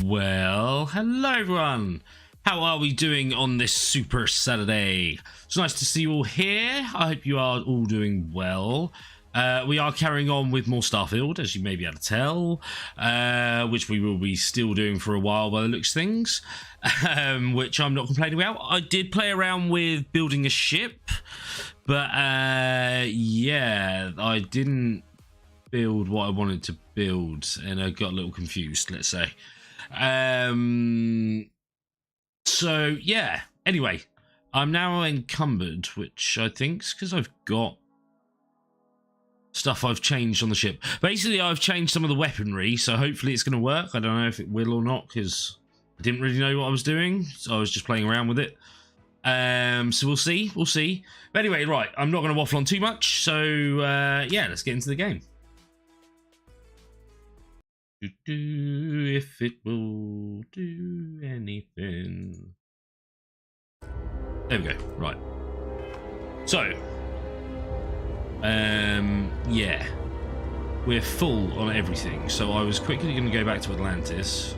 Well, hello everyone. How are we doing on this super Saturday? It's nice to see you all here. I hope you are all doing well. We are carrying on with more Starfield, as you may be able to tell, which we will be still doing for a while by the looks of things, which I'm not complaining about. I did play around with building a ship, but yeah, I didn't build what I wanted to build, and I got a little confused, let's say. So yeah, anyway, I'm now encumbered, which I think's because I've got stuff I've changed on the ship. Basically, I've changed some of the weaponry, so hopefully it's going to work. I don't know if it will or not, because I didn't really know what I was doing, so I was just playing around with it. So we'll see, But anyway, right, I'm not going to waffle on too much, so yeah, let's get into the game. If it will do anything. There we go. Right. So, yeah, we're full on everything. So I was quickly going to go back to Atlantis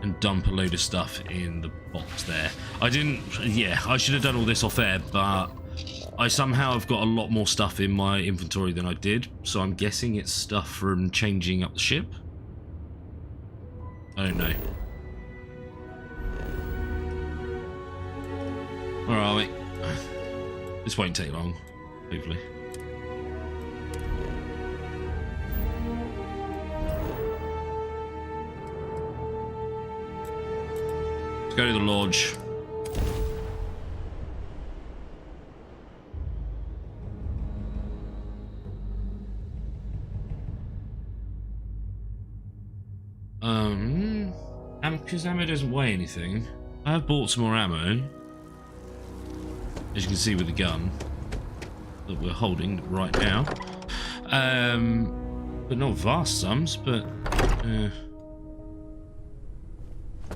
and dump a load of stuff in the box there. I didn't. Yeah, I should have done all this off air, but I somehow have got a lot more stuff in my inventory than I did, so I'm guessing it's stuff from changing up the ship. I don't know. Where are we? This won't take long, hopefully. Let's go to the lodge. Because ammo doesn't weigh anything. I have bought some more ammo, as you can see with the gun that we're holding right now. But not vast sums, but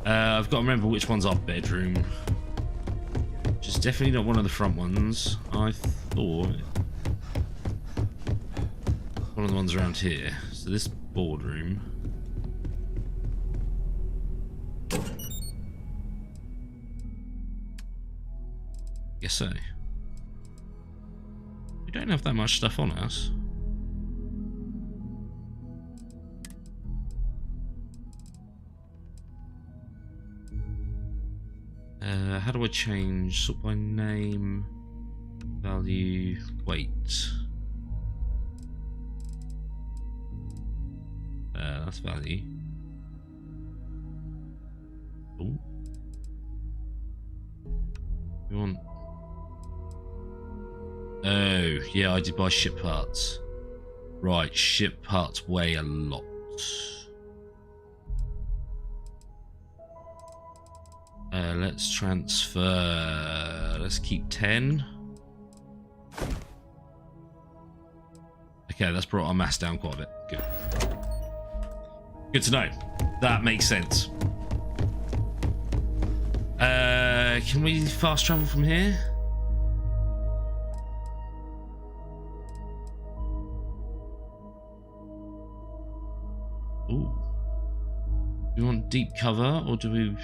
I've got to remember which one's our bedroom, which is definitely not one of the front ones. I thought one of the ones around here. So this boardroom. Guess so. We don't have that much stuff on us. How do I change? Sort by name, value, weight. That's value. Oh. We want. Oh, yeah, I did buy ship parts. Right, ship parts weigh a lot. Let's transfer. Let's keep 10. Okay, that's brought our mass down quite a bit. Good. Good to know. That makes sense. Can we fast travel from here? Ooh. Do we want deep cover or do we...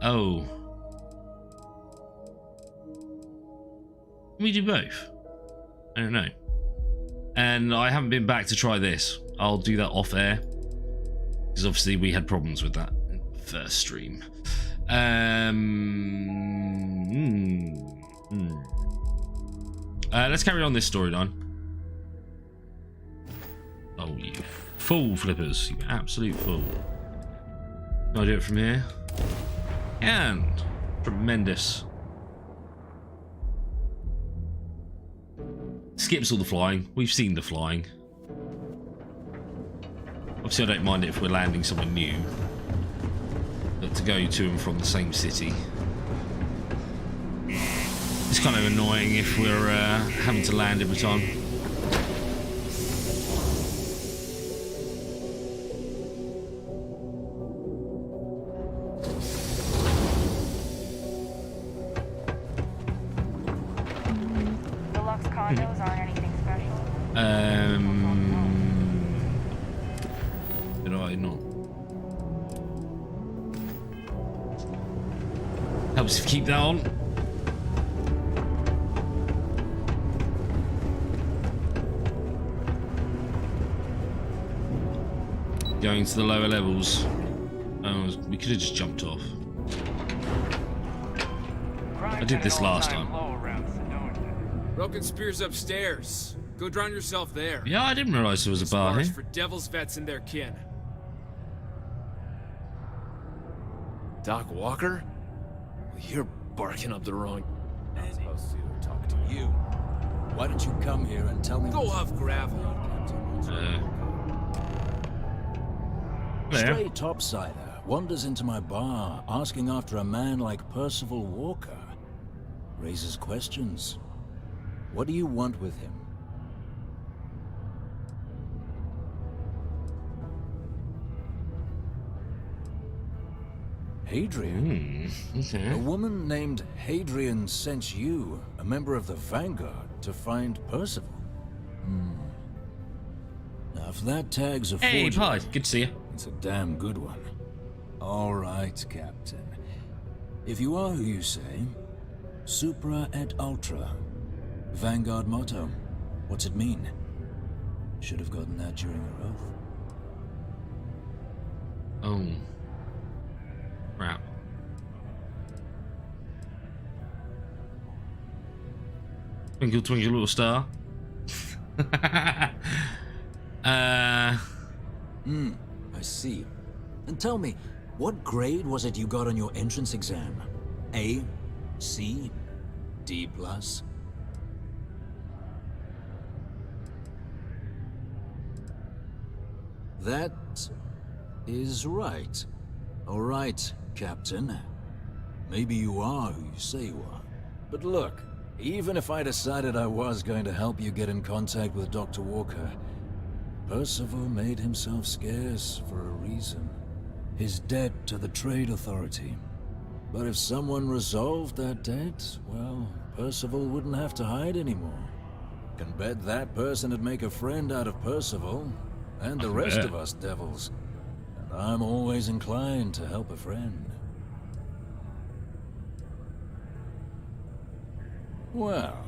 Oh. Can we do both? I don't know. And I haven't been back to try this. I'll do that off air, because obviously we had problems with that in the first stream. Let's carry on this storyline. Oh, you fool, Flippers. You absolute fool. Can I do it from here? And tremendous. Skips all the flying. We've seen the flying. Obviously, I don't mind it if we're landing somewhere new, but to go to and from the same city, it's kind of annoying if we're having to land every time. Deluxe condos aren't anything special. apparently not. Helps if you keep that on. Going to the lower levels. Oh, we could have just jumped off. I did this last time. Broken Spear's upstairs. Go drown yourself there. Yeah, I didn't realize there was a bar here. For devil's vets and their kin. Doc Walker? You're barking up the wrong. I'm supposed to talk to you. Why don't you come here and tell me? Go off gravel. Stray topsider wanders into my bar asking after a man like Percival Walker. Raises questions. What do you want with him? Hadrian? Okay. A woman named Hadrian sent you, a member of the Vanguard, to find Percival. Now, if that tag's a Hey, forgery, Pi, good to see you. it's a damn good one. All right, Captain. If you are who you say, Supra et Ultra. Vanguard motto. What's it mean? Should have gotten that during your oath. Oh. Crap. Twinkle, twinkle, little star. I see. And tell me, what grade was it you got on your entrance exam? A? C? D+? That is right. All right, Captain. Maybe you are who you say you are. But look, even if I decided I was going to help you get in contact with Dr. Walker, Percival made himself scarce for a reason. His debt to the Trade Authority. But if someone resolved that debt, well, Percival wouldn't have to hide anymore. Can bet that person would make a friend out of Percival, and the rest of us devils. And I'm always inclined to help a friend. Well,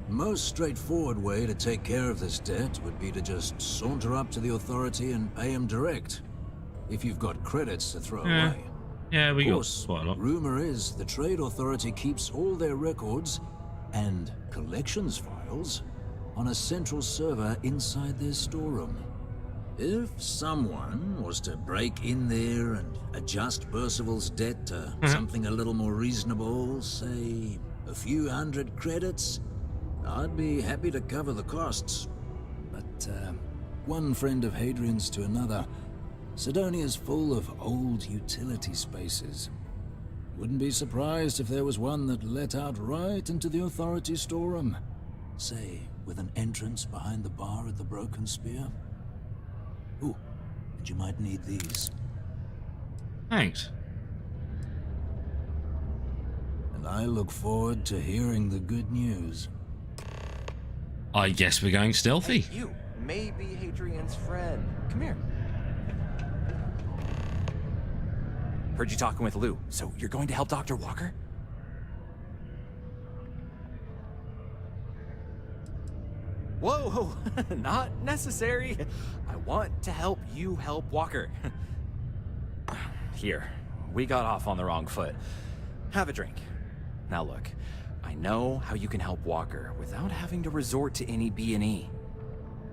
the most straightforward way to take care of this debt would be to just saunter up to the Authority and pay him direct. If you've got credits to throw away. Yeah, we Of got course, quite a lot. rumor is the Trade Authority keeps all their records and collections files on a central server inside their storeroom. If someone was to break in there and adjust Percival's debt to something a little more reasonable, say a few hundred credits, I'd be happy to cover the costs. But one friend of Hadrian's to another, Sidonia's full of old utility spaces. Wouldn't be surprised if there was one that let out right into the Authority storeroom. Say, with an entrance behind the bar at the Broken Spear. Ooh, and you might need these. Thanks. And I look forward to hearing the good news. I guess we're going stealthy. Hey, you may be Hadrian's friend. Come here. Heard you talking with Lou, so you're going to help Dr. Walker? Whoa, not necessary. I want to help you help Walker. Here, we got off on the wrong foot. Have a drink. Now look, I know how you can help Walker without having to resort to any B&E.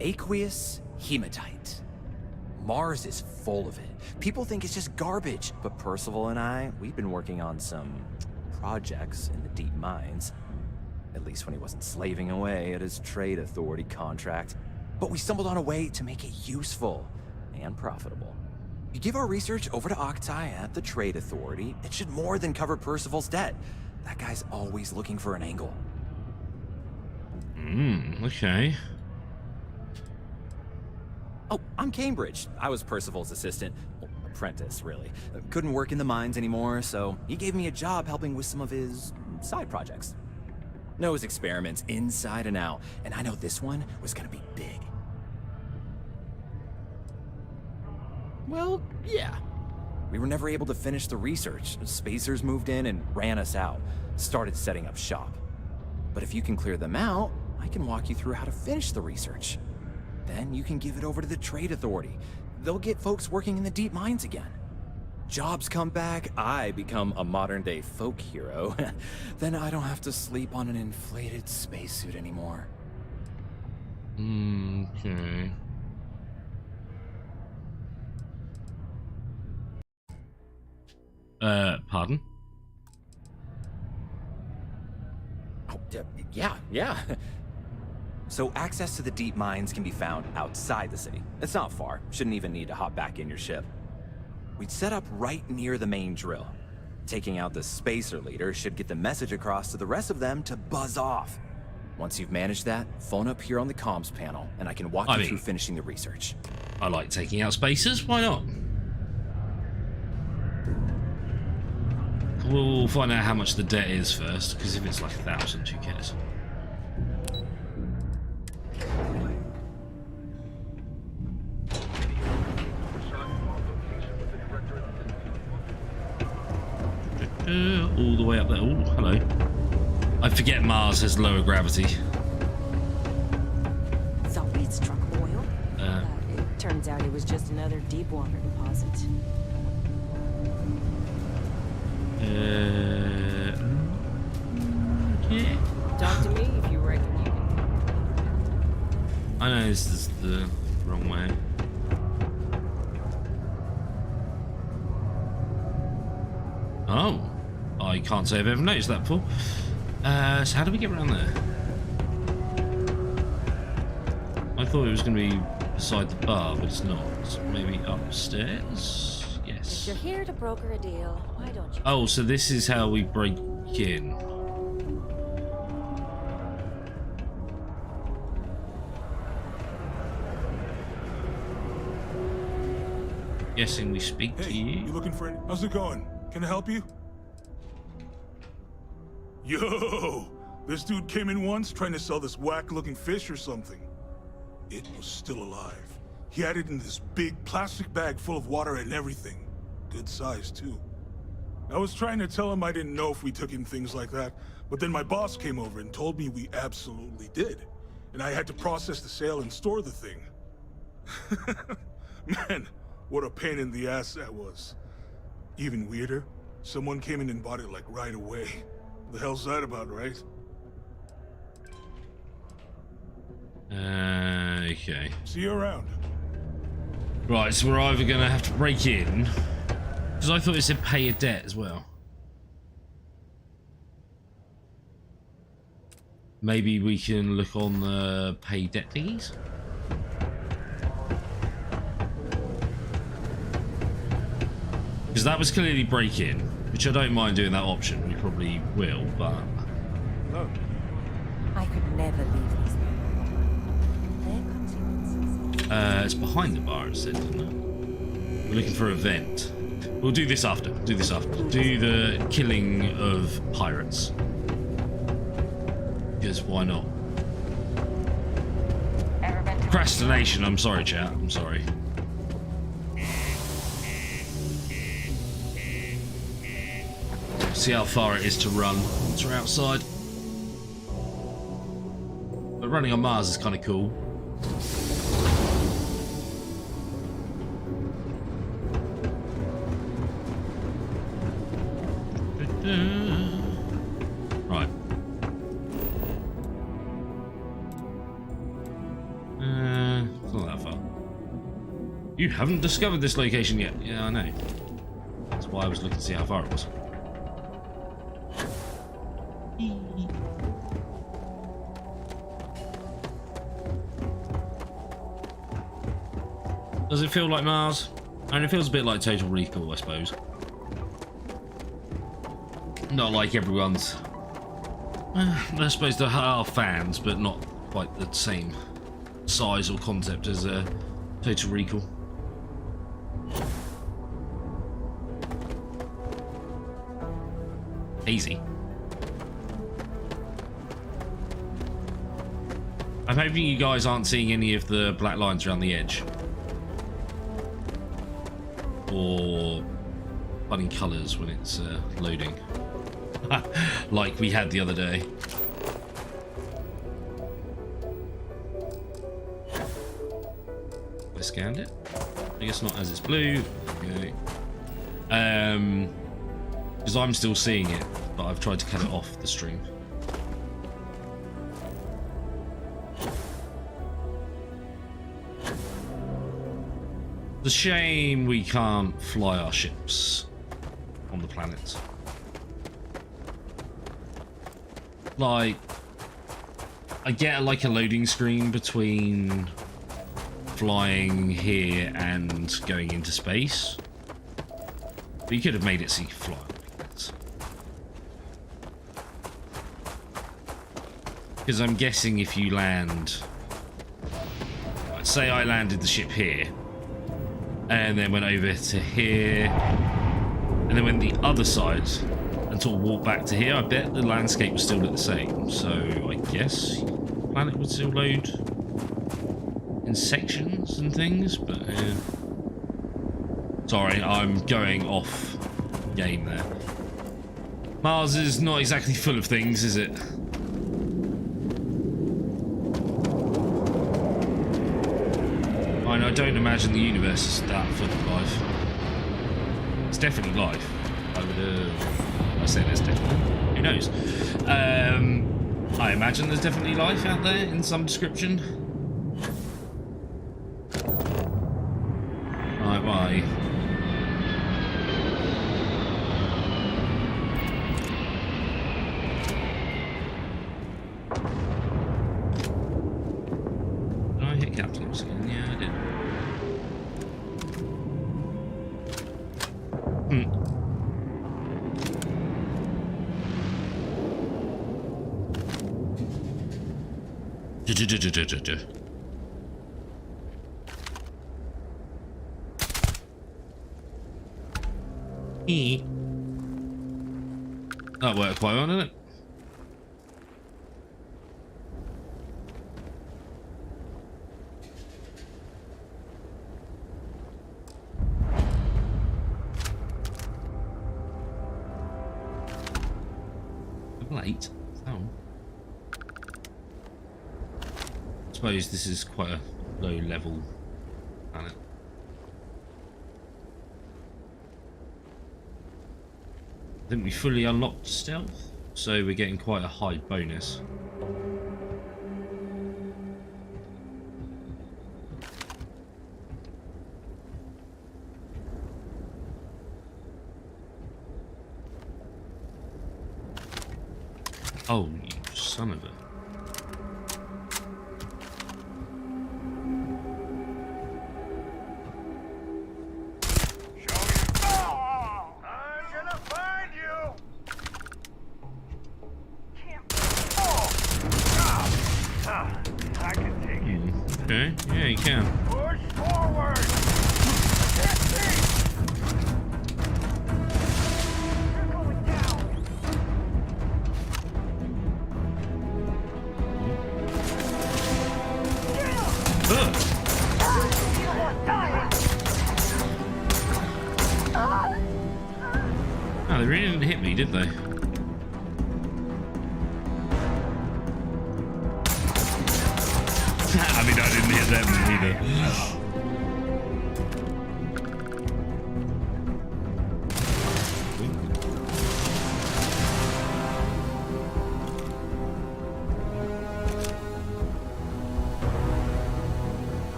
Aqueous hematite. Mars is full of it. People think it's just garbage, but Percival and I, we've been working on some projects in the deep mines. At least when he wasn't slaving away at his Trade Authority contract. But we stumbled on a way to make it useful and profitable. You give our research over to Octai at the Trade Authority, it should more than cover Percival's debt. That guy's always looking for an angle. Okay. Oh, I'm Cambridge. I was Percival's assistant. Well, apprentice, really. Couldn't work in the mines anymore, so he gave me a job helping with some of his side projects. Knows experiments inside and out, and I know this one was gonna be big. Well, yeah. We were never able to finish the research. Spacers moved in and ran us out. Started setting up shop. But if you can clear them out, I can walk you through how to finish the research. Then you can give it over to the Trade Authority. They'll get folks working in the deep mines again. Jobs come back, I become a modern-day folk hero. Then I don't have to sleep on an inflated spacesuit anymore. Okay. Pardon? Oh, yeah. So access to the deep mines can be found outside the city. It's not far. Shouldn't even need to hop back in your ship. We'd set up right near the main drill. Taking out the spacer leader should get the message across to the rest of them to buzz off. Once you've managed that, phone up here on the comms panel, and I can walk you through finishing the research. I like taking out spacers. Why not? We'll find out how much the debt is first, because if it's like 1,000, who cares? All the way up there. Oh, hello. I forget Mars has lower gravity. Thought we'd struck oil. It turns out it was just another deep water deposit. Okay. Talk to me if you reckon you can. I know this is the wrong way. Oh, I can't say I've ever noticed that before. So how do we get around there? I thought it was going to be beside the bar, but it's not. It's maybe upstairs? Yes. If you're here to broker a deal, why don't you? Oh, so this is how we break in. Guessing we speak to You you. looking for it? How's it going? Can I help you? Yo! This dude came in once trying to sell this whack-looking fish or something. It was still alive. He had it in this big plastic bag full of water and everything. Good size, too. I was trying to tell him I didn't know if we took in things like that, but then my boss came over and told me we absolutely did. And I had to process the sale and store the thing. Man, what a pain in the ass that was. Even weirder, someone came in and bought it like right away. The hell's that about, right? Okay. See you around. Right, so we're either going to have to break in, because I thought it said pay a debt as well. Maybe we can look on the pay debt thingies. Because that was clearly break in, which I don't mind doing that option. We probably will, but... Oh. I could never leave these people. Their consequences. It's behind the bar, it said, didn't it? We're looking for a vent. We'll do this after. Do the killing of pirates. Because why not? Procrastination. I'm sorry, chat. I'm sorry. See how far it is to run once we're outside. But running on Mars is kind of cool. Right. It's not that far. You haven't discovered this location yet. Yeah, I know. That's why I was looking to see how far it was. Does it feel like Mars? I mean, it feels a bit like Total Recall, I suppose. Not like everyone's. I suppose there are fans, but not quite the same size or concept as Total Recall. Easy. I'm hoping you guys aren't seeing any of the black lines around the edge. or funny colours when it's loading, like we had the other day. I scanned it. I guess not as it's blue. Okay. Because I'm still seeing it, but I've tried to cut it off the stream. It's a shame we can't fly our ships on the planet. Like, I get like a loading screen between flying here and going into space, but you could have made it so you could fly on planets. Because I'm guessing if you land, let's say I landed the ship here and then went over to here and then went the other side and sort of walked back to here, I bet the landscape would still look the same. So I guess the planet would still load in sections and things, but sorry, I'm going off game there. Mars is not exactly full of things, is it? I don't imagine the universe is that full of life. It's definitely life. I say there's definitely. Who knows? I imagine there's definitely life out there in some description. Right, bye. Did I hit Captain again? Yeah, I did. That worked quite well, didn't it? Late. Oh. I suppose this is quite a low level planet. I think we fully unlocked stealth, so we're getting quite a high bonus. Oh, you son of a... Okay, yeah, you can. Push forward! You're going down! Oh, they really didn't hit me, did they? I mean, I didn't hit them either.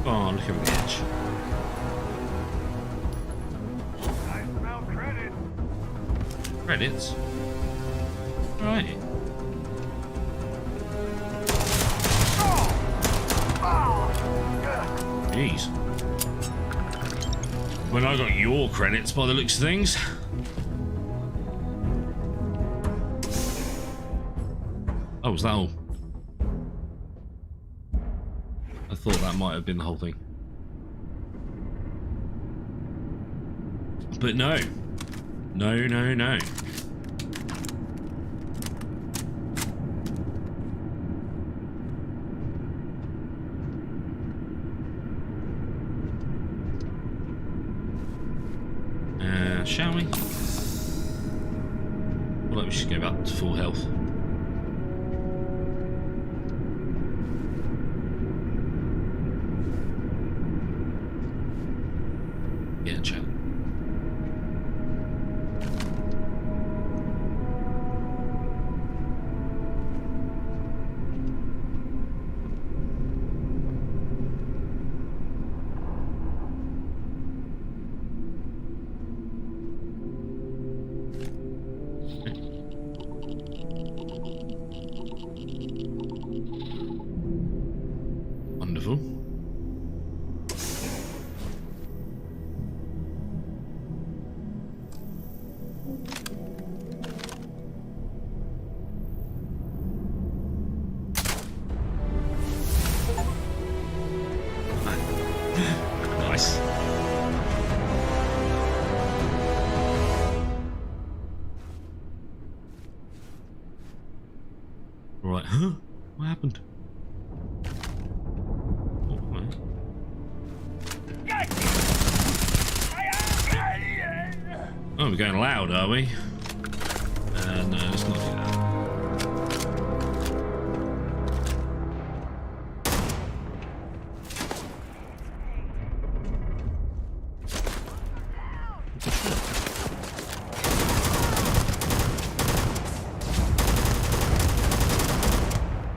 Oh, look at the edge. I smell credit. Credits? Right. Jeez. When I got your credits by the looks of things. Oh, was that all? I thought that might have been the whole thing. But no. No, no, no. shall we? I feel like we should go back to full health. Yeah, chat. Wonderful. Nice. Right, huh? What happened? Oh, right. Oh, we're going loud, are we? No, let's not do that.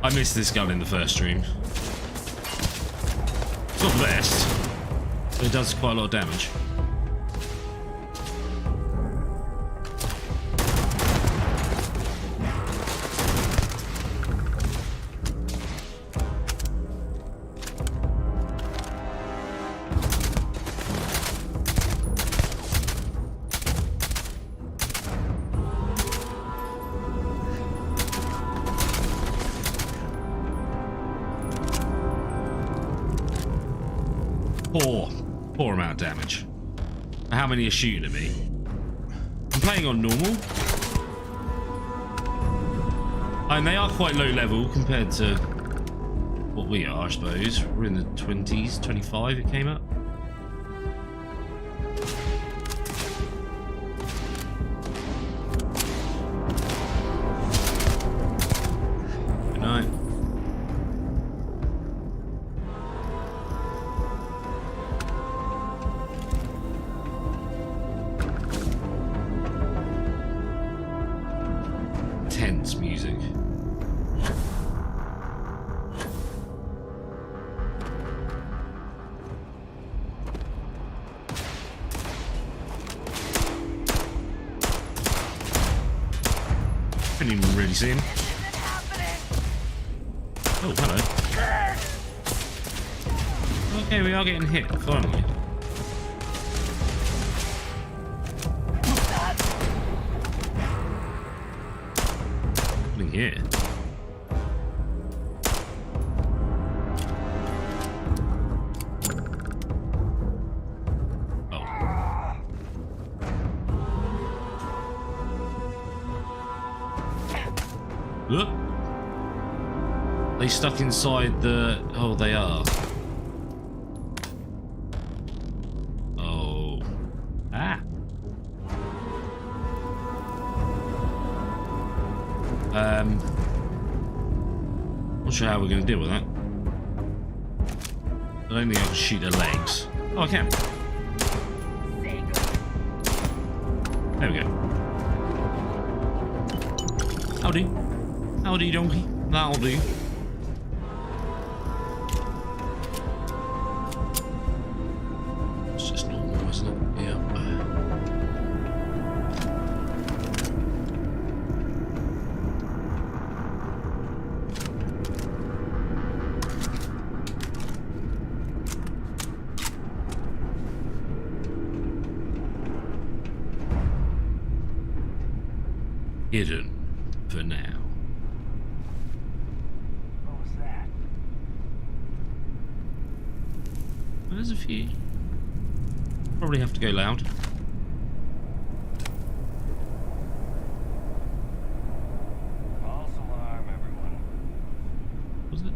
I missed this gun in the first stream. It's not the best, but it does quite a lot of damage. Poor amount of damage. How many are shooting at me? I'm playing on normal. And they are quite low level compared to what we are, I suppose. We're in the 20s, 25 it came up. Good night. Tense music. Couldn't even really see him. Oh, hello. Okay, we are getting hit, finally. Nothing here. Look. They stuck inside the... Oh, they are. Oh. Ah. Not sure how we're going to deal with that. I don't think I can shoot their legs. Oh, I can. There we go. Howdy. Howdy, donkey. That'll do. It's just normal, isn't it? Yeah. Hidden for now. What was that? There's a few. Probably have to go loud. False alarm, everyone. Was it?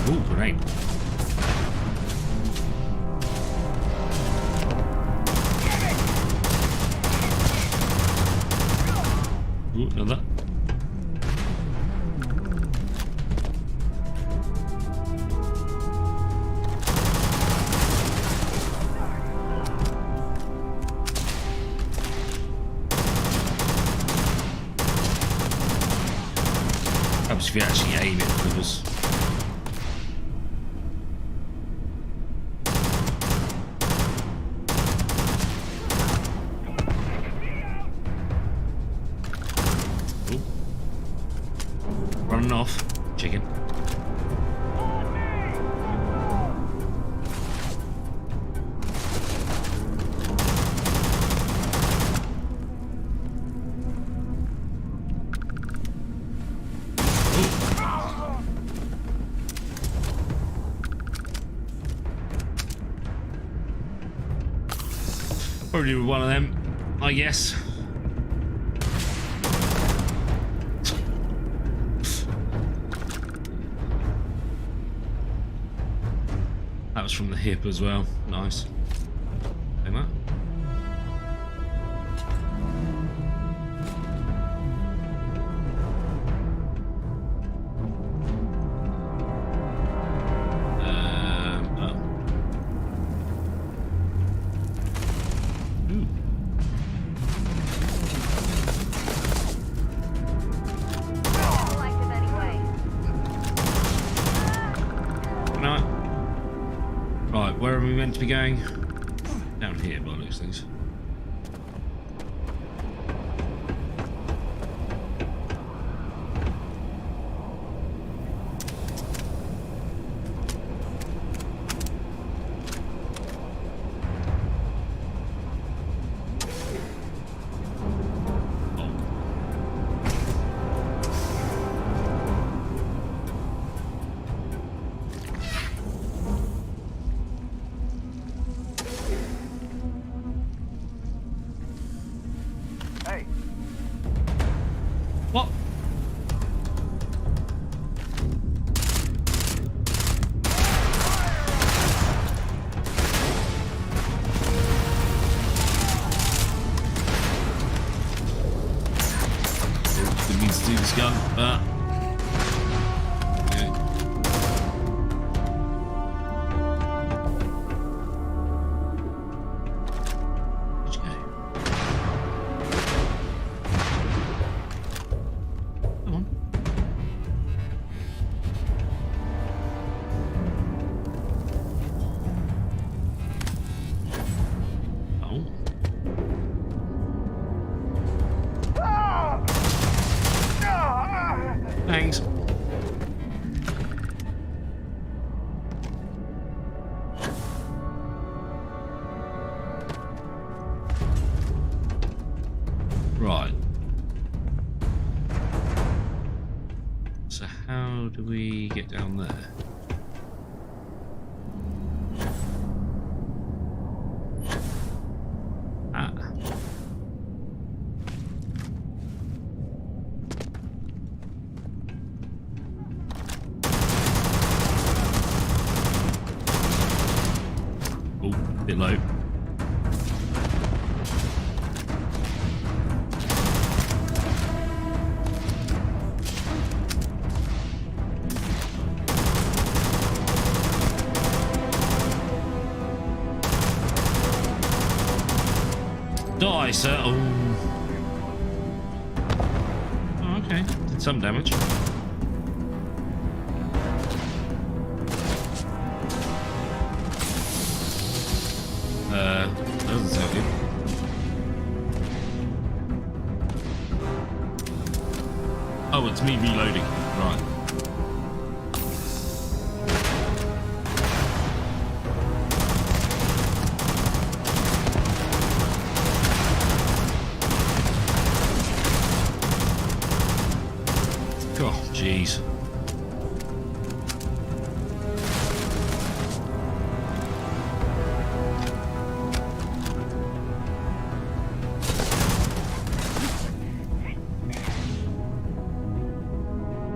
Ooh, grenade. Ooh, another. Perhaps if you actually aim it for us. Running off, chicken. Probably one of them, I guess. That was from the hip as well. Nice. Like that. Oh. Ooh. No. Right, where are we meant to be going? Down here by those things. Hey, What? Didn't mean to do this gun, but okay. Where'd you go? Come on. Oh. Thanks. Right. So how do we get down there? Ah. Oh, bit low. Die, sir. Oh. Oh, okay. Did some damage. Doesn't sound good. Oh, it's me reloading. Right. Oh, jeez.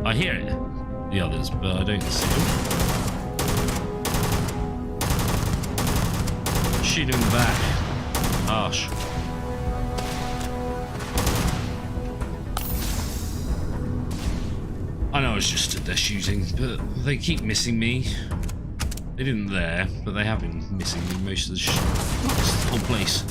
I hear it, the others, but I don't see them. Shoot him in the back. Harsh. I know it's just stood there shooting, but they keep missing me. They didn't there, but they have been missing me most of the whole place.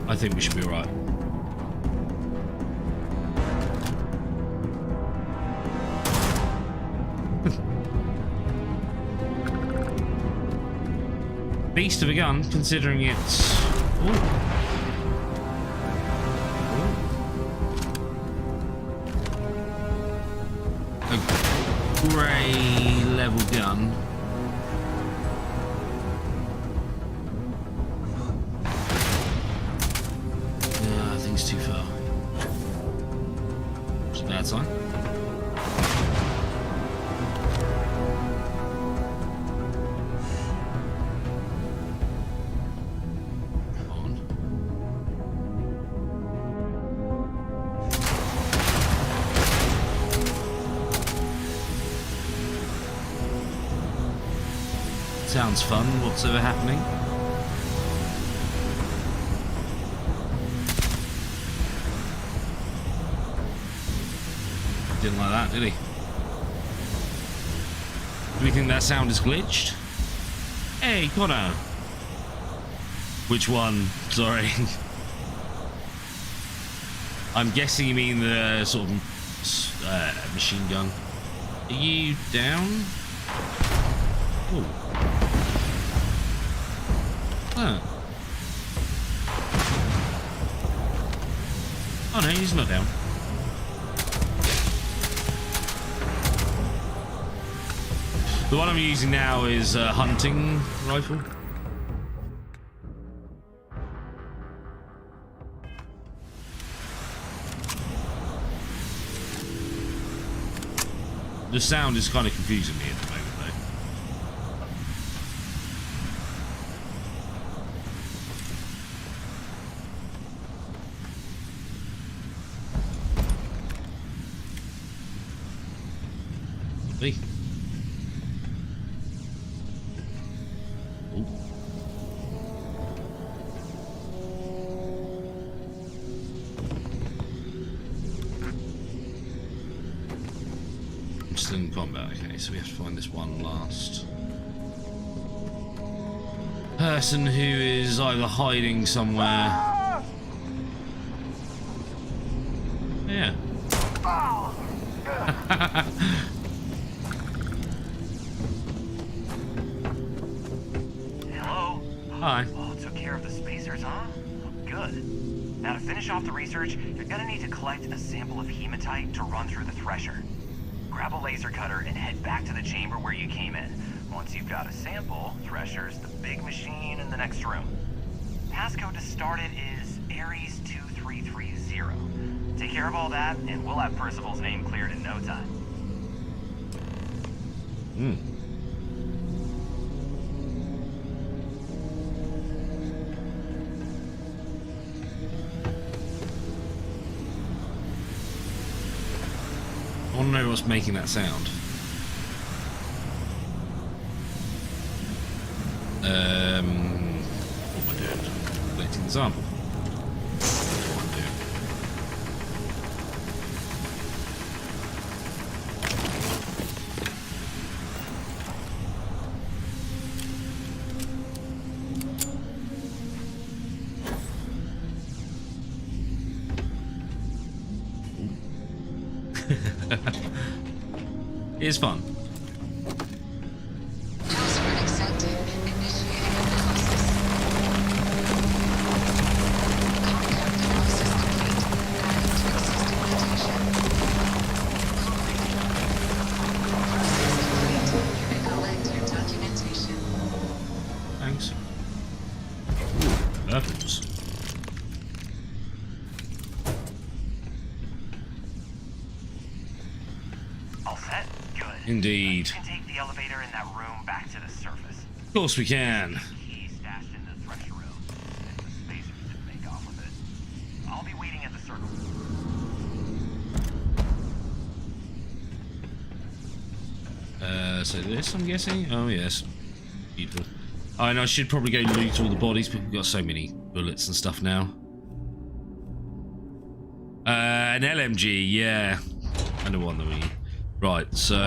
I think we should be alright. Beast of a gun, considering it's... Ooh. A grey level gun. It's too far. It's a bad sign. On. Sounds fun. What's ever happening? Didn't like that, did he? Do we think that sound is glitched? Hey, Connor. Which one? Sorry. I'm guessing you mean the sort of machine gun. Are you down? Oh. Huh. Oh no, he's not down. The one I'm using now is a hunting rifle. The sound is kind of confusing me at the moment, though. Me. Still in combat, okay, so we have to find this one last person who is either hiding somewhere. Yeah. Hello? Hi. Oh, took care of the spacers, huh? Good. Now to finish off the research, you're gonna need to collect a sample of hematite to run through the thresher. Grab a laser cutter and head back to the chamber where you came in. Once you've got a sample, Thresher's the big machine in the next room. Passcode to start it is Ares 2330. Take care of all that, and we'll have Percival's name cleared in no time. I want to know what's making that sound. What am I doing? Collecting the sample. What am I doing? It's fun. Password accepted. Initiating analysis. Contact analysis complete. Adding to existing location. Process complete. You may collect your documentation. Thanks. Ooh, purples. Indeed. You can take the elevator in that room back to the surface. Of course we can. Key stashed in the thresher room. If the spacers didn't make off with it. I'll be waiting at the circle. So this, I'm guessing? Oh, yes. Beautiful. Oh, and I should probably go loot all the bodies, but we've got so many bullets and stuff now. An LMG, yeah. I know one that we need. Right, so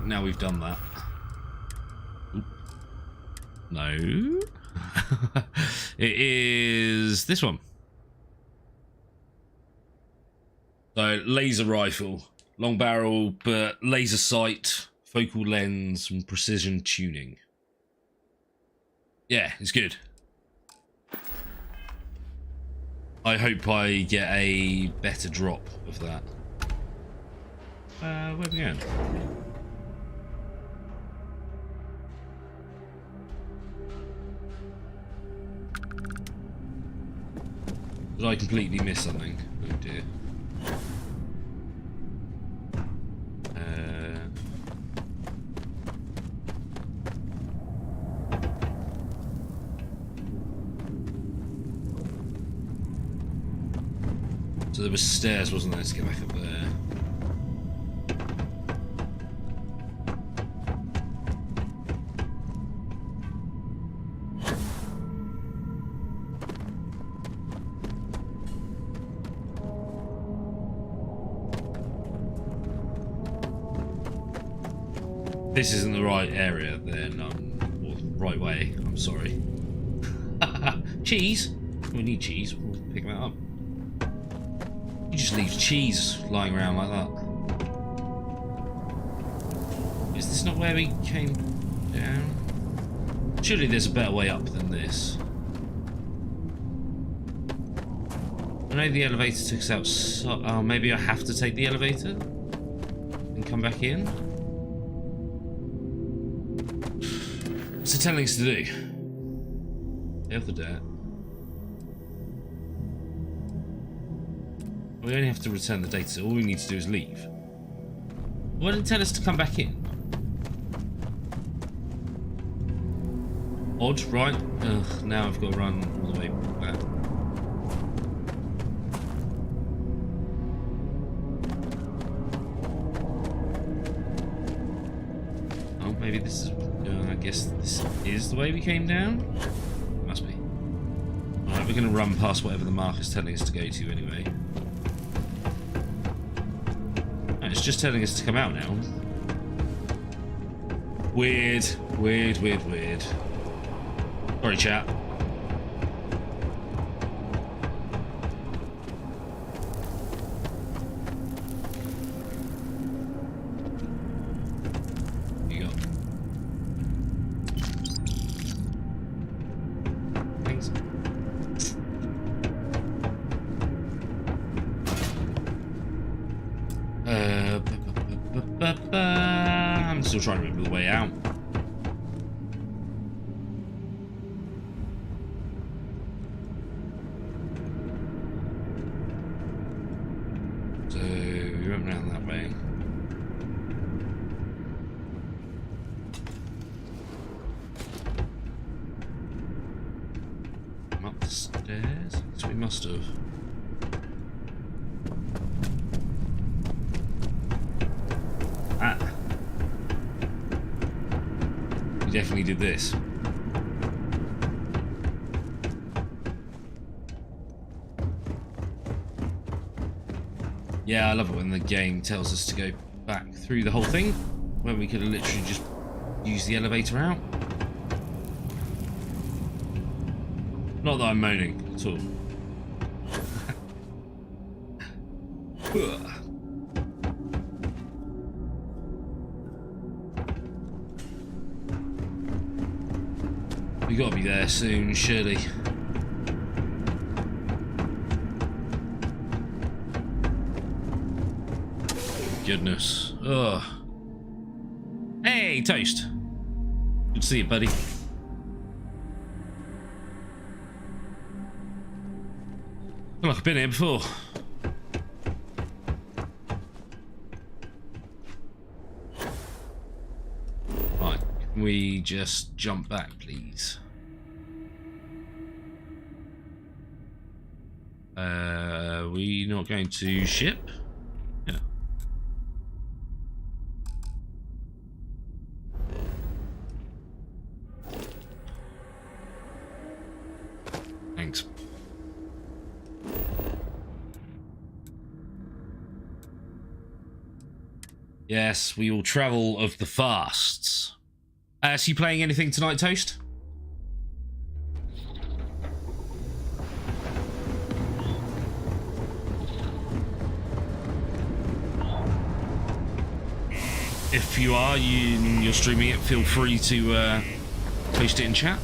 now we've done that. Oop. No. It is this one. So, laser rifle. Long barrel, but laser sight, focal lens, and precision tuning. Yeah, it's good. I hope I get a better drop of that. Where are we going? Did I completely miss something? Oh dear. So there was stairs, wasn't there, to get back up there? This isn't the right area, then, or right way, I'm sorry. Cheese? We need cheese, we'll pick that up. You just leave cheese lying around like that. Is this not where we came down? Surely there's a better way up than this. I know the elevator took us out, so oh, maybe I have to take the elevator and come back in? What's it telling us to do? Day of the debt. We only have to return the data, so all we need to do is leave. Why didn't it tell us to come back in? Odd, right? Ugh, now I've got to run all the way back. Oh, maybe this is... I guess this is the way we came down? Must be. Alright, we're going to run past whatever the marker's telling us to go to anyway. It's just telling us to come out now. Weird. Sorry, chat. You got? Thanks. I'm still trying to remember the way out. So we went round that way. Come up the stairs? So we must have. Ah. We definitely did this. Yeah, I love it when the game tells us to go back through the whole thing, when we could have literally just used the elevator out. Not that I'm moaning at all. We gotta be there soon, surely. Goodness. Ugh. Hey, Toast. Good to see you, buddy. Feel like I've been here before. we just jump back, please? We not going to ship? Yeah. Thanks. Yes, we will travel of the fasts. So you playing anything tonight, Toast? If you are, you're streaming it, feel free to post it in chat.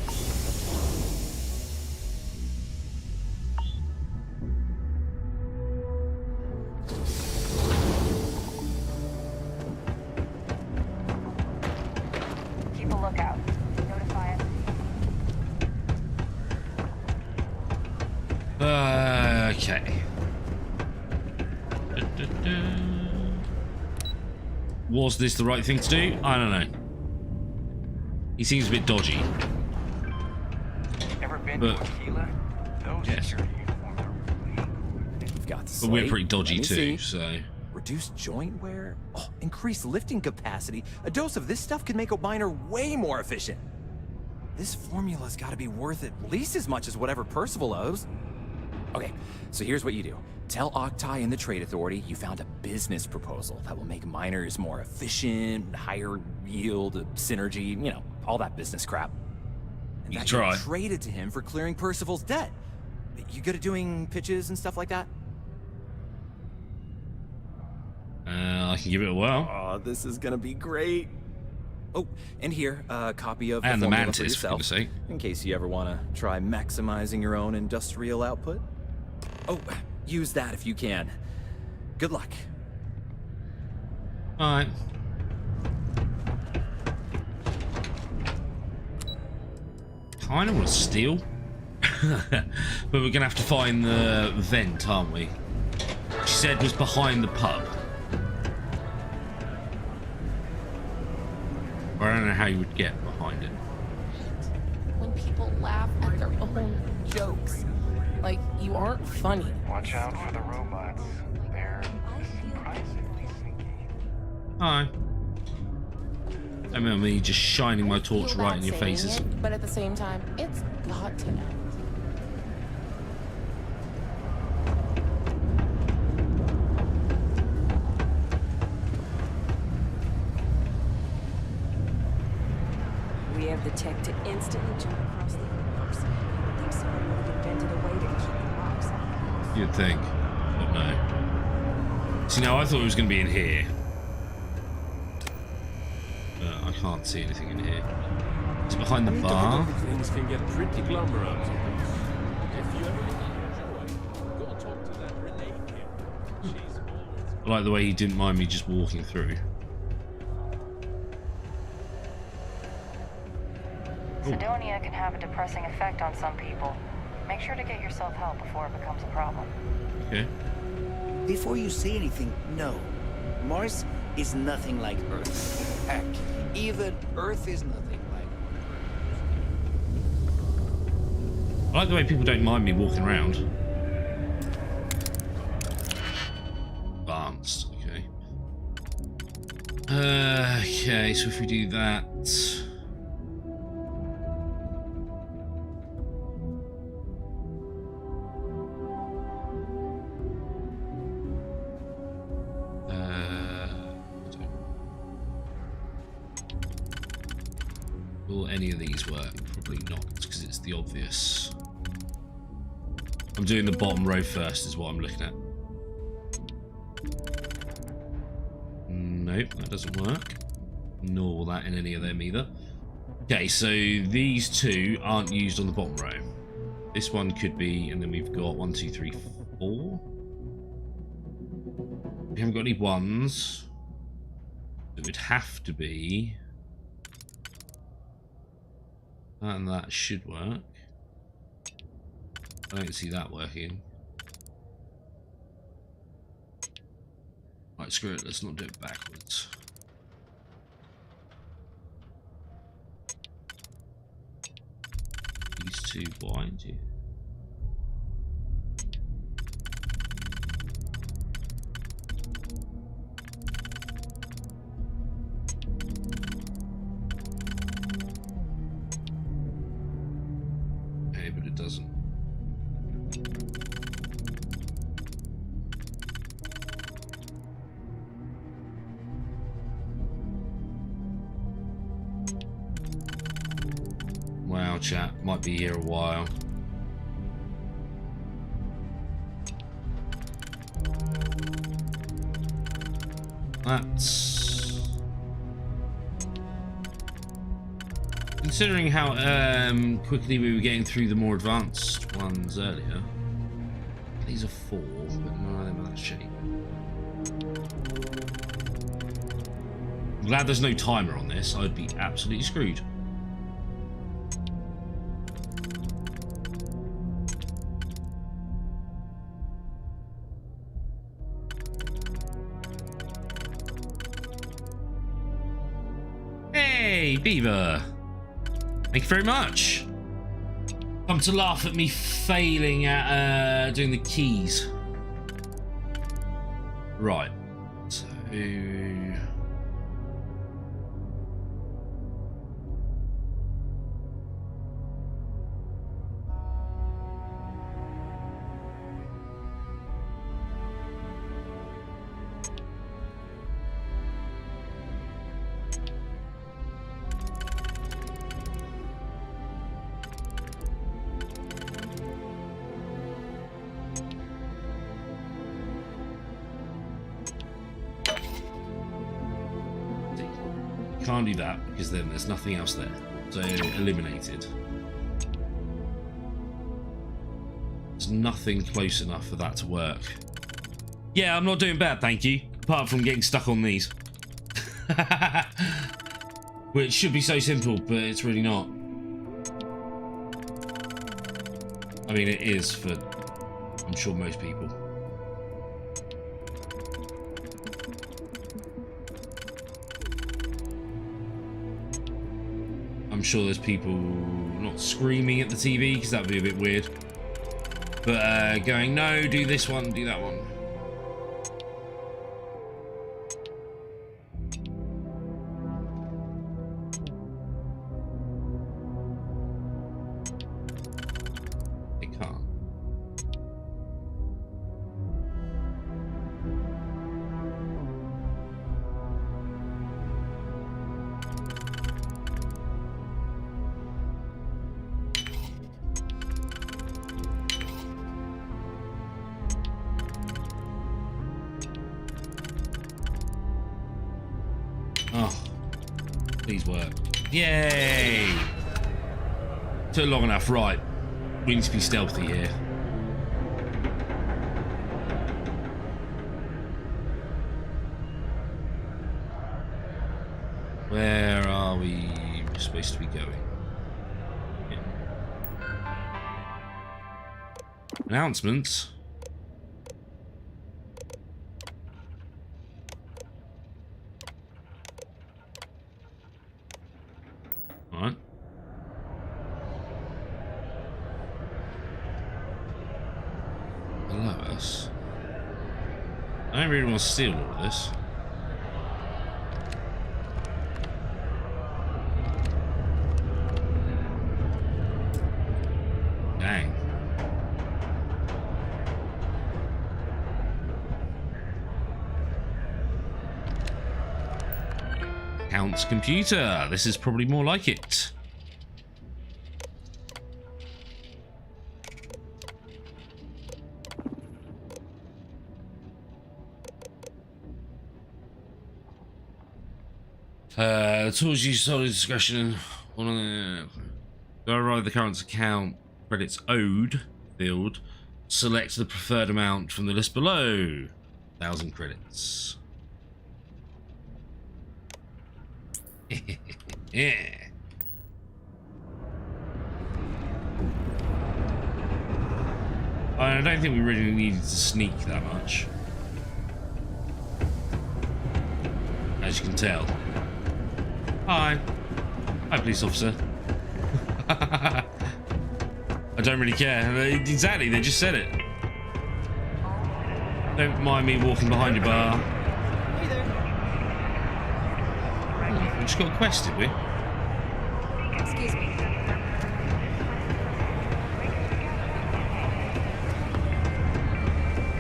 Keep a lookout. Notify us. Okay. Was this the right thing to do? I don't know. He seems a bit dodgy. Ever been But- to Aquila? Those Yes. security uniforms are really You've got the But we're slate. pretty dodgy Let me too, see. so... Reduced joint wear? Oh, increased lifting capacity. A dose of this stuff could make a miner way more efficient. This formula's got to be worth at least as much as whatever Percival owes. Okay, so here's what you do. Tell Octai and the Trade Authority you found a business proposal that will make miners more efficient, higher yield, synergy, you know, all that business crap. And You that try. you'll trade it to him for clearing Percival's debt. You good at doing pitches and stuff like that? I can give it a whirl. Oh, this is gonna be great. Oh, and here, a copy of And the formula mantis, for yourself, goodness sake. in case you ever want to try maximizing your own industrial output. Oh, use that if you can. Good luck. Alright. Kinda want to steal. But we're gonna have to find the vent, aren't we? She said was behind the pub. I don't know how you would get behind it. When people laugh at their own jokes. Like, you aren't funny. Watch out for the robots. They're surprisingly sneaky. Hi. I remember me just shining my torch Feel right bad in your saying faces. it, but at the same time, it's got to end. We have the tech to instantly jump across the universe. I think someone would have invented a way to keep the rocks out. You'd think. But no. See, now I thought it was going to be in here. But I can't see anything in here. It's behind the bar. Things can get pretty glamorous. If you ever enjoy, go talk to that Renee kid. She's always I like the way he didn't mind me just walking through. Sidonia can have a depressing effect on some people. Make sure to get yourself help before it becomes a problem. Okay. Before you say anything, no. Mars is nothing like Earth. Heck, even Earth is nothing like I like the way people don't mind me walking around. Advanced, okay. Okay, so if we do that... Will any of these work? Probably not, because it's the obvious. I'm doing the bottom row first, is what I'm looking at. Nope, that doesn't work. Nor will that in any of them either. Okay, so these two aren't used on the bottom row. This one could be, and then we've got 1, 2, 3, 4. We haven't got any ones. It would have to be... And that should work. I don't see that working. Right, screw it, let's not do it backwards. to blind you. Okay, but it doesn't. Wow, chat, might be here a while. That's... Considering how quickly we were getting through the more advanced ones earlier. These are 4, but none of them are that shape. I'm glad there's no timer on this, I'd be absolutely screwed. Hey, Beaver! Thank you very much! Come to laugh at me failing at doing the keys. Right. So... Can't do that because then there's nothing else there. So eliminated. There's nothing close enough for that to work. Yeah, I'm not doing bad, thank you. Apart from getting stuck on these. Which should be so simple, but it's really not. I mean, it is for, I'm sure, most people. I'm sure there's people not screaming at the TV because that would be a bit weird, but going, no, do this one, do that one. It can't. Oh, please work. Yay! Took long enough, right. We need to be stealthy here. Where are we supposed to be going? Yeah. Announcements. Alright. Below us. I don't really want to steal all of this. Dang. Count's computer. This is probably more like it. Tools use solid discretion on to override the current account credits owed field. Select the preferred amount from the list below. 1,000 credits. Yeah. I don't think we really needed to sneak that much, as you can tell. Hi. Hi, police officer. don't really care. Exactly, they just said it. Don't mind me walking behind your bar. Hey there. We just got a quest, did we? Excuse me.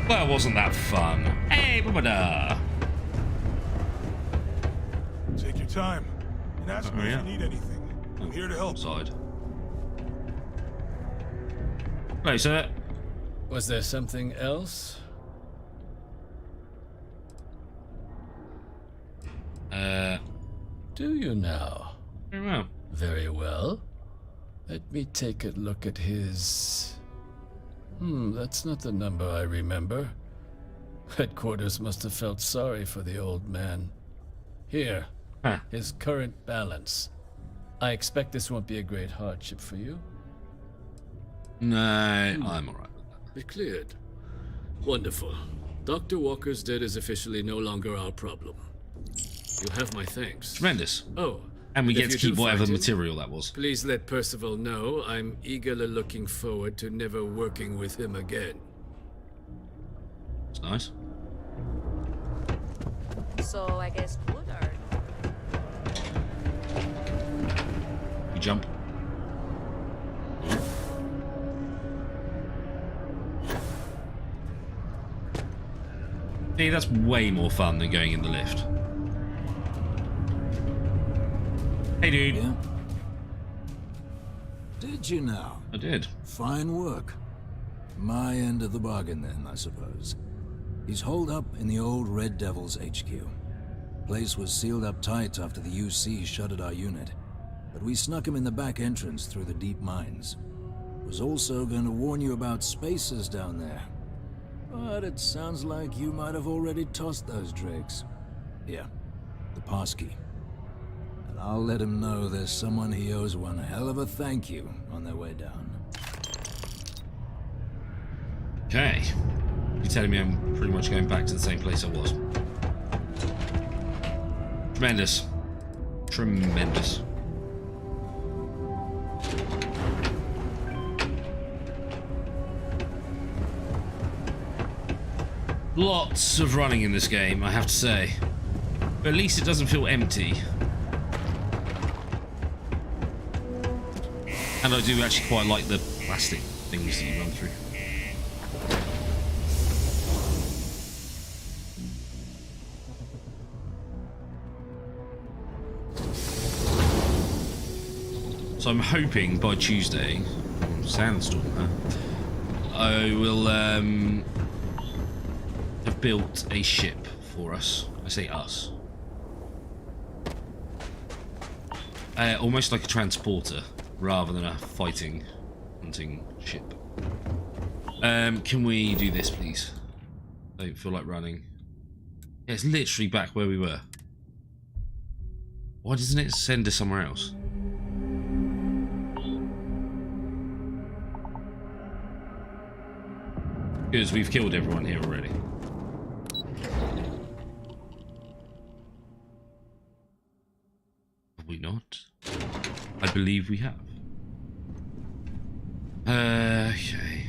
Well, wasn't that fun? Hey, blah. Take your time and ask me yeah. if you need anything. I'm here to help. Side. Hello, sir. Was there something else? Do you now? Very well. Very well. Let me take a look at his... that's not the number I remember. Headquarters must have felt sorry for the old man. Here, his current balance. I expect this won't be a great hardship for you. No, I'm alright. Be cleared. Wonderful. Dr. Walker's debt is officially no longer our problem. You have my thanks. Tremendous. Oh, And we if get to you keep do whatever find him, material that was. please let Percival know I'm eagerly looking forward to never working with him again. It's nice. So I guess Woodard. You jump. See, that's way more fun than going in the lift. Hey, dude. Yeah? Did you now? I did. Fine work. My end of the bargain then, I suppose. He's holed up in the old Red Devil's HQ. Place was sealed up tight after the UC shuttered our unit, but we snuck him in the back entrance through the deep mines. Was also going to warn you about spacers down there. But it sounds like you might have already tossed those drakes. Here, the passkey. And I'll let him know there's someone he owes one hell of a thank you on their way down. Okay. You're telling me I'm pretty much going back to the same place I was. Tremendous. Tremendous. Lots of running in this game, I have to say. But at least it doesn't feel empty. And I do actually quite like the plastic things that you run through. So I'm hoping by Tuesday, sandstorm, I will have built a ship for us. I say us. Almost like a transporter rather than a fighting, hunting ship. Can we do this, please? I don't feel like running. Yeah, it's literally back where we were. Why doesn't it send us somewhere else? Because we've killed everyone here already. Have we not? I believe we have. Okay.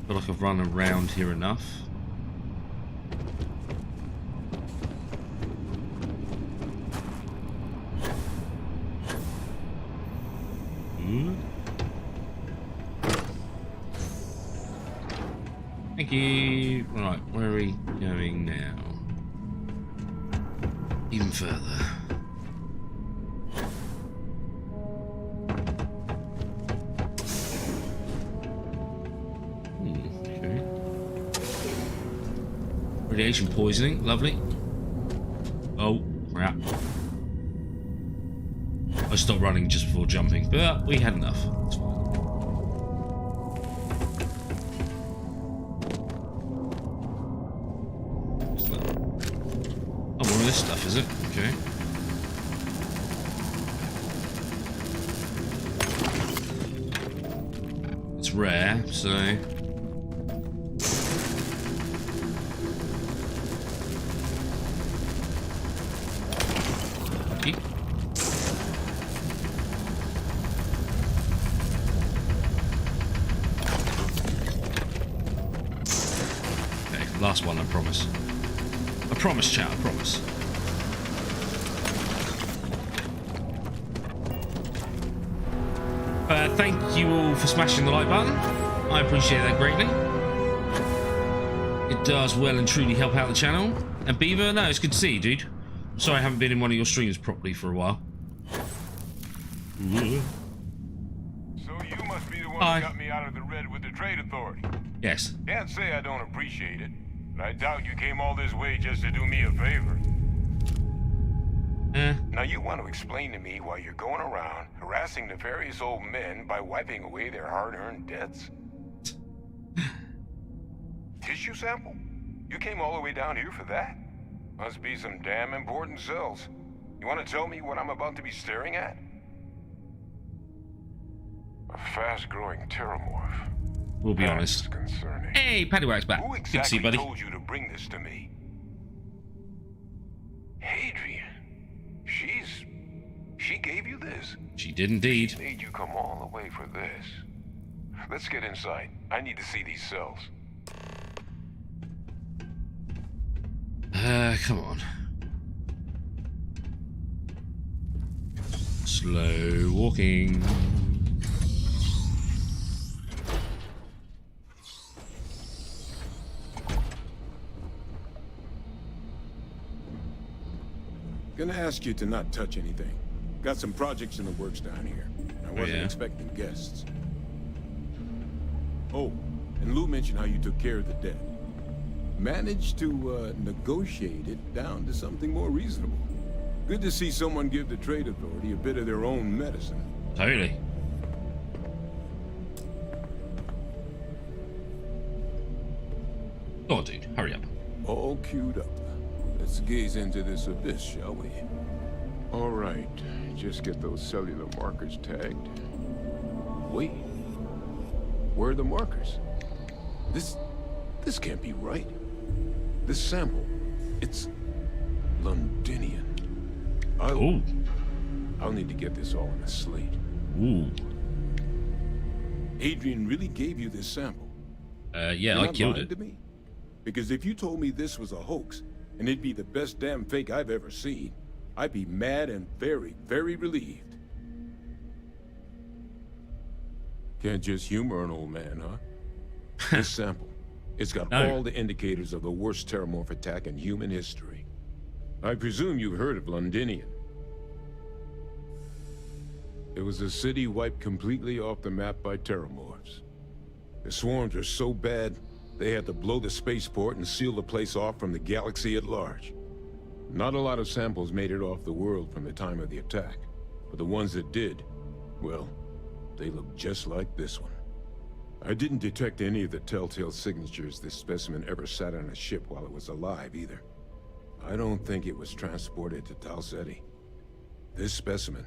Feel like I've run around here enough. Thank you. Right, where are we going now? Even further. Okay. Radiation poisoning, lovely. Oh, crap. I stopped running just before jumping, but we had enough. That's fine. What's that? Oh, more of this stuff, is it? Okay. It's rare, so... Okay. Last one, I promise. I promise, chat, I promise. Thank you all for smashing the like button. I appreciate that greatly. It does well and truly help out the channel. And Beaver, no, it's good to see you, dude. Sorry I haven't been in one of your streams properly for a while. So you must be the one who got me out of the red with the Trade Authority. Yes. Can't say I don't appreciate it, but I doubt you came all this way just to do me a favor. Now you want to explain to me why you're going around harassing nefarious old men by wiping away their hard-earned debts? Tissue sample? You came all the way down here for that? Must be some damn important cells. You want to tell me what I'm about to be staring at? A fast-growing terramorph. We'll be honest. Concerning. Hey, Paddywhack's back. Who exactly good to see you, buddy. told you to bring this to me? Hadrian. She gave you this? She did indeed. She made you come all the way for this. Let's get inside. I need to see these cells. Come on. Slow walking. Gonna ask you to not touch anything. Got some projects in the works down here. I wasn't expecting guests. Oh, and Lou mentioned how you took care of the debt. Managed to negotiate it down to something more reasonable. Good to see someone give the Trade Authority a bit of their own medicine. Totally. Go on, dude. Hurry up. All queued up. Let's gaze into this abyss, shall we? All right. Just get those cellular markers tagged. Wait. Where are the markers? This can't be right. This sample, it's Londinian. I'll need to get this all on a slate. Ooh. Adrian really gave you this sample? Yeah, I killed it. To me? Because if you told me this was a hoax, and it'd be the best damn fake I've ever seen, I'd be mad and very, very relieved. Can't just humor an old man, huh? This sample, it's got all the indicators of the worst terramorph attack in human history. I presume you've heard of Londinian. It was a city wiped completely off the map by terramorphs. The swarms were so bad, they had to blow the spaceport and seal the place off from the galaxy at large. Not a lot of samples made it off the world from the time of the attack, but the ones that did, well, they look just like this one. I didn't detect any of the telltale signatures this specimen ever sat on a ship while it was alive, either. I don't think it was transported to Tal Ceti. This specimen,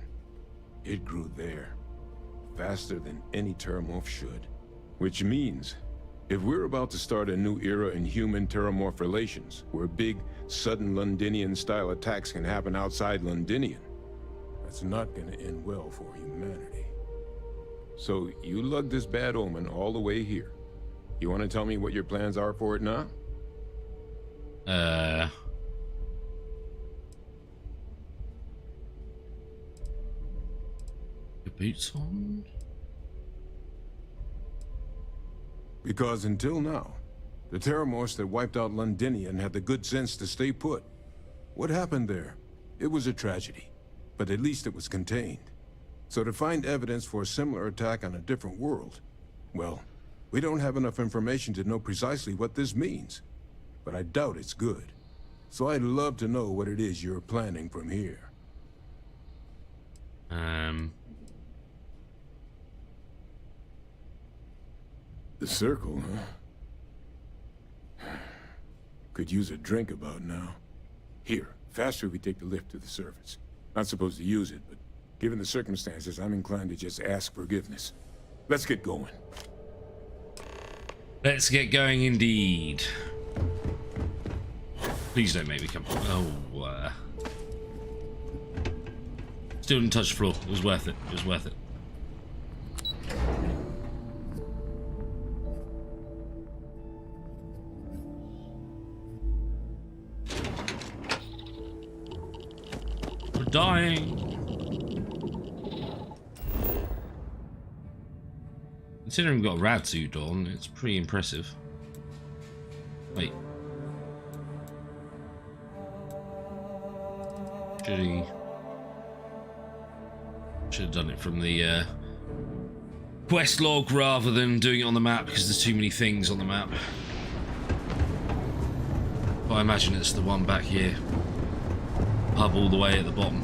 it grew there, faster than any terramorph should. Which means, if we're about to start a new era in human-terramorph relations, where big, sudden Londinian-style attacks can happen outside Londinian, that's not gonna end well for humanity. So, you lugged this bad omen all the way here. You wanna tell me what your plans are for it now? Your boots on? Because until now, the terramorphs that wiped out Londinian had the good sense to stay put. What happened there? It was a tragedy, but at least it was contained. So to find evidence for a similar attack on a different world, well, we don't have enough information to know precisely what this means. But I doubt it's good. So I'd love to know what it is you're planning from here. The circle, huh? Could use a drink about now. Here, faster we take the lift to the surface. Not supposed to use it, but given the circumstances, I'm inclined to just ask forgiveness. Let's get going. Let's get going indeed. Please don't make me come. Oh, still didn't touch the floor. It was worth it. It was worth it. dying. Considering we've got a rad suit on, it's pretty impressive. Wait. Should have done it from the quest log rather than doing it on the map because there's too many things on the map. But I imagine it's the one back here. Hub all the way at the bottom.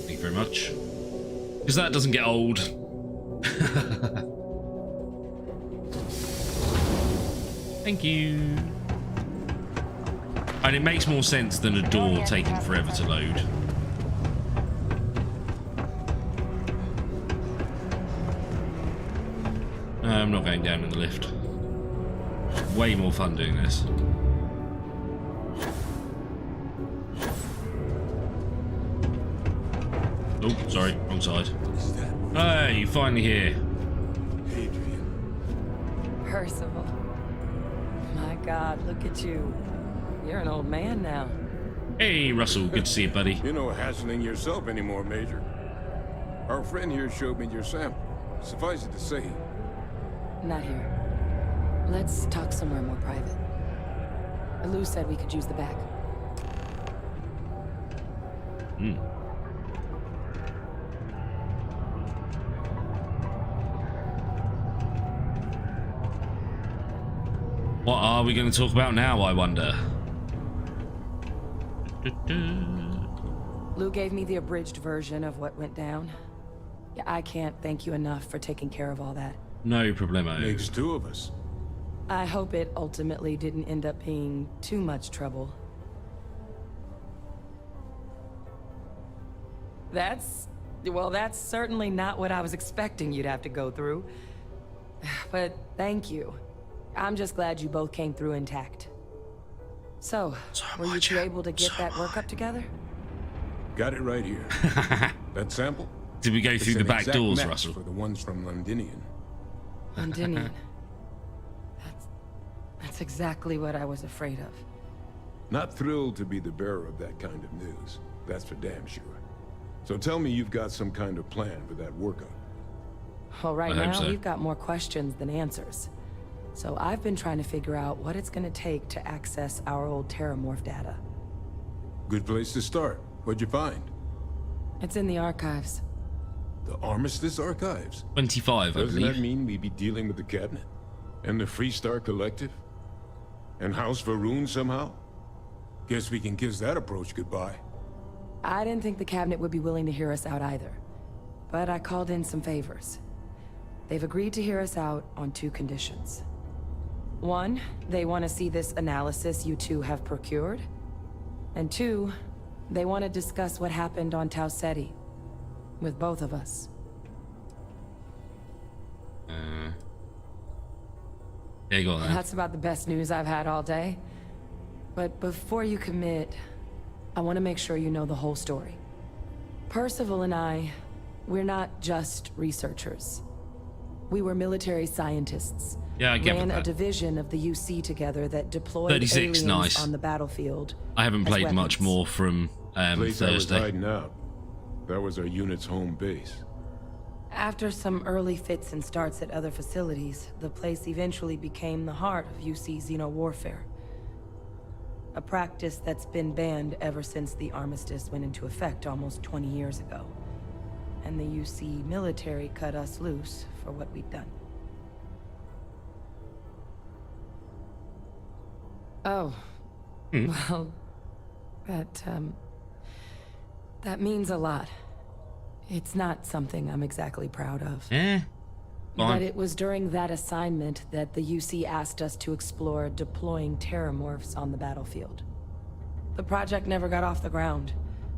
Thank you very much. Because that doesn't get old. Thank you. And it makes more sense than a door taking forever to load. I'm not going down in the lift. Way more fun doing this. Oh, sorry, wrong side. Hey, you finally here. Percival. My God, look at you. You're an old man now. Hey, Russell, good to see you, buddy. You're no hassling yourself anymore, Major. Our friend here showed me your sample. Suffice it to say. Not here. Let's talk somewhere more private. Lou said we could use the back. Hmm. What are we going to talk about now, I wonder? Lou gave me the abridged version of what went down. Yeah, I can't thank you enough for taking care of all that. No problemo. Makes two of us. I hope it ultimately didn't end up being too much trouble. That's certainly not what I was expecting you'd have to go through. But thank you. I'm just glad you both came through intact. So, were you two able to get that workup together? Got it right here. That sample? Did we go through the back doors, Russell? For the ones from Londinian. Londinian. That's exactly what I was afraid of. Not thrilled to be the bearer of that kind of news. That's for damn sure. So tell me you've got some kind of plan for that workup. Well, right now, we've got more questions than answers. So I've been trying to figure out what it's going to take to access our old Terramorph data. Good place to start. What'd you find? It's in the archives. The Armistice Archives? 25, I believe. Doesn't that mean we'd be dealing with the Cabinet? And the Freestar Collective? And House Varun somehow? Guess we can kiss that approach goodbye. I didn't think the Cabinet would be willing to hear us out either. But I called in some favors. They've agreed to hear us out on 2 conditions. 1, they want to see this analysis you two have procured. And 2, they want to discuss what happened on Tau Ceti. With both of us. Yeah, go on then. That's about the best news I've had all day. But before you commit, I want to make sure you know the whole story. Percival and I, we're not just researchers. We were military scientists. Yeah, I get ran that. a division of the UC together that deployed 36, aliens nice. on the battlefield. I haven't as played weapons. much more from Place I was Thursday. hiding out. That was our unit's home base. After some early fits and starts at other facilities, the place eventually became the heart of UC xeno-warfare. A practice that's been banned ever since the armistice went into effect almost 20 years ago. And the UC military cut us loose for what we'd done. Oh. Well, that means a lot. It's not something I'm exactly proud of. But it was during that assignment that the UC asked us to explore deploying terramorphs on the battlefield. The project never got off the ground,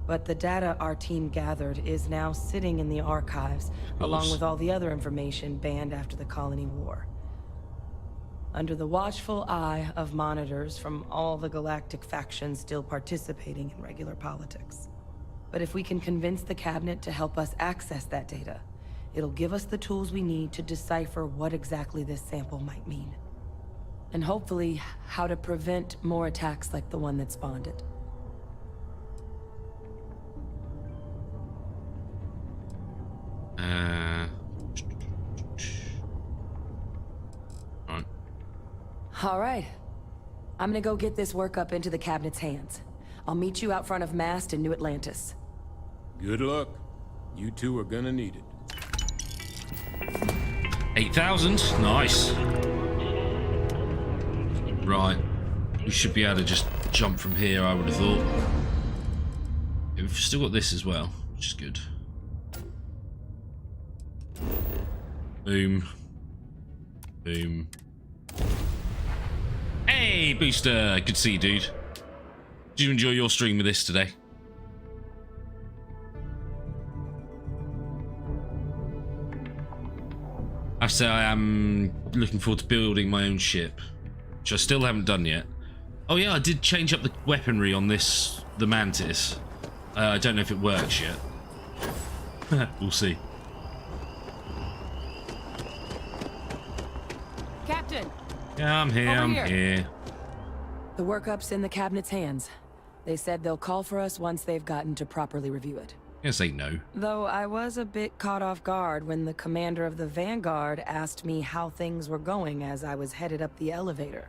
but the data our team gathered is now sitting in the archives, along with all the other information banned after the Colony War. Under the watchful eye of monitors from all the galactic factions still participating in regular politics. But if we can convince the Cabinet to help us access that data, it'll give us the tools we need to decipher what exactly this sample might mean. And hopefully, how to prevent more attacks like the one that spawned it. All right. I'm gonna go get this work up into the cabinet's hands. I'll meet you out front of Mast in New Atlantis. Good luck. You two are gonna need it. 8,000. Nice. Right. We should be able to just jump from here, I would have thought. Yeah, we've still got this as well, which is good. Boom. Boom. Hey, Booster! Good to see you, dude. Did you enjoy your stream with this today? I have to say I am looking forward to building my own ship, which I still haven't done yet. Oh yeah, I did change up the weaponry on this, the Mantis. I don't know if it works yet. We'll see. Captain! Yeah, I'm here, I'm here. The workup's in the cabinet's hands. They said they'll call for us once they've gotten to properly review it. I say no. Though I was a bit caught off guard when the commander of the Vanguard asked me how things were going as I was headed up the elevator.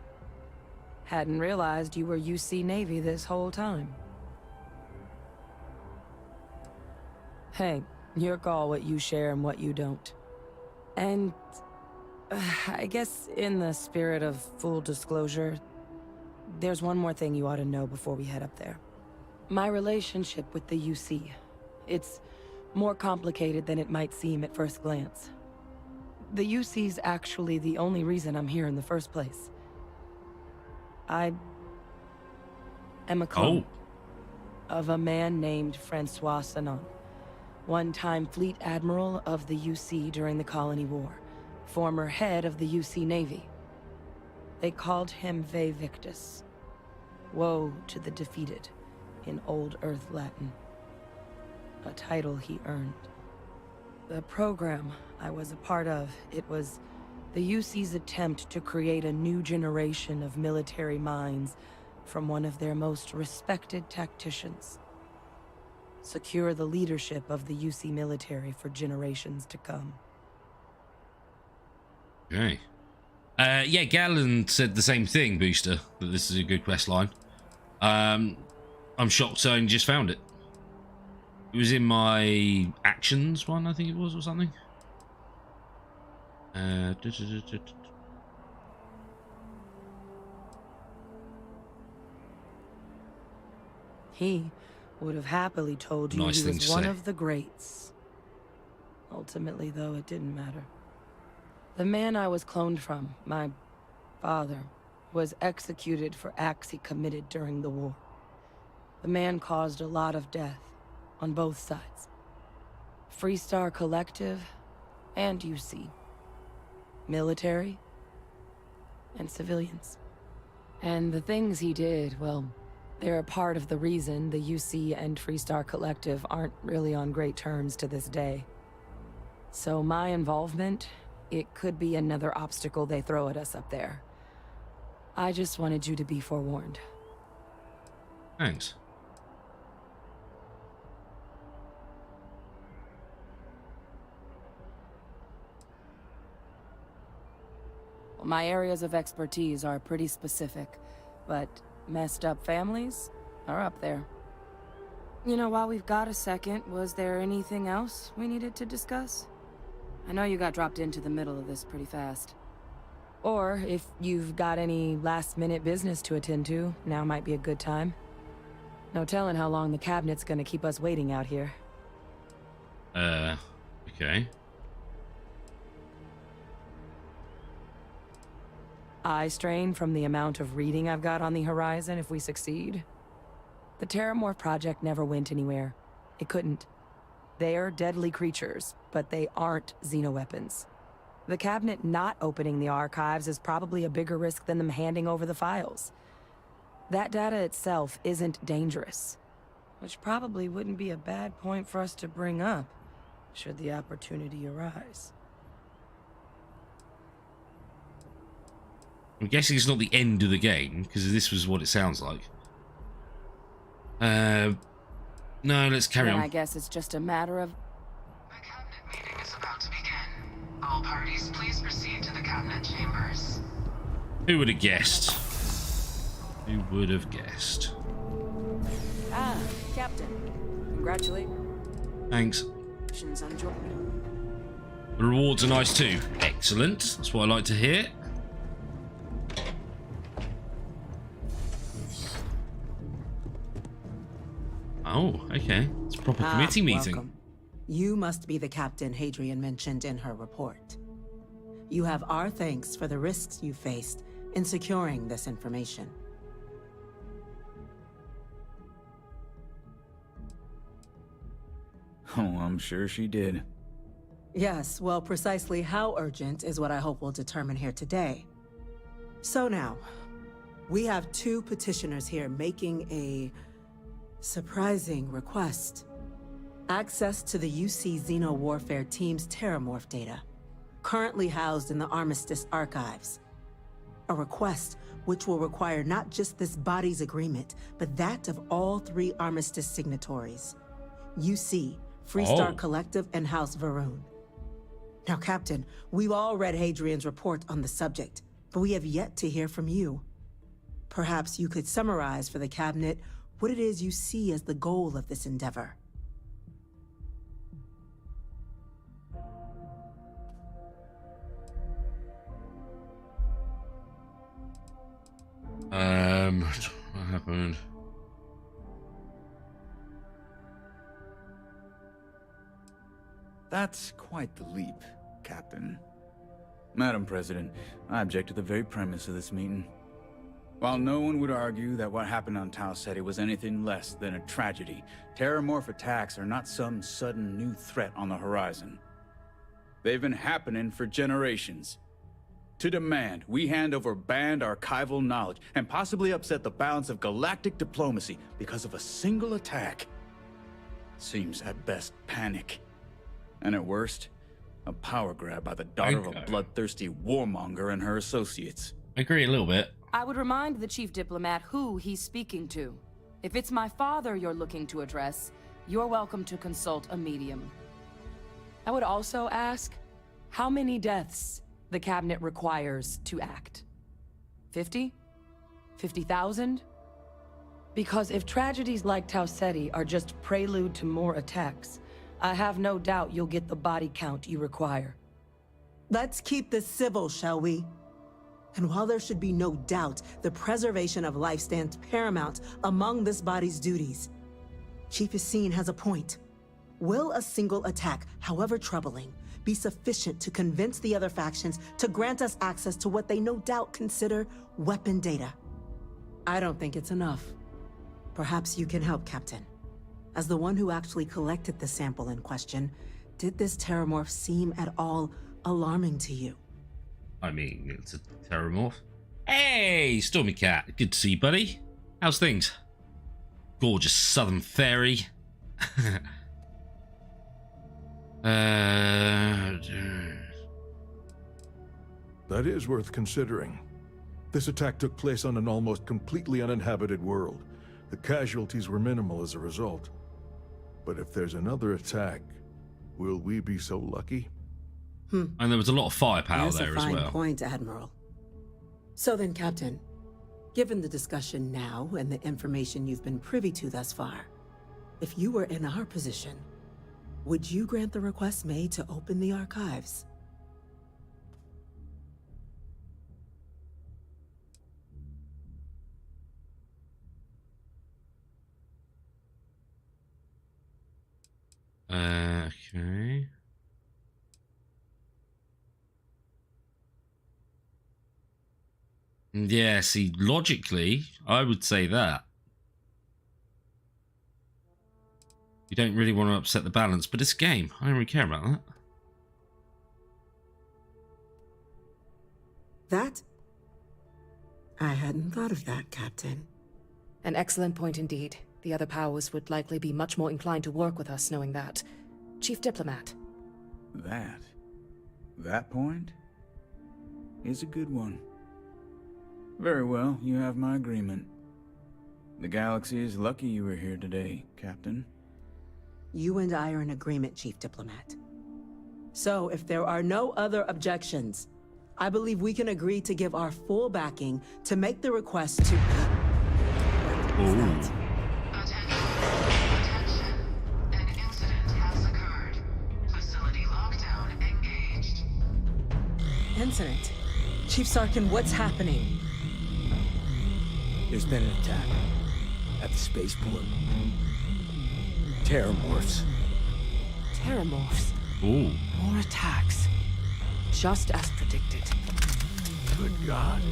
Hadn't realized you were UC Navy this whole time. Hey, your call what you share and what you don't. And I guess in the spirit of full disclosure, there's one more thing you ought to know before we head up there. My relationship with the UC. It's more complicated than it might seem at first glance. The UC's actually the only reason I'm here in the first place. I am a clone of a man named Francois Sanon, one-time fleet admiral of the UC during the Colony War, former head of the UC Navy. They called him Ve Victus, woe to the defeated, in Old Earth Latin. A title he earned. The program I was a part of, it was the UC's attempt to create a new generation of military minds from one of their most respected tacticians. Secure the leadership of the UC military for generations to come. Okay. Yeah, Galen said the same thing, Booster, that this is a good quest line. I'm shocked I only just found it. It was in my actions one, I think it was, or something. He would have happily told you he was one of the greats. Ultimately, though, it didn't matter. The man I was cloned from, my father, was executed for acts he committed during the war. The man caused a lot of death, on both sides. Freestar Collective and UC. Military and civilians. And the things he did, well, they're a part of the reason the UC and Freestar Collective aren't really on great terms to this day. So my involvement, it could be another obstacle they throw at us up there. I just wanted you to be forewarned. Thanks. My areas of expertise are pretty specific, but messed up families are up there. You know, while we've got a second, was there anything else we needed to discuss? I know you got dropped into the middle of this pretty fast. Or if you've got any last-minute business to attend to, now might be a good time. No telling how long the cabinet's gonna keep us waiting out here. Okay. Eye strain from the amount of reading I've got on the horizon if we succeed. The Terramorph project never went anywhere. It couldn't. They're deadly creatures, but they aren't xenoweapons. The cabinet not opening the archives is probably a bigger risk than them handing over the files. That data itself isn't dangerous, which probably wouldn't be a bad point for us to bring up, should the opportunity arise. I'm guessing it's not the end of the game, because this was what it sounds like. No, let's carry on. I guess it's just a matter of... The cabinet meeting is about to begin. All parties, please proceed to the cabinet chambers. Who would have guessed? Who would have guessed? Ah, Captain. Congratulations. Thanks. On The rewards are nice too. Excellent. That's what I like to hear. Oh, okay. It's a proper committee meeting. Welcome. You must be the captain Hadrian mentioned in her report. You have our thanks for the risks you faced in securing this information. Oh, I'm sure she did. Yes, well, precisely how urgent is what I hope we'll determine here today. So now, we have two petitioners here making a surprising request. Access to the UC Xeno Warfare Team's Terramorph data, currently housed in the Armistice archives. A request which will require not just this body's agreement, but that of all three Armistice signatories. UC, Freestar Collective, and House Varun. Now, Captain, we've all read Hadrian's report on the subject, but we have yet to hear from you. Perhaps you could summarize for the Cabinet what it is you see as the goal of this endeavor. What happened? That's quite the leap, Captain. Madam President, I object to the very premise of this meeting. While no one would argue that what happened on Tau Ceti was anything less than a tragedy, Terramorph attacks are not some sudden new threat on the horizon. They've been happening for generations. To demand we hand over banned archival knowledge and possibly upset the balance of galactic diplomacy because of a single attack seems at best panic. And at worst, a power grab by the daughter of a bloodthirsty warmonger and her associates. I agree a little bit. I would remind the chief diplomat who he's speaking to. If it's my father you're looking to address, you're welcome to consult a medium. I would also ask, how many deaths the cabinet requires to act? 50? 50,000? Because if tragedies like Tau Ceti are just prelude to more attacks, I have no doubt you'll get the body count you require. Let's keep this civil, shall we? And while there should be no doubt the preservation of life stands paramount among this body's duties, Chief Yassine has a point. Will a single attack, however troubling, be sufficient to convince the other factions to grant us access to what they no doubt consider weapon data? I don't think it's enough. Perhaps you can help, Captain. As the one who actually collected the sample in question, did this Terramorph seem at all alarming to you? I mean, it's a Terramorph. Hey, Stormy Cat. Good to see you, buddy. How's things? Gorgeous southern fairy. That is worth considering. This attack took place on an almost completely uninhabited world. The casualties were minimal as a result. But if there's another attack, will we be so lucky? And there was a lot of firepower there as well. That's a fine point, Admiral. So then, Captain, given the discussion now and the information you've been privy to thus far, if you were in our position, would you grant the request made to open the archives? Okay. Yeah, see, logically, I would say that. You don't really want to upset the balance, but it's a game. I don't really care about that. That? I hadn't thought of that, Captain. An excellent point indeed. The other powers would likely be much more inclined to work with us knowing that. Chief Diplomat. That point is a good one. Very well, you have my agreement. The galaxy is lucky you were here today, Captain. You and I are in agreement, Chief Diplomat. So, if there are no other objections, I believe we can agree to give our full backing to make the request to... What is that? Attention. An incident has occurred. Facility lockdown engaged. Incident? Chief Sarkin, what's happening? There's been an attack at the spaceport. Terramorphs. Terramorphs. Ooh. More attacks. Just as predicted. Good God.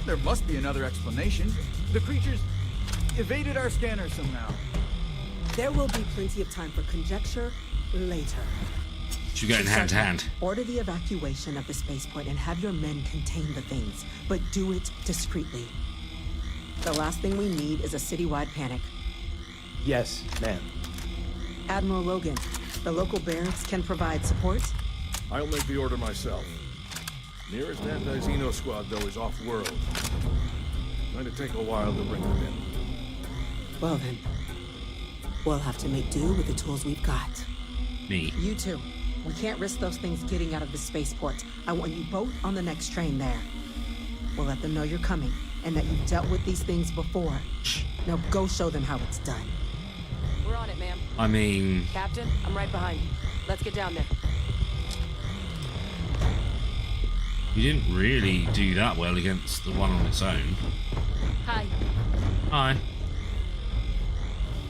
There must be another explanation. The creatures evaded our scanner somehow. There will be plenty of time for conjecture later. Should we go in hand to hand? Order the evacuation of the spaceport and have your men contain the things, but do it discreetly. The last thing we need is a citywide panic. Yes, ma'am. Admiral Logan, the local barracks can provide support? I'll make the order myself. Nearest anti-Xeno squad, though, is off-world. Going to take a while to bring them in. Well then, we'll have to make do with the tools we've got. Me. You too. We can't risk those things getting out of the spaceport. I want you both on the next train there. We'll let them know you're coming, and that you've dealt with these things before. Now go show them how it's done. We're on it, ma'am. I mean... Captain, I'm right behind you. Let's get down there. You didn't really do that well against the one on its own. Hi. Hi.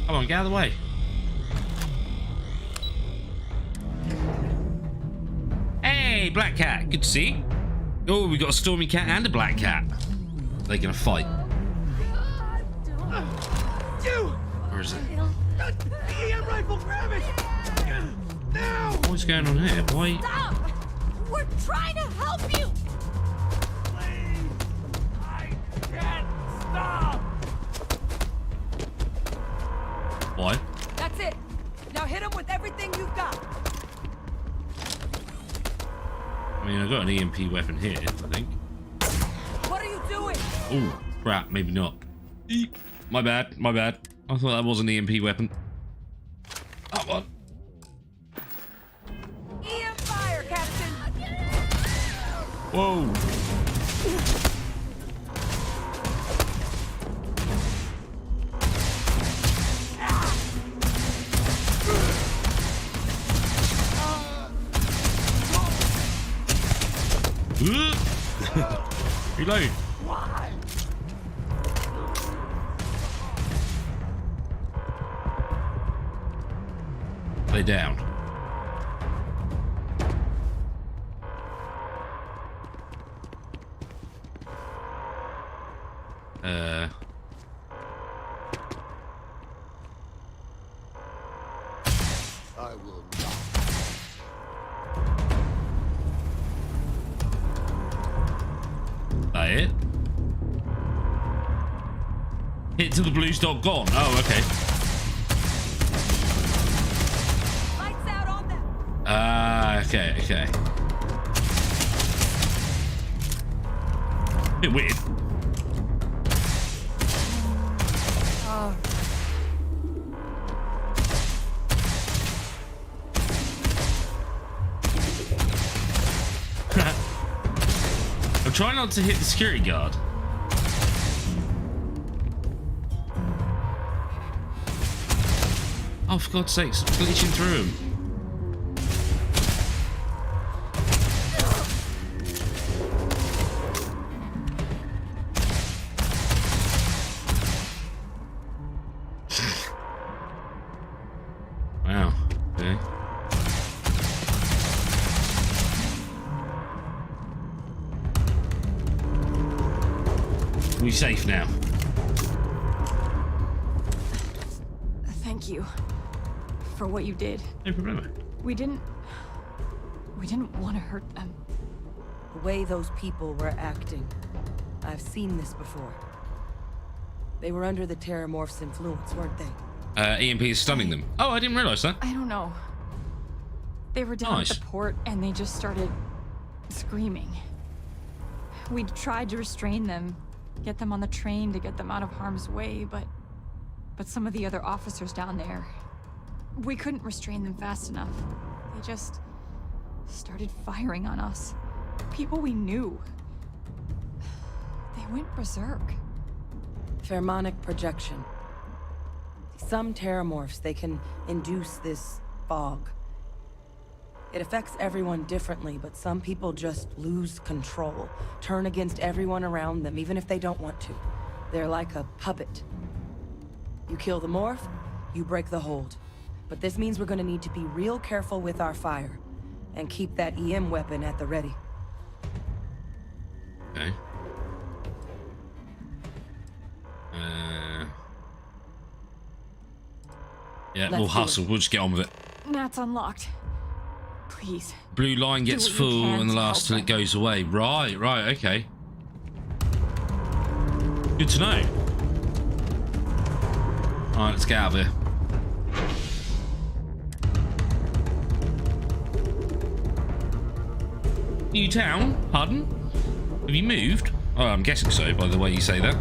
Come on, get out of the way. Hey, Black Cat. Good to see you. Oh, we got a Stormy Cat and a Black Cat. They're gonna fight. Where is it? EM rifle, grab it! Now! What's going on here? Why? Stop! We're trying to help you! Please! I can't stop! Why? That's it. Now hit him with everything you've got. I mean, I've got an EMP weapon here, I think. What are you doing? Oh, crap, maybe not. Eep. My bad, my bad. I thought that was an EMP weapon. That one. EM fire, Captain! Whoa. Reload. Why? Lay down. I will not. That it? Hit till the blue dot gone. Oh, okay. Lights out on them. Okay, okay. Bit weird. I'm trying not to hit the security guard. Oh, for God's sake, stop glitching through him. Wow. Okay. We safe now. Thank you for what you did. No problem. We didn't want to hurt them. The way those people were acting. I've seen this before. They were under the Terramorph's influence, weren't they? EMP is stunning them. Oh, I didn't realize that. I don't know. They were down Nice. at the port and they just started screaming. We tried to restrain them, get them on the train to get them out of harm's way, but some of the other officers down there, we couldn't restrain them fast enough. They just started firing on us. People we knew. They went berserk. Pheromonic projection. Some terramorphs, they can induce this fog. It affects everyone differently, but some people just lose control, turn against everyone around them, even if they don't want to. They're like a puppet. You kill the morph, you break the hold. But this means we're gonna need to be real careful with our fire, and keep that EM weapon at the ready. Okay. Yeah, we'll hustle. We'll just get on with it. That's unlocked. Please. Blue line gets full and the last till it goes away. Right, okay. Good to know. Alright, let's get out of here. New town? Pardon? Have you moved? Oh, I'm guessing so, by the way you say that.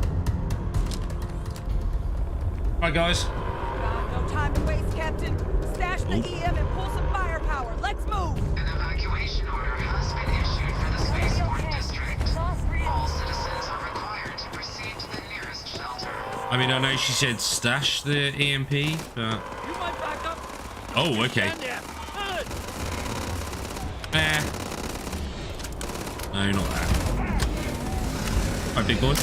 Hi, guys. No time to waste, Captain. Stash the EM and pull some firepower. Let's move. An evacuation order has been issued for the spaceport district. All citizens are required to proceed to the nearest shelter. I mean, I know she said stash the EMP, but... You might back up. Oh, okay. No, not that. Alright, big boy.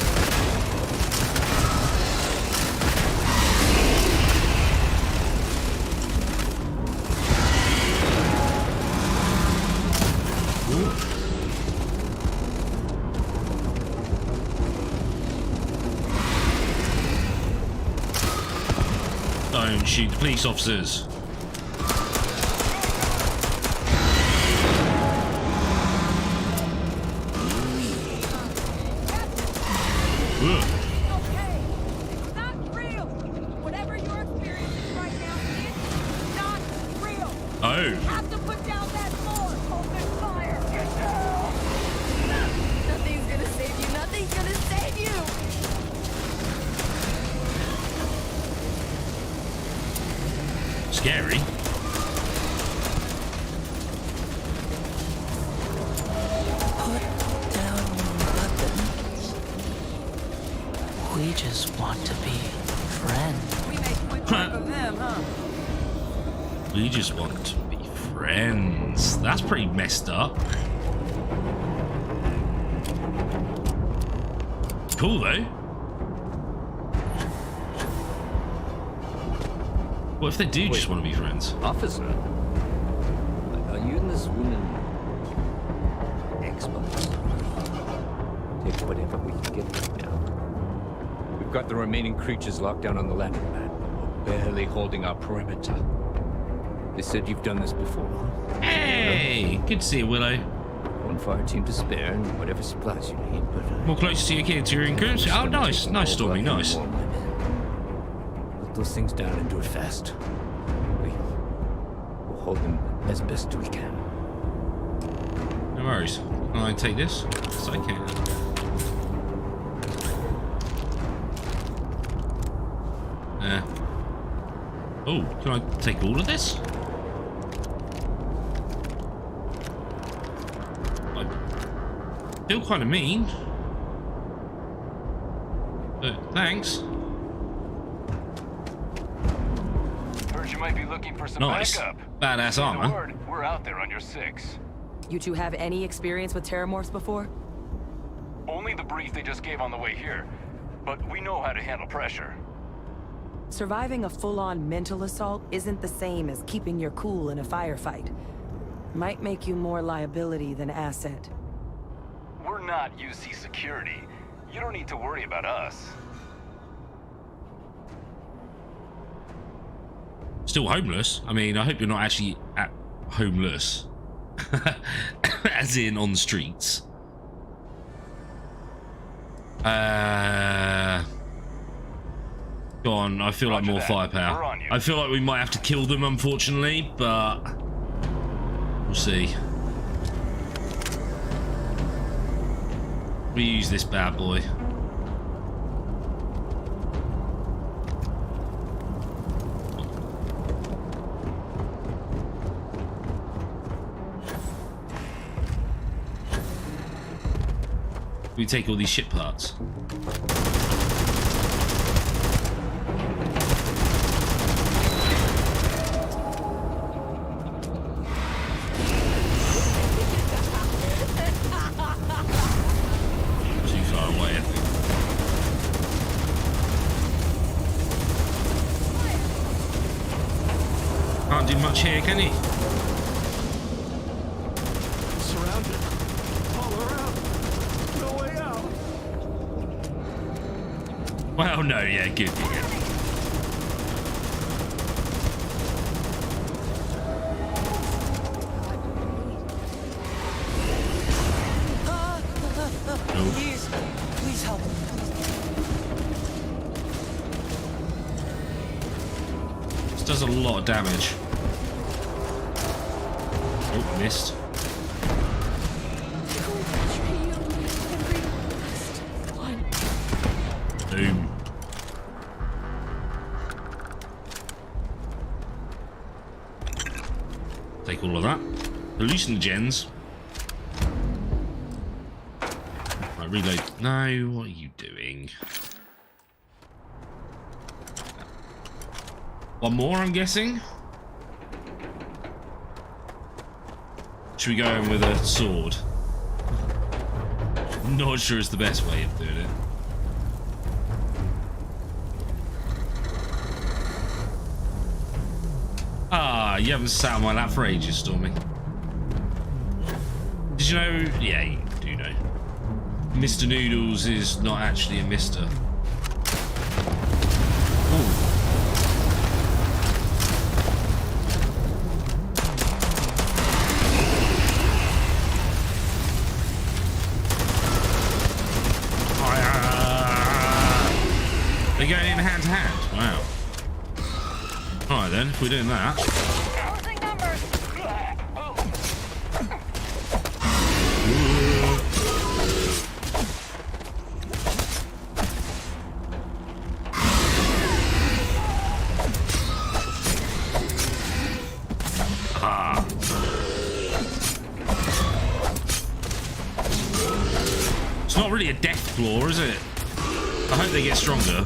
Don't shoot the police officers. Scary. Put down your weapons. We just want to be friends. We made quick work of them, huh? We just want to be friends. That's pretty messed up. Cool though. What if they do just want to be friends? Officer, are you and this woman experts? Take whatever we can get right now. We've got the remaining creatures locked down on the landing pad, but we're barely holding our perimeter. They said you've done this before. Hey, good to see you, Willow. One fire team to spare and whatever supplies you need, but more close to your kids, you're in groups. Oh, nice, Stormy, nice. Put those things down and do it fast. We'll hold them as best we can. No worries. Can I take this? Yes, I can. Oh, can I take all of this? I feel kind of mean. But thanks. Heard you might be looking for some backup. Badass armor. We're out there on your 6. You two have any experience with terramorphs before? Only the brief they just gave on the way here, but we know how to handle pressure. Surviving a full-on mental assault isn't the same as keeping your cool in a firefight. Might make you more liability than asset. We're not UC security. You don't need to worry about us. Still homeless? I mean, I hope you're not actually homeless. As in on the streets. Go on, I feel like more firepower. I feel like we might have to kill them, unfortunately, but we'll see. We use this bad boy. We take all these ship parts. Too far away, I think. Can't do much here, can he? Surrounded. All around. No way out. Well, no, yeah, good. Please help. This does a lot of damage. Oh, missed. Boom. Take all of that. Hallucinogens. Right, reload. No, what are you doing? One more, I'm guessing? Should we go in with a sword? Not sure it's the best way of doing it. Ah, you haven't sat on my lap for ages, Stormy. Did you know? Yeah, you do know. Mr. Noodles is not actually a Mr. Ooh. They're going in hand to hand. Wow. Alright then, if we're doing that. Ah. It's not really a death claw, is it? I hope they get stronger.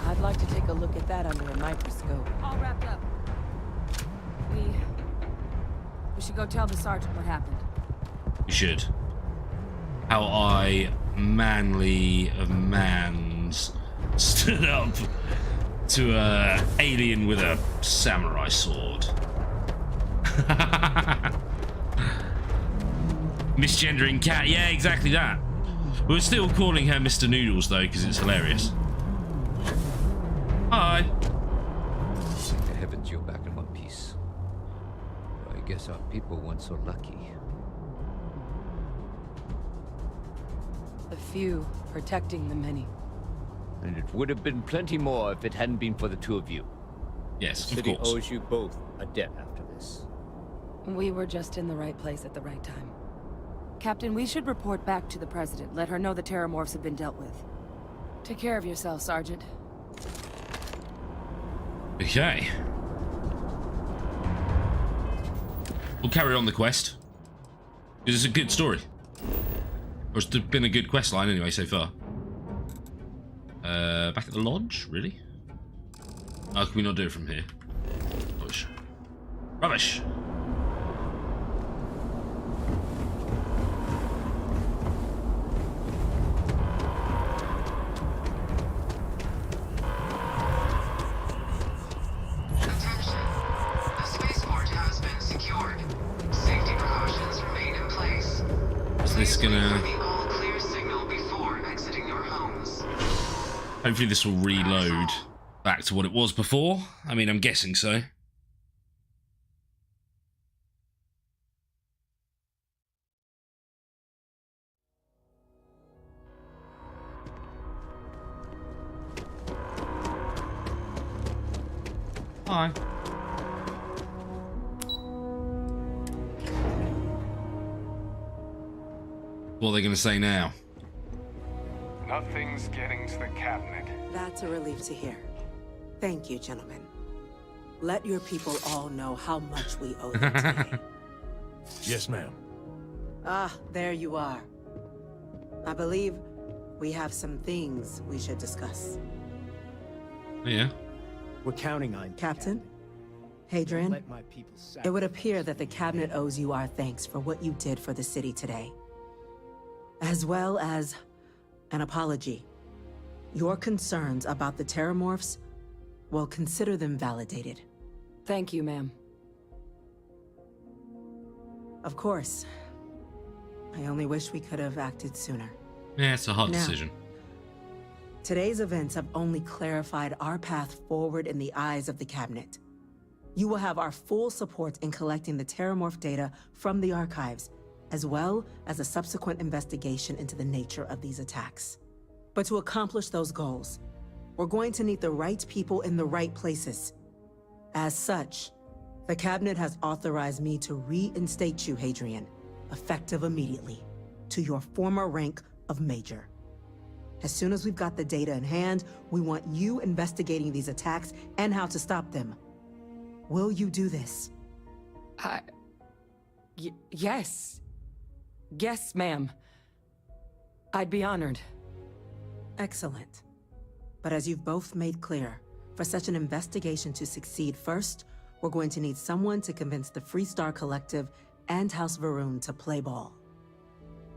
I'd like to take a look at that under a microscope. All wrapped up. We should go tell the sergeant what happened. You should. How I manly of mans stood up to a alien with a samurai sword. Misgendering cat. Yeah, exactly that. We're still calling her Mr. Noodles though, because it's hilarious. Hi. Thank the heavens you're back in one piece. I guess our people weren't so lucky. The few protecting the many. And it would have been plenty more if it hadn't been for the two of you. Yes, the city owes you both a debt after this. We were just in the right place at the right time. Captain, we should report back to the President. Let her know the Terramorphs have been dealt with. Take care of yourself, Sergeant. Okay. We'll carry on the quest. It's a good story. Or it's been a good quest line anyway so far. Back at the lodge? Really? Oh, can we not do it from here? Rubbish. Rubbish! This gonna... Hopefully this will reload back to what it was before. I mean, I'm guessing so. Bye. What are they going to say now? Nothing's getting to the cabinet. That's a relief to hear. Thank you, gentlemen. Let your people all know how much we owe them today. Yes, ma'am. Ah, there you are. I believe we have some things we should discuss. Yeah. We're counting on you, Captain? Hadrian, Let my people it would appear that the cabinet owes you our thanks for what you did for the city today. As well as an apology. Your concerns about the Terramorphs, well, consider them validated. Thank you, ma'am. Of course. I only wish we could have acted sooner. Yeah, it's a hard Now, decision. Today's events have only clarified our path forward in the eyes of the cabinet. You will have our full support in collecting the Terramorph data from the archives, as well as a subsequent investigation into the nature of these attacks. But to accomplish those goals, we're going to need the right people in the right places. As such, the cabinet has authorized me to reinstate you, Hadrian, effective immediately, to your former rank of Major. As soon as we've got the data in hand, we want you investigating these attacks and how to stop them. Will you do this? Yes. Yes, ma'am. I'd be honored. Excellent. But as you've both made clear, for such an investigation to succeed, first, we're going to need someone to convince the Freestar Collective and House Varun to play ball.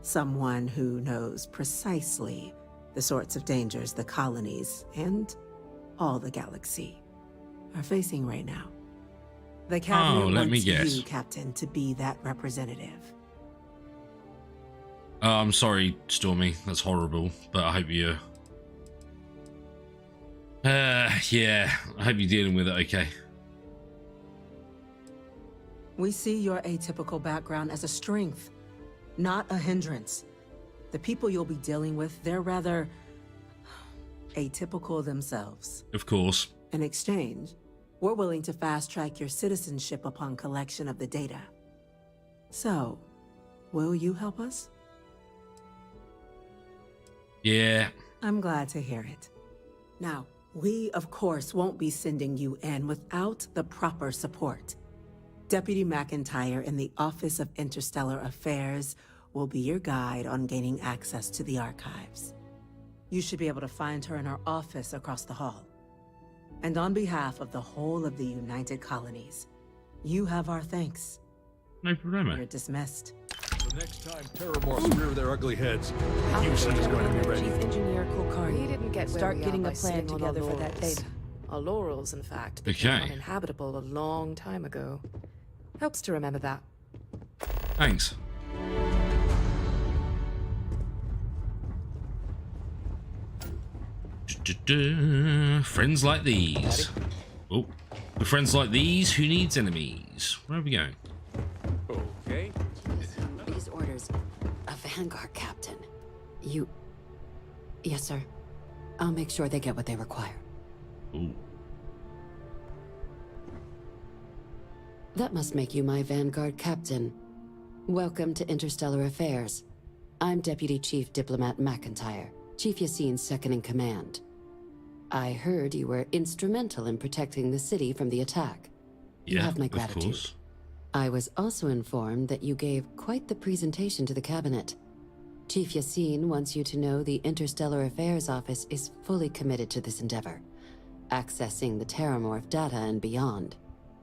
Someone who knows precisely the sorts of dangers the colonies and all the galaxy are facing right now. The cabinet let me wants guess. you, Captain, to be that representative. I'm sorry, Stormy. That's horrible. But I hope you... yeah. I hope you're dealing with it okay. We see your atypical background as a strength, not a hindrance. The people you'll be dealing with, they're rather atypical themselves. Of course. In exchange, we're willing to fast-track your citizenship upon collection of the data. So, will you help us? Yeah. I'm glad to hear it. Now, we, of course, won't be sending you in without the proper support. Deputy McIntyre in the Office of Interstellar Affairs will be your guide on gaining access to the archives. You should be able to find her in her office across the hall. And on behalf of the whole of the United Colonies, you have our thanks. No problem. You're dismissed. The next time Terramorphs rear their ugly heads, Houston is going to be ready. Chief Engineer Kulkarni. We didn't get where Start we getting are a by plan sitting on our together for that laurels. data. Our laurels, in fact, became Okay. uninhabitable a long time ago. Helps to remember that. Thanks. Friends like these. Oh, with friends like these, who needs enemies? Where are we going? Okay. These orders. A Vanguard captain. You... Yes, sir. I'll make sure they get what they require. Ooh. That must make you my Vanguard captain. Welcome to Interstellar Affairs. I'm Deputy Chief Diplomat McIntyre, Chief Yassine's second-in-command. I heard you were instrumental in protecting the city from the attack. You have my gratitude. Of course. I was also informed that you gave quite the presentation to the cabinet. Chief Yassine wants you to know the Interstellar Affairs Office is fully committed to this endeavor, accessing the Terramorph data and beyond.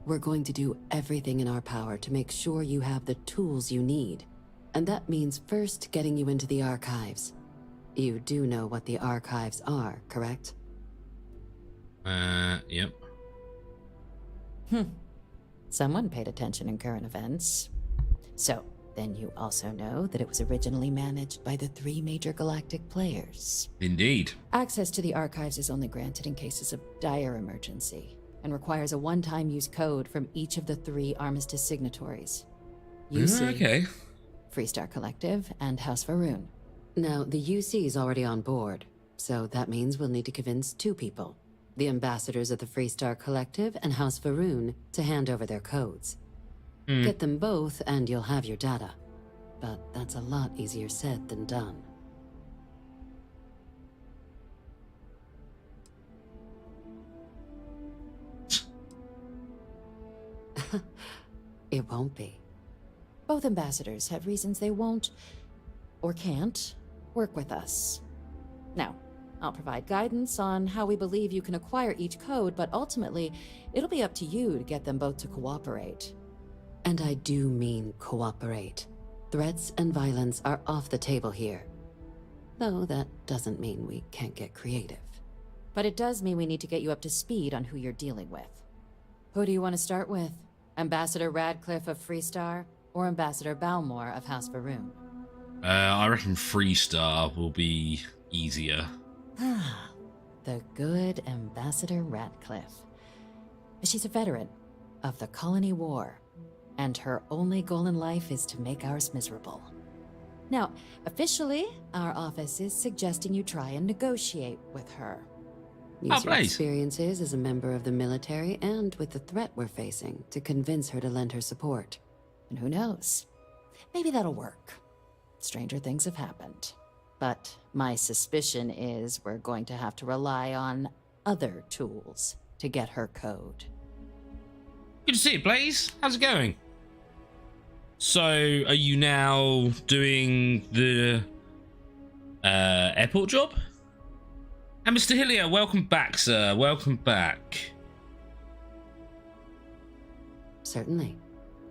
We're going to do everything in our power to make sure you have the tools you need. And that means first getting you into the archives. You do know what the archives are, correct? Yep. Someone paid attention in current events. So, then you also know that it was originally managed by the 3 major galactic players. Indeed. Access to the archives is only granted in cases of dire emergency, and requires a one-time use code from each of the 3 armistice signatories. UC, Okay. Freestar Collective, and House Varun. Now, the UC is already on board, so that means we'll need to convince 2 people. the ambassadors of the Freestar Collective and House Varun, to hand over their codes. Get them both and you'll have your data. But that's a lot easier said than done. It won't be. Both ambassadors have reasons they won't, or can't, work with us. Now, I'll provide guidance on how we believe you can acquire each code, but ultimately, it'll be up to you to get them both to cooperate. And I do mean cooperate. Threats and violence are off the table here. Though that doesn't mean we can't get creative. But it does mean we need to get you up to speed on who you're dealing with. Who do you want to start with? Ambassador Radcliffe of Freestar, or Ambassador Balmore of House Varun? I reckon Freestar will be easier. The good Ambassador Radcliffe. She's a veteran of the Colony War, and her only goal in life is to make ours miserable. Now, officially, our office is suggesting you try and negotiate with her. Use your experiences as a member of the military and with the threat we're facing to convince her to lend her support. And who knows? Maybe that'll work. Stranger things have happened. But my suspicion is we're going to have to rely on other tools to get her code. Good to see you, Blaze. How's it going? So, are you now doing the airport job? And Mr. Hillier, welcome back, sir. Welcome back. Certainly.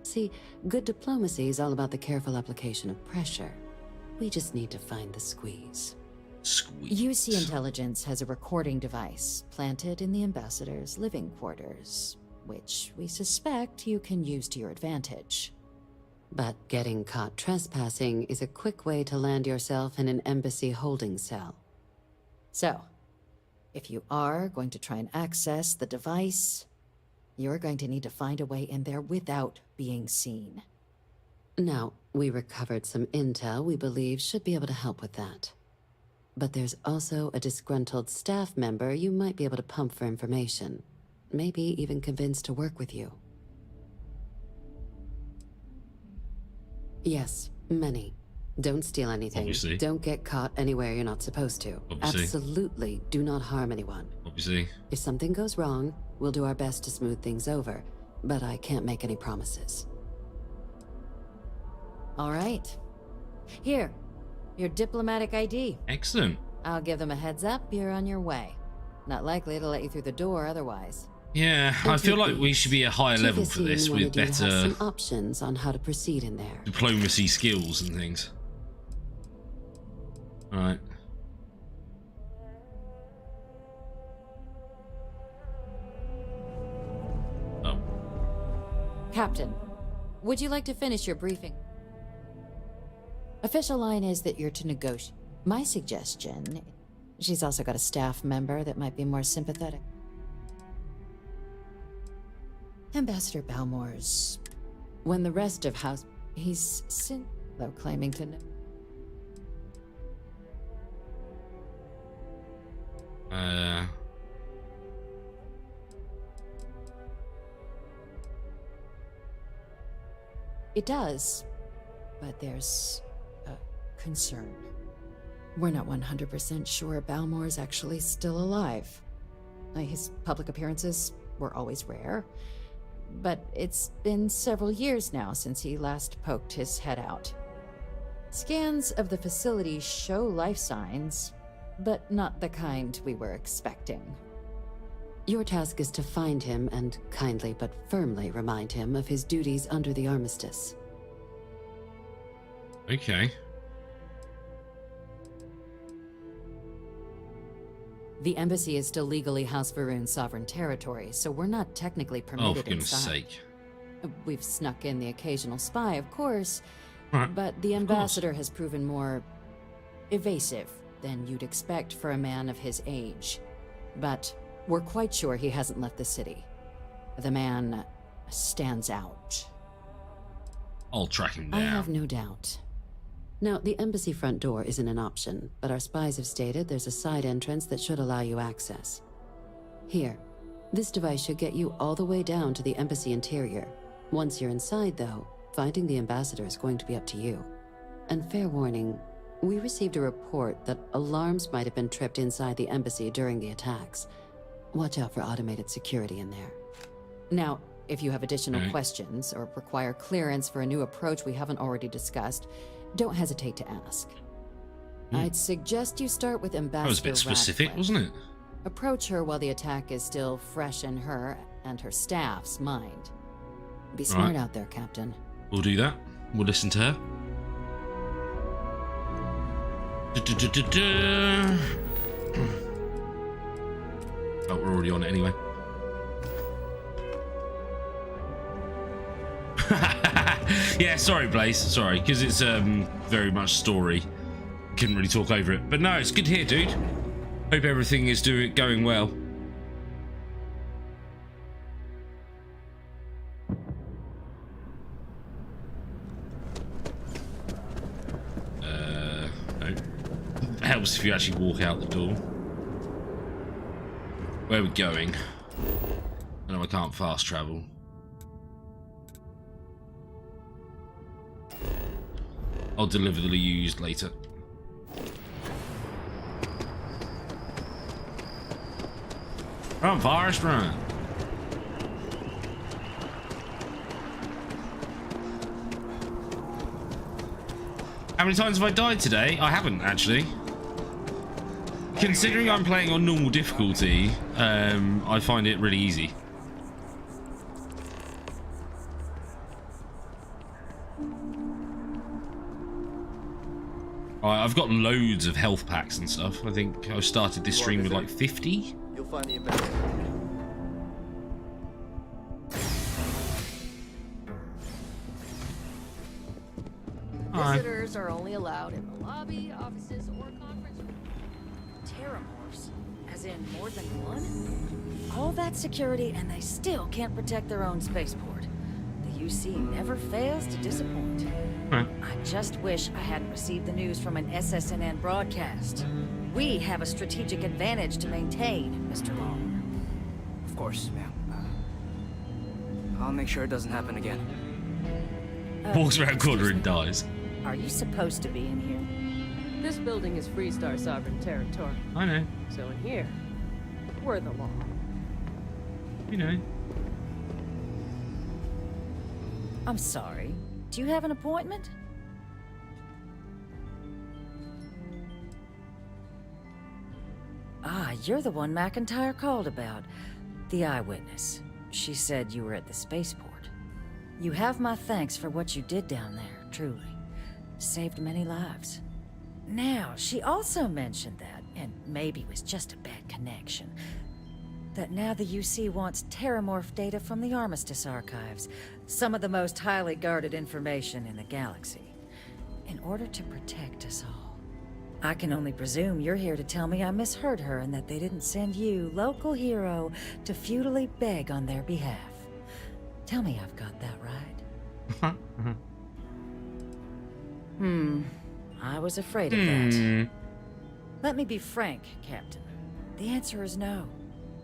See, good diplomacy is all about the careful application of pressure. We just need to find the squeeze. UC Intelligence has a recording device planted in the ambassador's living quarters, which we suspect you can use to your advantage. But getting caught trespassing is a quick way to land yourself in an embassy holding cell. So, if you are going to try and access the device, you're going to need to find a way in there without being seen. Now, we recovered some intel we believe should be able to help with that. But there's also a disgruntled staff member you might be able to pump for information. Maybe even convince to work with you. Yes, many. Don't steal anything. Obviously. Don't get caught anywhere you're not supposed to. Obviously. Absolutely do not harm anyone. Obviously. If something goes wrong, we'll do our best to smooth things over, but I can't make any promises. All right. Here, your diplomatic ID. Excellent. I'll give them a heads up, you're on your way. Not likely to let you through the door otherwise. Yeah, I feel like we should be a higher level for this with better some options on how to proceed in there. Diplomacy skills and things. All right. Oh. Captain, would you like to finish your briefing? Official line is that you're to negotiate. My suggestion, she's also got a staff member that might be more sympathetic. Ambassador Balmore's. When the rest of House... He's though claiming to know. It does, but there's a concern. We're not 100% sure Balmore's actually still alive. His public appearances were always rare, but it's been several years now since he last poked his head out. Scans of the facility show life signs, but not the kind we were expecting. Your task is to find him and kindly but firmly remind him of his duties under the armistice. Okay. The embassy is still legally House Varun sovereign territory, so we're not technically permitted for goodness inside. sake. We've snuck in the occasional spy, of course, Right. but the ambassador has proven more evasive than you'd expect for a man of his age. But we're quite sure he hasn't left the city. The man stands out. I'll track him I down. have no doubt. Now, the embassy front door isn't an option, but our spies have stated there's a side entrance that should allow you access. Here, this device should get you all the way down to the embassy interior. Once you're inside, though, finding the ambassador is going to be up to you. And fair warning, we received a report that alarms might have been tripped inside the embassy during the attacks. Watch out for automated security in there. Now, if you have additional questions or require clearance for a new approach we haven't already discussed, don't hesitate to ask. I'd suggest you start with Ambassador That was a bit specific, Radcliffe. wasn't it? Approach her while the attack is still fresh in her and her staff's mind. Be smart out there, Captain. We'll do that. We'll listen to her. Oh, we're already on it anyway. Yeah, sorry, Blaze. Sorry, because it's very much story. Couldn't really talk over it. But no, it's good to hear, dude. Hope everything is going well. No. It helps if you actually walk out the door. Where are we going? I know I can't fast travel. I'll deliver the used later. Run, Forrest, run. How many times have I died today? I haven't, actually. Considering I'm playing on normal difficulty, I find it really easy. I've got loads of health packs and stuff. I think I started this stream with like 50. You'll find the ambassador. Visitors are only allowed in the lobby, offices, or conference rooms. Terramorphs? As in more than one? All that security and they still can't protect their own spaceport. The UC never fails to disappoint. I just wish I hadn't received the news from an SSNN broadcast. We have a strategic advantage to maintain, Mr. Long. Of course, ma'am. I'll make sure it doesn't happen again. Walks around corner and dies. Are you supposed to be in here? This building is Freestar sovereign territory. I know. So in here, we're the law. You know. I'm sorry. Do you have an appointment? Ah, you're the one McIntyre called about. The eyewitness. She said you were at the spaceport. You have my thanks for what you did down there, truly. Saved many lives. Now, she also mentioned that, and maybe it was just a bad connection, that now the UC wants Terramorph data from the Armistice archives, some of the most highly guarded information in the galaxy, in order to protect us all. I can only presume you're here to tell me I misheard her and that they didn't send you, local hero, to futilely beg on their behalf. Tell me I've got that right. I was afraid of that. Let me be frank, Captain. The answer is no.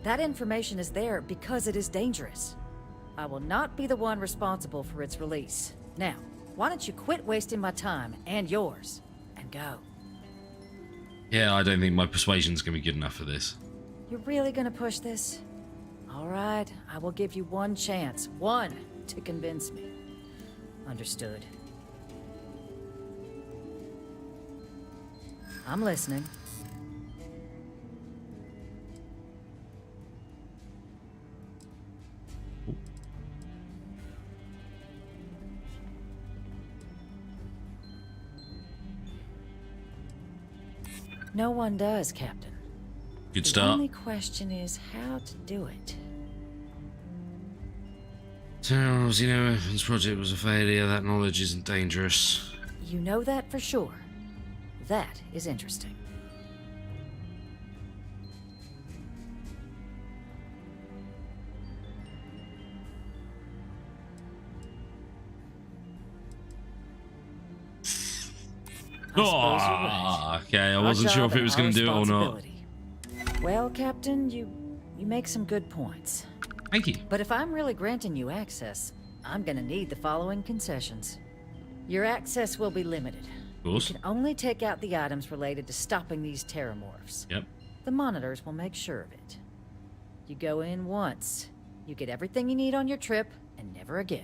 That information is there because it is dangerous. I will not be the one responsible for its release. Now, why don't you quit wasting my time and yours and go? Yeah, I don't think my persuasion's gonna be good enough for this. You're really gonna push this? All right, I will give you one chance. One to convince me. Understood. I'm listening. No one does, Captain. Good The start. only question is how to do it. Charles, you know, Evans' project was a failure. That knowledge isn't dangerous. You know that for sure. That is interesting. Oh, okay. I wasn't sure if it was going to do it or not. Well, Captain, you You make some good points. Thank you. But if I'm really granting you access, I'm gonna need the following concessions. Your access will be limited. Of course. You can only take out the items related to stopping these terramorphs. Yep. The monitors will make sure of it. You go in once, you get everything you need on your trip, and never again.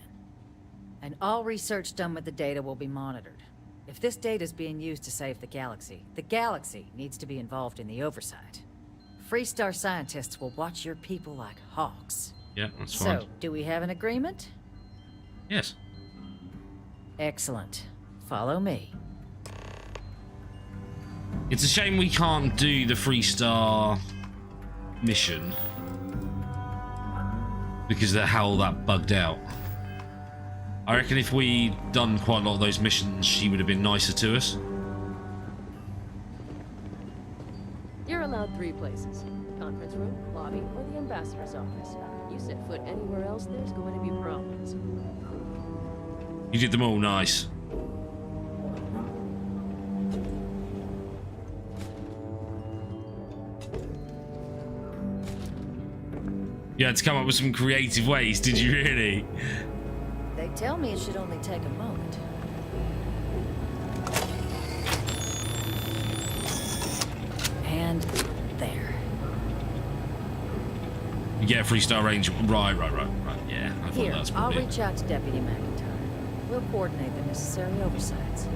And all research done with the data will be monitored. If this data is being used to save the galaxy needs to be involved in the oversight. Freestar scientists will watch your people like hawks. Yeah, that's fine. So, do we have an agreement? Yes. Excellent. Follow me. It's a shame we can't do the Freestar mission because of how that bugged out. I reckon if we'd done quite a lot of those missions, she would have been nicer to us. You're allowed 3 places. Conference room, lobby, or the ambassador's office. You set foot anywhere else, there's going to be problems. You did them all nice. You had to come up with some creative ways, did you really? They tell me it should only take a moment. And there. You get a Freestar range. Right. Yeah, I thought Here, that's I'll probably reach out to Deputy McIntyre. We'll coordinate the necessary oversights.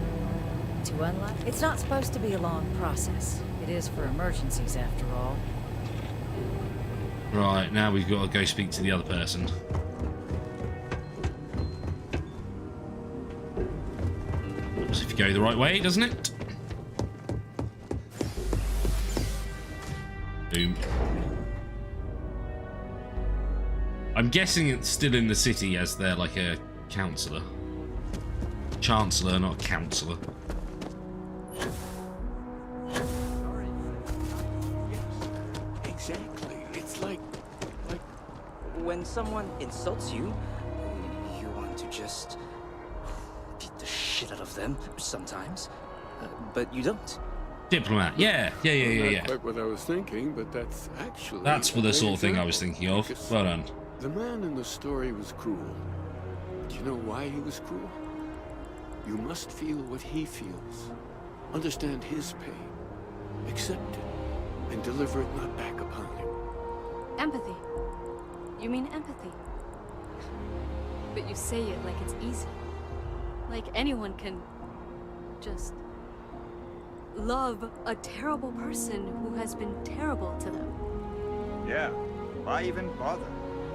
To unlock, it's not supposed to be a long process. It is for emergencies, after all. Right, now we've got to go speak to the other person. Oops, if you go the right way, doesn't it? Boom. I'm guessing it's still in the city as they're like a counselor. Chancellor, not counselor. Exactly. It's like when someone insults you, you want to just beat the shit out of them sometimes, but you don't. Diplomat, yeah. Not quite what I was thinking, but that's actually... That's the sort of thing I was thinking of. Well done. The man in the story was cruel. Do you know why he was cruel? You must feel what he feels. Understand his pain. Accept it. And deliver it not back upon him. Empathy. You mean empathy? But you say it like it's easy. Like anyone can just love a terrible person who has been terrible to them. Yeah, why even bother?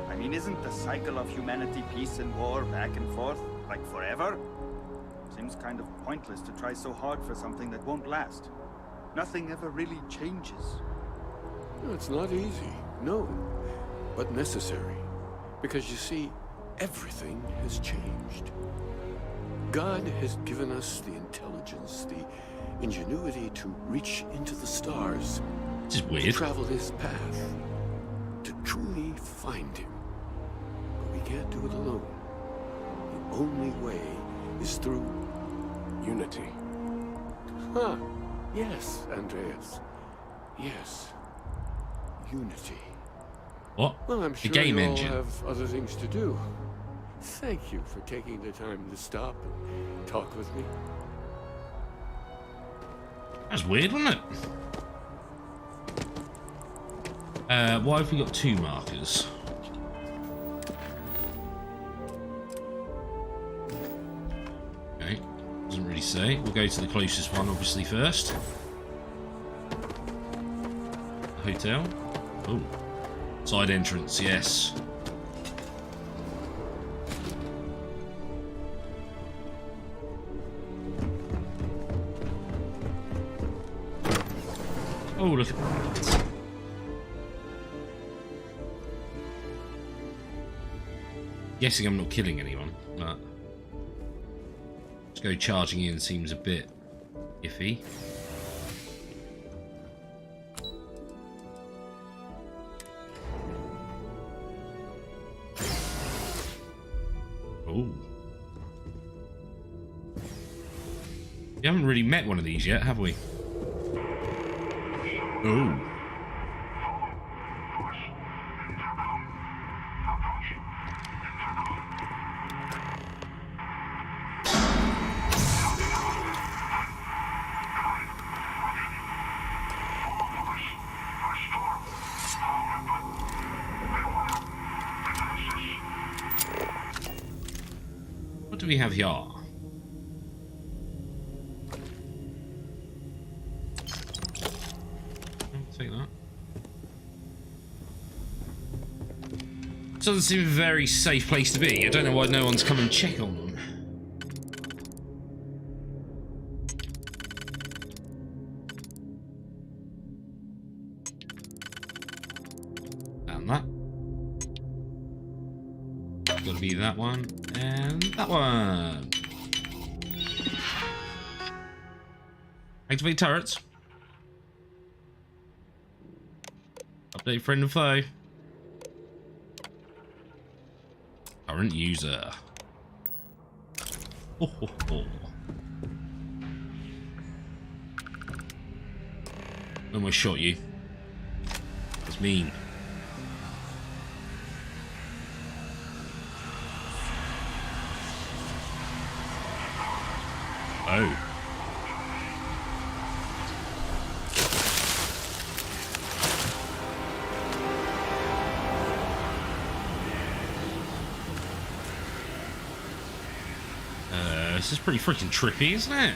I mean, isn't the cycle of humanity peace and war back and forth, like forever? Seems kind of pointless to try so hard for something that won't last. Nothing ever really changes. No, it's not easy, no, but necessary. Because you see, everything has changed. God has given us the intelligence, the ingenuity to reach into the stars. This is weird. To travel his path. To truly find him. But we can't do it alone. The only way is through unity. Huh. Yes, Andreas. Yes. Unity. What? Well, I'm sure a game you all engine. have other things to do. Thank you for taking the time to stop and talk with me. That's weird, wasn't it? Why have we got 2 markers? Okay, doesn't really say. We'll go to the closest one, obviously, first. The hotel. Oh, side entrance, yes. Oh, look at that. Guessing I'm not killing anyone, but just go charging in seems a bit iffy. Oh. We haven't really met one of these yet, have we? Oh. do we have here? Take that. Doesn't seem a very safe place to be. I don't know why no one's come and check on them. And that. Gotta be that one. And that one. Activate turrets. Update friend and foe. Current user. Oh, oh, oh. Almost shot you. That's mean. Oh. This is pretty freaking trippy, isn't it?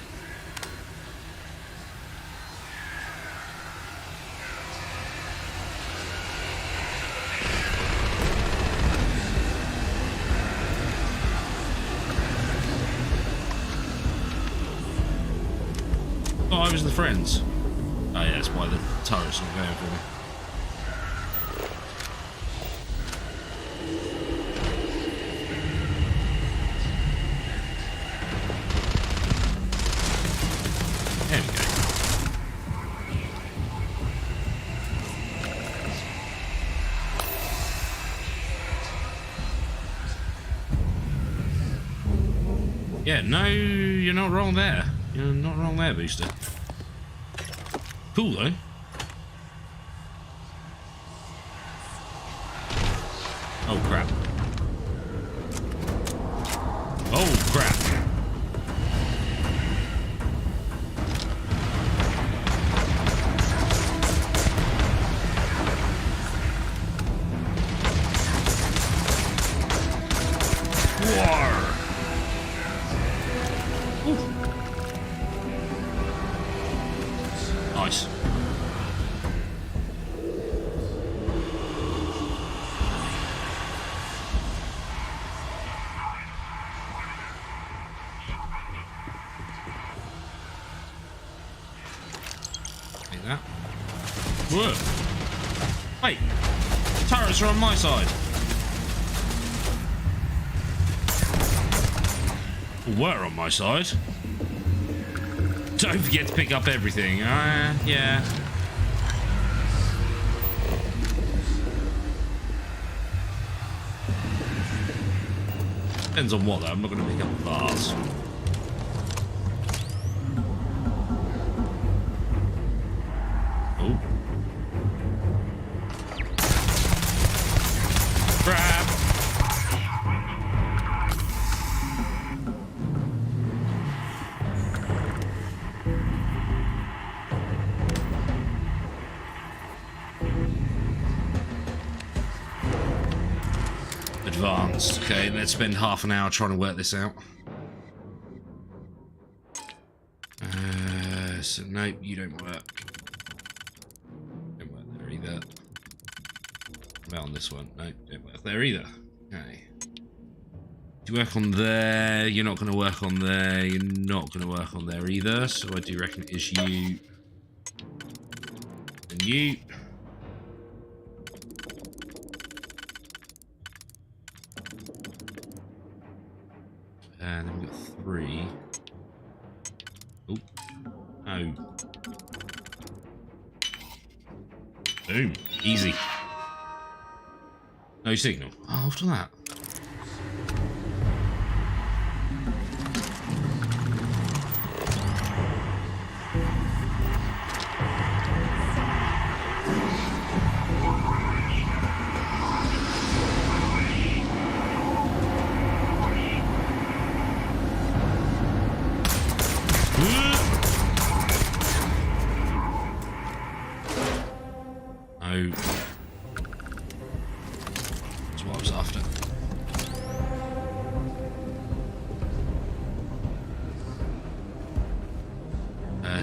Oh, I was the friends. Oh yeah, that's why the turret's not going for me. Yeah, no, you're not wrong there. You're not wrong there, Booster. Cool, though. Oh, crap. Oh, crap. War. Nice. Take that. Whoa. Wait. Turrets are on my side. Were on my side. Don't forget to pick up everything. Yeah. Depends on what, though. I'm not going to pick up bars. Oh. Grab. Advanced. Okay, let's spend half an hour trying to work this out. So nope, you don't work. Don't work there either. About on this one. Nope, don't work there either. Okay. Do you work on there? You're not going to work on there. You're not going to work on there either. So I do reckon it is you. And you. And then we've got 3. Oh. Oh. Boom. Easy. No signal. Oh, after that.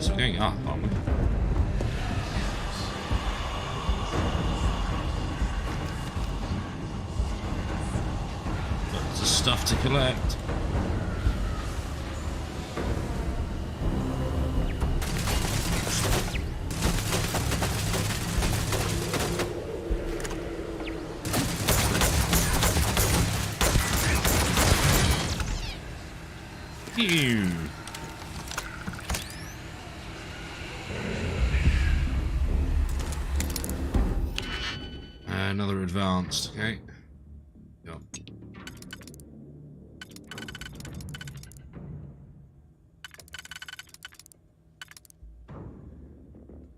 so we're going up, aren't we? Lots of stuff to collect. Another advanced, okay. Yep.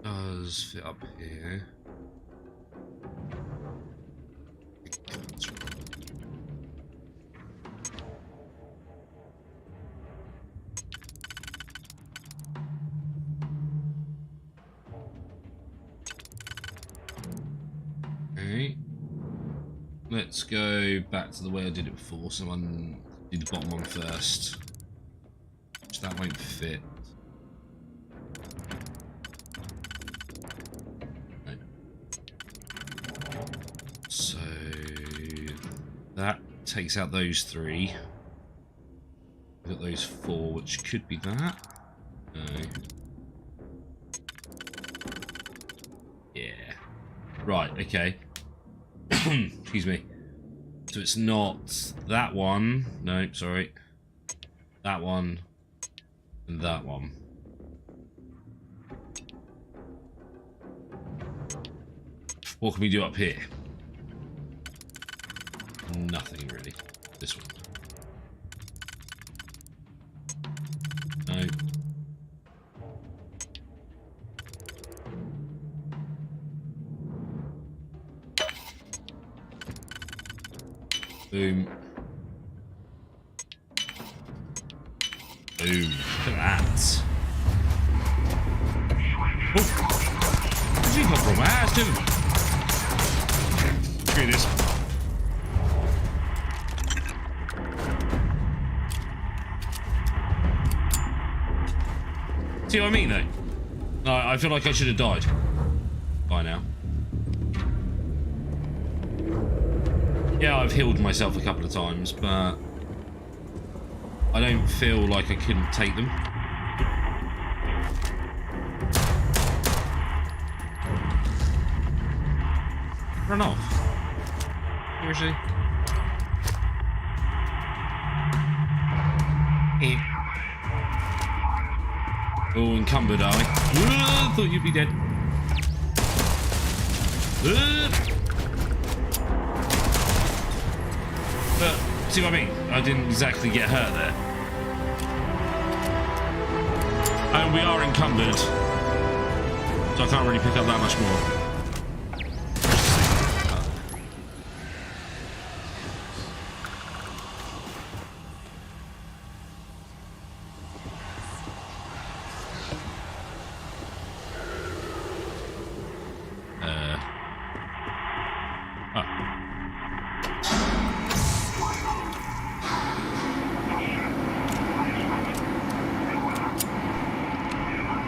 Does fit up here. Okay. Let's go back to the way I did it before. Someone do the bottom one first. Which that won't fit. No. So that takes out those three. We've got those four, which could be that. No. Yeah. Right, okay. Excuse me. So it's not that one. No, sorry. That one. And that one. What can we do up here? Nothing really. This one. No. Boom. Boom. Look at that. Oh. Where'd you come from? Ah, it's doing. Look at this. See what I mean, though? No, I feel like I should have died by now. Yeah, I've healed myself a couple of times, but I don't feel like I couldn't take them. Run off. Seriously? Oh, encumbered, are we? Thought you'd be dead. But, see what I mean? I didn't exactly get hurt there. And we are encumbered. So I can't really pick up that much more.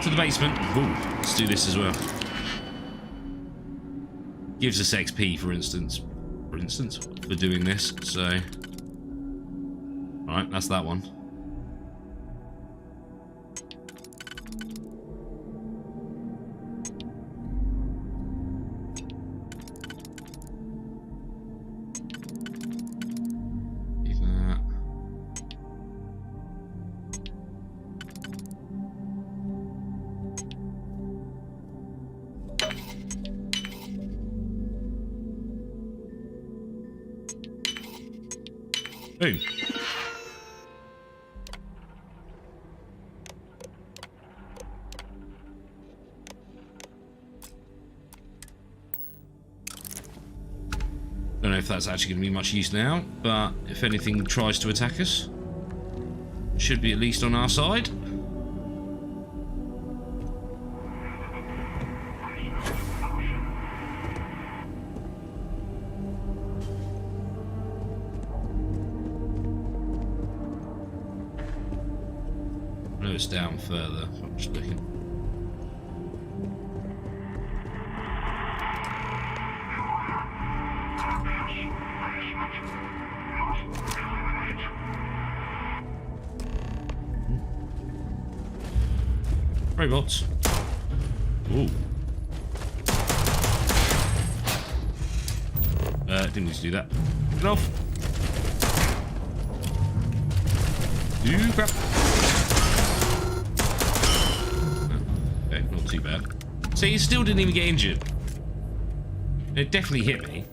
To the basement. Ooh, let's do this as well. Gives us XP, for instance, for doing this. So, right, that's that one. Boom. Don't know if that's actually going to be much use now, but if anything tries to attack us, it should be at least on our side. It's down further. I'm just looking. Robots. Ooh. Didn't need to do that. Get off. Ooh, crap. Okay, not too bad. So you still didn't even get injured. It definitely hit me.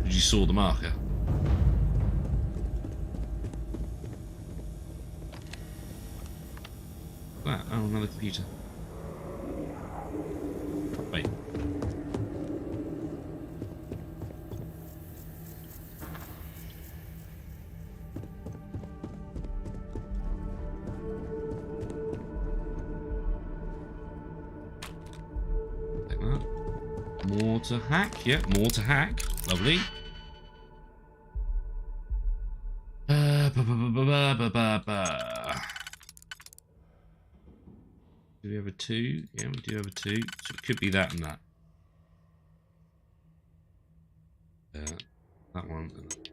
You saw the marker. That? Oh, another computer. Wait. Take that. More to hack. Yeah, more to hack. Lovely. Do we have a 2? Yeah, we do have a 2. So it could be that and that. That one. And that.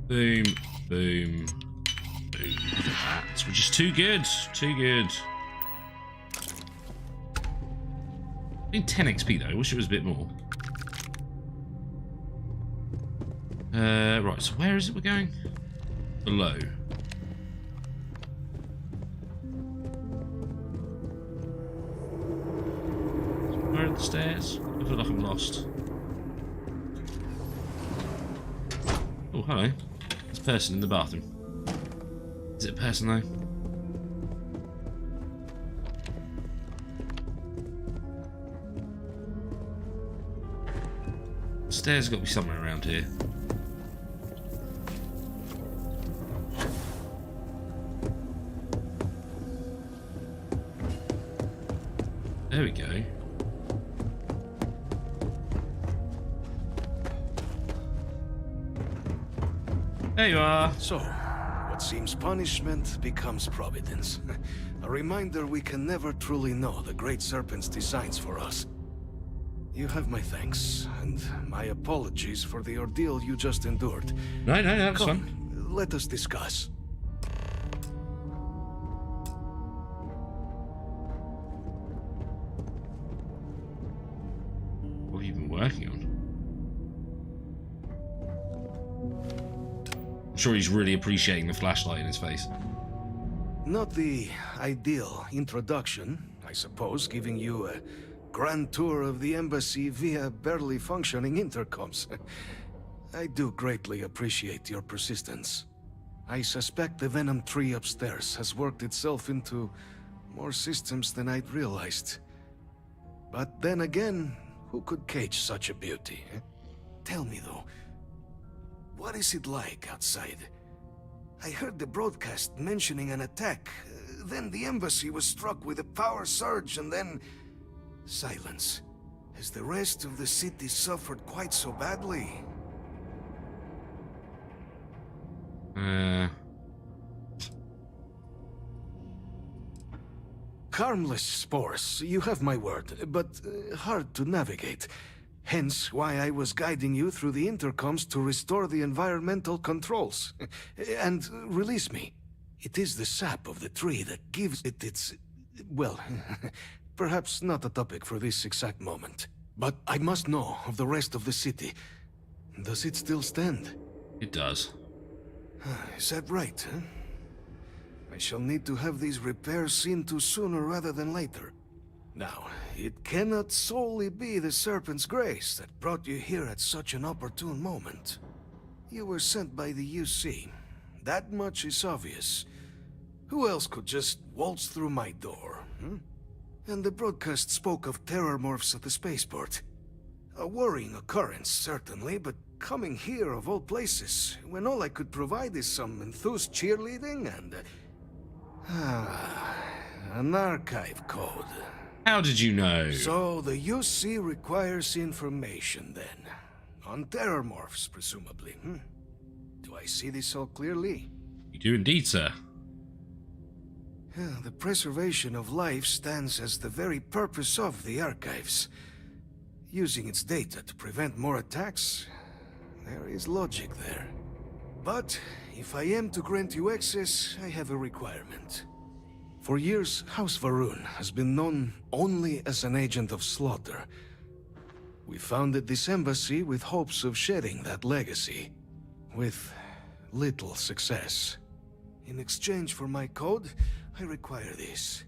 Boom, boom, boom. That, which is too good. Too good. I think 10 XP though. I wish it was a bit more. Right, so where is it we're going? Below. Where are the stairs? I feel like I'm lost. Oh, hello. There's a person in the bathroom. Is it a person though? Stairs got to be somewhere around here. There we go. There you are. So, what seems punishment becomes providence. A reminder we can never truly know the Great Serpent's designs for us. You have my thanks, and my apologies for the ordeal you just endured. No, that's Come, fine. let us discuss. What have you been working on? I'm sure he's really appreciating the flashlight in his face. Not the ideal introduction, I suppose, giving you a grand tour of the embassy via barely functioning intercoms. I do greatly appreciate your persistence. I suspect the Venom tree upstairs has worked itself into more systems than I'd realized. But then again, who could cage such a beauty? Tell me though, what is it like outside? I heard the broadcast mentioning an attack. Then the embassy was struck with a power surge and then... silence. Has the rest of the city suffered quite so badly? Harmless spores, you have my word, but hard to navigate. Hence why I was guiding you through the intercoms to restore the environmental controls. And release me. It is the sap of the tree that gives it its... well, perhaps not a topic for this exact moment. But I must know of the rest of the city. Does it still stand? It does. Is that right, huh? I shall need to have these repairs seen to sooner rather than later. Now, it cannot solely be the Serpent's grace that brought you here at such an opportune moment. You were sent by the UC. That much is obvious. Who else could just waltz through my door, hmm? And the broadcast spoke of terror morphs at the spaceport. A worrying occurrence, certainly, but coming here of all places, when all I could provide is some enthused cheerleading and... an archive code. How did you know? So the UC requires information then. On terrormorphs, presumably, Do I see this all clearly? You do indeed, sir. The preservation of life stands as the very purpose of the archives. Using its data to prevent more attacks, there is logic there. But if I am to grant you access, I have a requirement. For years, House Varun has been known only as an agent of slaughter. We founded this embassy with hopes of shedding that legacy, with little success. In exchange for my code, I require this.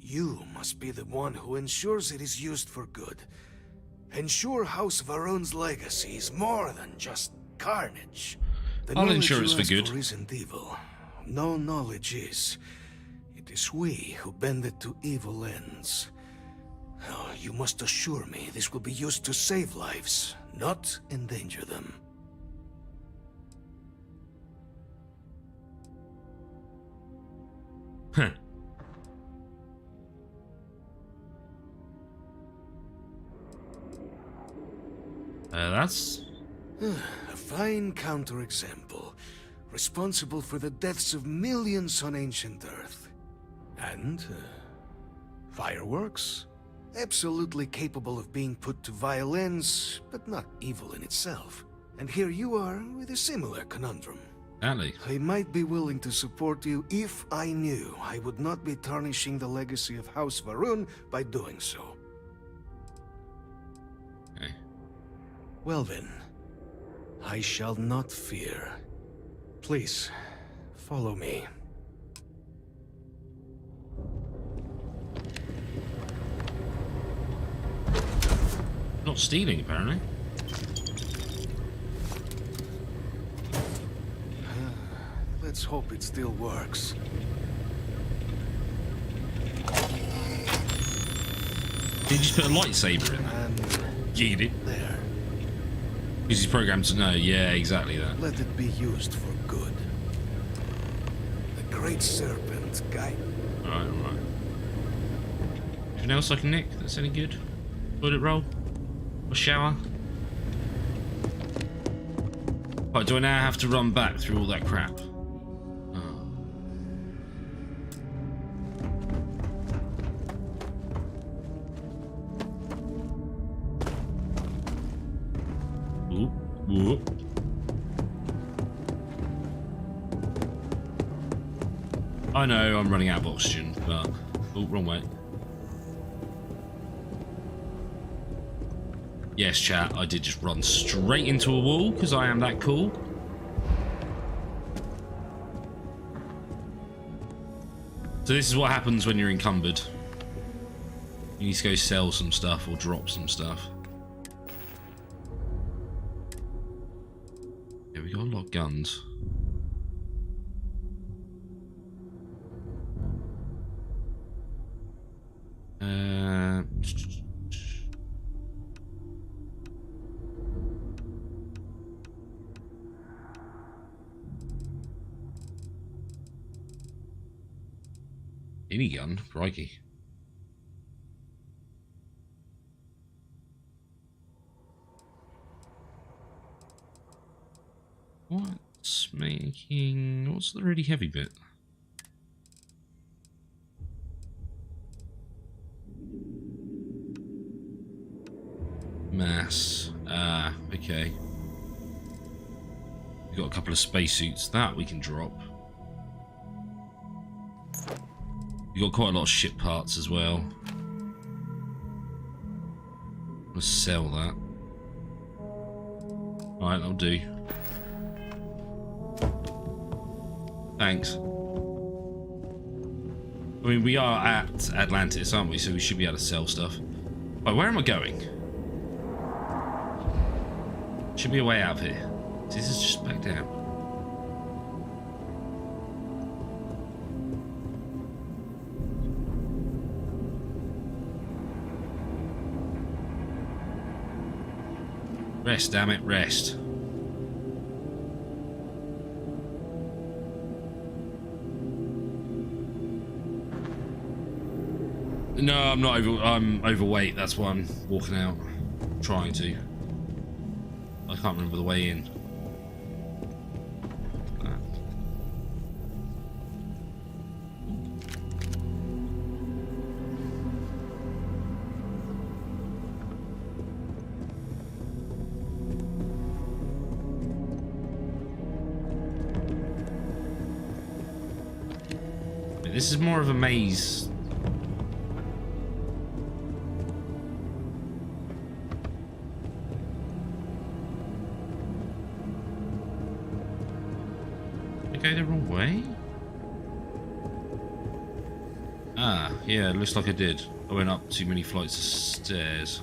You must be the one who ensures it is used for good. Ensure House Varun's legacy is more than just carnage. I'll ensure it's for good. Isn't evil. No knowledge is. It is we who bend it to evil ends. Oh, you must assure me this will be used to save lives, not endanger them. Huh. That's... A fine counterexample. Responsible for the deaths of millions on ancient Earth. And... fireworks? Absolutely capable of being put to violence, but not evil in itself. And here you are with a similar conundrum. Ali. I might be willing to support you if I knew I would not be tarnishing the legacy of House Varun by doing so. Okay. Well then, I shall not fear. Please, follow me. Not stealing, apparently. Let's hope it still works. Did you just put a lightsaber in there? Get it? There. Because he's programmed to know. Yeah, exactly that. Let it be used for good. The Great Serpent guide. Alright. Anything else I can nick that's any good? Toilet roll? Or shower? Right, do I now have to run back through all that crap? Whoop. I know I'm running out of oxygen, but... Oh, wrong way. Yes, chat, I did just run straight into a wall, because I am that cool. So this is what happens when you're encumbered. You need to go sell some stuff or drop some stuff. Yeah, we got a lot of guns. Any gun, crikey. What's the really heavy bit? Mass. Okay. We've got a couple of spacesuits that we can drop. We've got quite a lot of ship parts as well. Let's sell that. Alright, that'll do. Thanks. I mean, we are at Atlantis, aren't we? So we should be able to sell stuff. Right, where am I going? Should be a way out of here. This is just back down. Rest, damn it, rest. No, I'm not I'm overweight. That's why I'm walking out. Trying to. I can't remember the way in. This is more of a maze. Did I go the wrong way? Ah, yeah, looks like I did. I went up too many flights of stairs.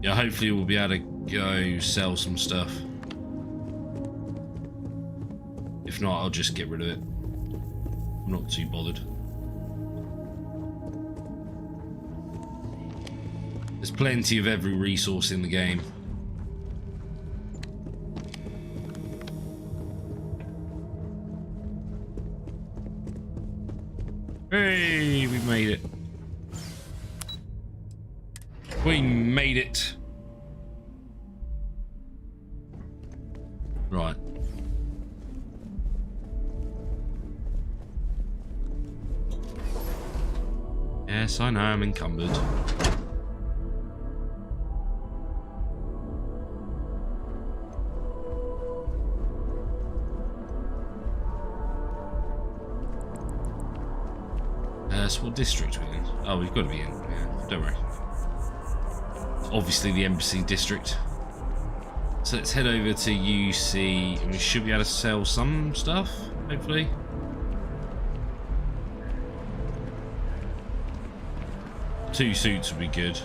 Yeah, hopefully we'll be able to go sell some stuff. If not, I'll just get rid of it. I'm not too bothered. There's plenty of every resource in the game. Hey, we made it. We made it. Right. Yes, I know I'm encumbered. So what district are we in? Oh, we've got to be in. Yeah, don't worry. Obviously the embassy district. So let's head over to UC and we should be able to sell some stuff, hopefully. Two suits would be good.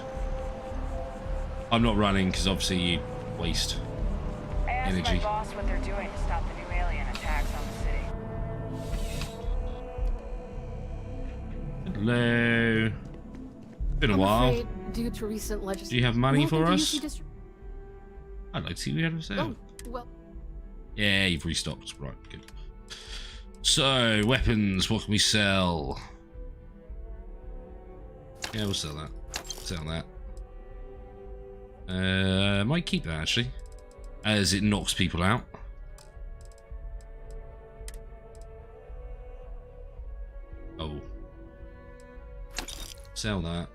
I'm not running because obviously you waste energy. I asked my boss what they're doing to stop the new alien attacks on the city. Hello. Been a while. Due to recent Do you have money for us? I'd like to see what we have to sell. Oh, well. Yeah, you've restocked. Right, good. So, weapons. What can we sell? Yeah, we'll sell that. Sell that. Might keep that, actually. As it knocks people out. Oh. Sell that.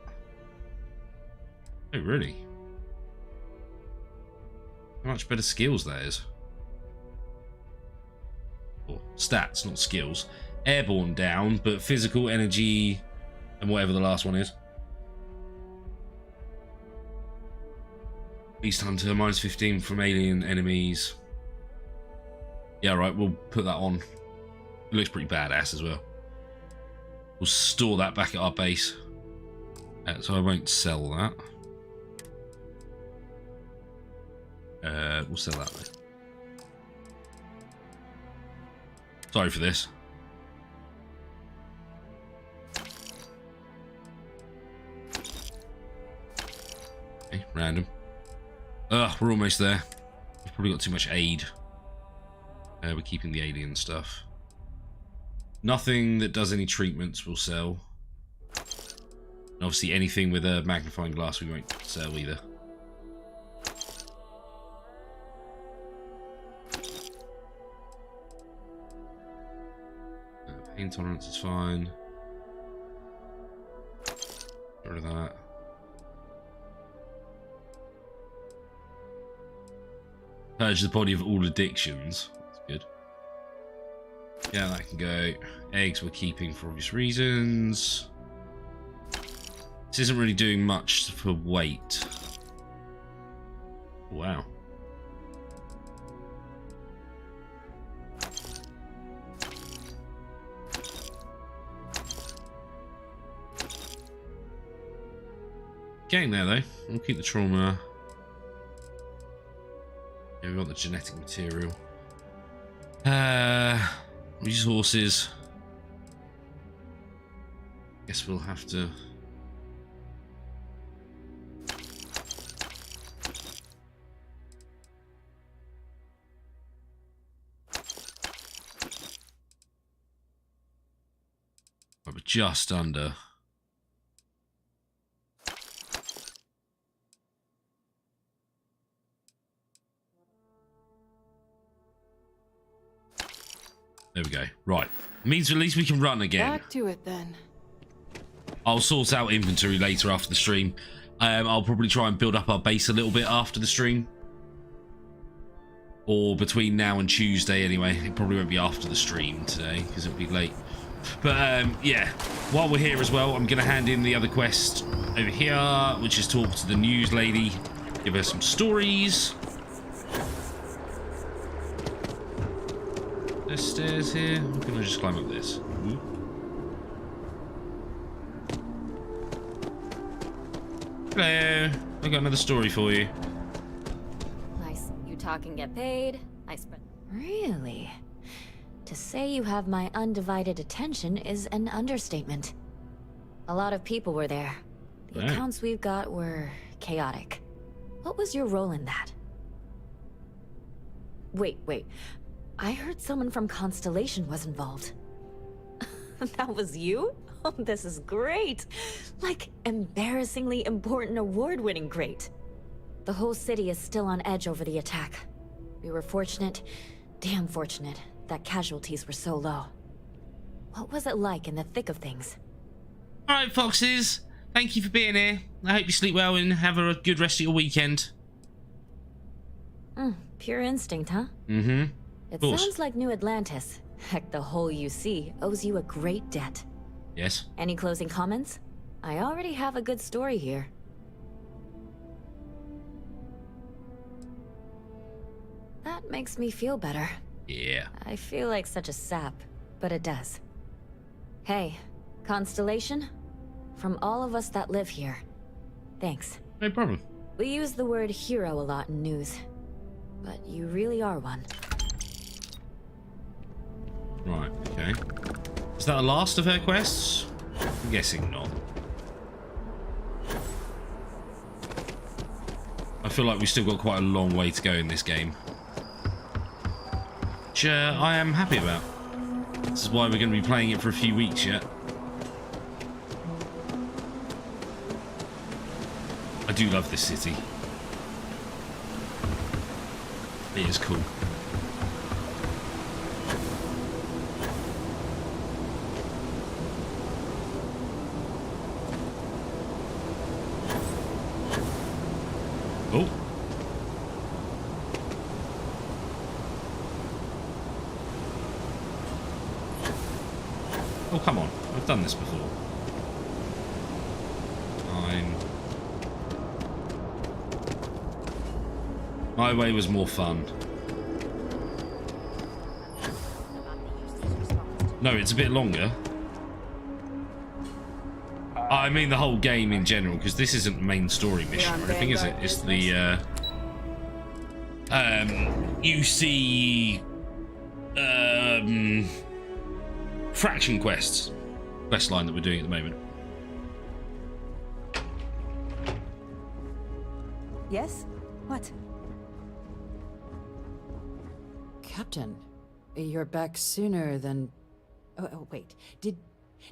Oh, really? How much better skills that is. Or stats, not skills. Airborne down, but physical, energy, and whatever the last one is. Beast Hunter, minus 15 from alien enemies. Yeah, right, we'll put that on. It looks pretty badass as well. We'll store that back at our base. So I won't sell that. We'll sell that way. Sorry for this. Okay, random. Ugh, we're almost there. We've probably got too much aid. We're keeping the alien stuff. Nothing that does any treatments will sell. And obviously anything with a magnifying glass we won't sell either. Pain tolerance is fine. Get rid of that. Purge the body of all addictions. That's good. Yeah, that can go. Eggs we're keeping for obvious reasons. This isn't really doing much for weight. Wow. Getting there though. We'll keep the trauma. Yeah, we've got the genetic material. Resources. Guess we'll have to. just under. There we go. Right. Means at least we can run again. Back to it then. I'll sort out inventory later after the stream. I'll probably try and build up our base a little bit after the stream. Or between now and Tuesday anyway. It probably won't be after the stream today because it'll be late. But yeah, while we're here as well, I'm going to hand in the other quest over here, which is talk to the news lady, give her some stories. There's stairs here. Or can I just climb up this? Ooh. Hello. I've got another story for you. Nice. You talk and get paid. I spread. Really? To say you have my undivided attention is an understatement. A lot of people were there. The accounts we've got were chaotic. What was your role in that? Wait. I heard someone from Constellation was involved. That was you? Oh, this is great. Like, embarrassingly important award-winning great. The whole city is still on edge over the attack. We were fortunate, damn fortunate, that casualties were so low. What was it like in the thick of things? Alright, Foxes. Thank you for being here. I hope you sleep well and have a good rest of your weekend. Pure instinct, huh? Mm-hmm. It sounds like New Atlantis, heck, the whole UC, owes you a great debt. Yes. Any closing comments? I already have a good story here. That makes me feel better. Yeah. I feel like such a sap, but it does. Hey, Constellation? From all of us that live here, thanks. No problem. We use the word hero a lot in news, but you really are one. Right, okay. Is that the last of her quests? I'm guessing not. I feel like we've still got quite a long way to go in this game. Which I am happy about. This is why we're going to be playing it for a few weeks yet. I do love this city. It is cool. Oh. Oh, come on. I've done this before. Fine. My way was more fun. No, it's a bit longer. I mean the whole game in general, because this isn't the main story mission or anything, is it? It's the UC fraction quest line that we're doing at the moment. Yes? What? Captain, you're back sooner than... Oh, wait. Did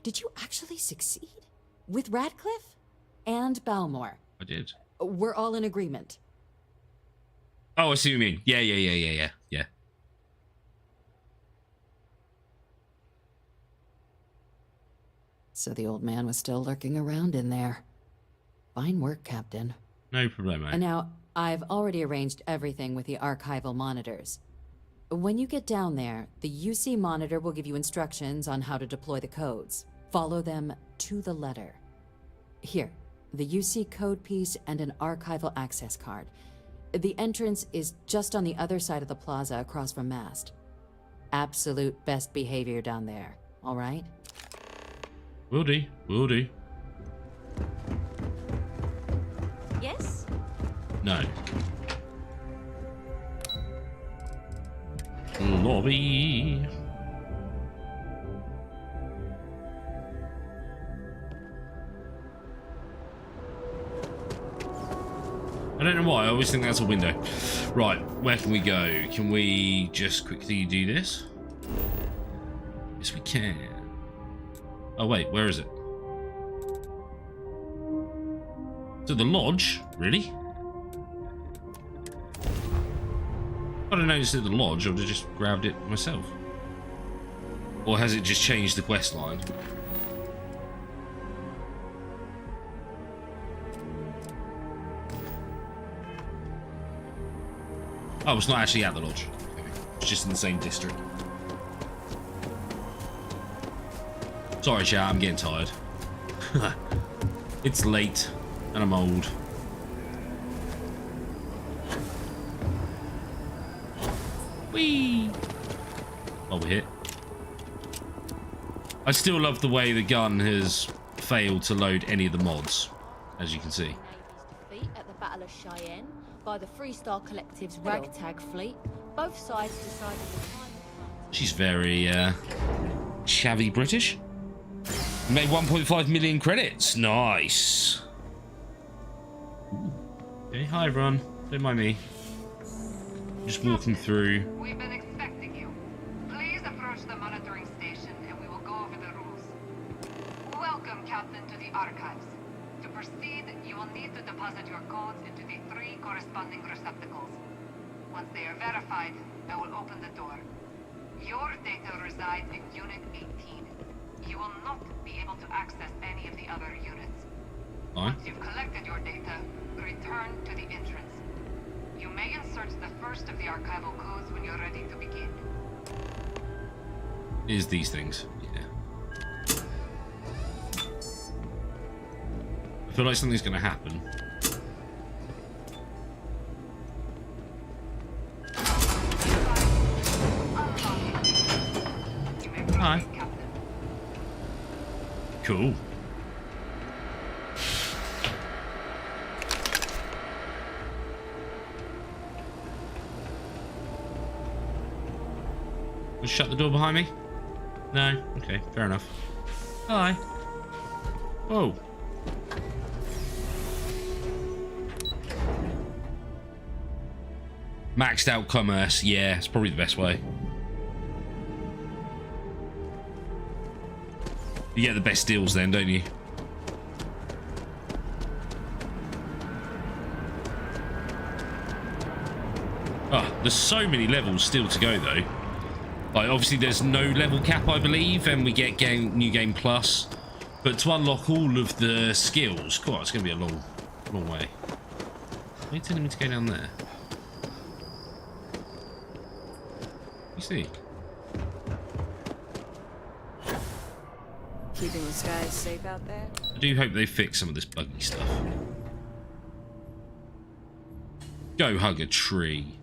you actually succeed? With Radcliffe? And Balmore? I did. We're all in agreement. Oh, I see what you mean. Yeah. So the old man was still lurking around in there. Fine work, Captain. No problemo. And now, I've already arranged everything with the archival monitors. When you get down there, the UC monitor will give you instructions on how to deploy the codes. Follow them to the letter. Here, the UC code piece and an archival access card. The entrance is just on the other side of the plaza across from Mast. Absolute best behavior down there, all right? Will do. Yes? No. Lobby. I don't know why, I always think that's a window. Right, where can we go? Can we just quickly do this? Yes, we can. Oh wait, where is it? To the lodge? Really? I don't notice it at the lodge, I would have just grabbed it myself. Or has it just changed the quest line? Oh, it's not actually at the lodge. It's just in the same district. Sorry, chat, I'm getting tired. It's late, and I'm old. Whee! Oh, we hit. I still love the way the gun has failed to load any of the mods, as you can see. Defeat at the Battle of Cheyenne by the Freestar Collective's ragtag fleet. Both sides decided the time. She's very, shabby British. Made 1.5 million credits. Nice. Ooh. Okay, hi everyone. Don't mind me. Just walking through. We've been expecting you. Please approach the monitoring station and we will go over the rules. Welcome, Captain, to the Archives. To proceed, you will need to deposit your codes into the 3 corresponding receptacles. Once they are verified, I will open the door. Your data resides in Unit 18. You will not be able to access any of the other units. Once you've collected your data, return to the entrance. You may insert the first of the archival codes when you're ready to begin. Is these things? Yeah. I feel like something's going to happen. Hi. Cool. Just shut the door behind me? No? Okay, fair enough. Hi. Whoa. Maxed out commerce. Yeah, it's probably the best way. You get the best deals then, don't you? Oh, there's so many levels still to go though. Like, obviously there's no level cap, I believe, and we get New Game Plus. But to unlock all of the skills, God, it's going to be a long way. Why are you telling me to go down there? You see? Keeping the skies safe out there? I do hope they fix some of this buggy stuff. Go hug a tree.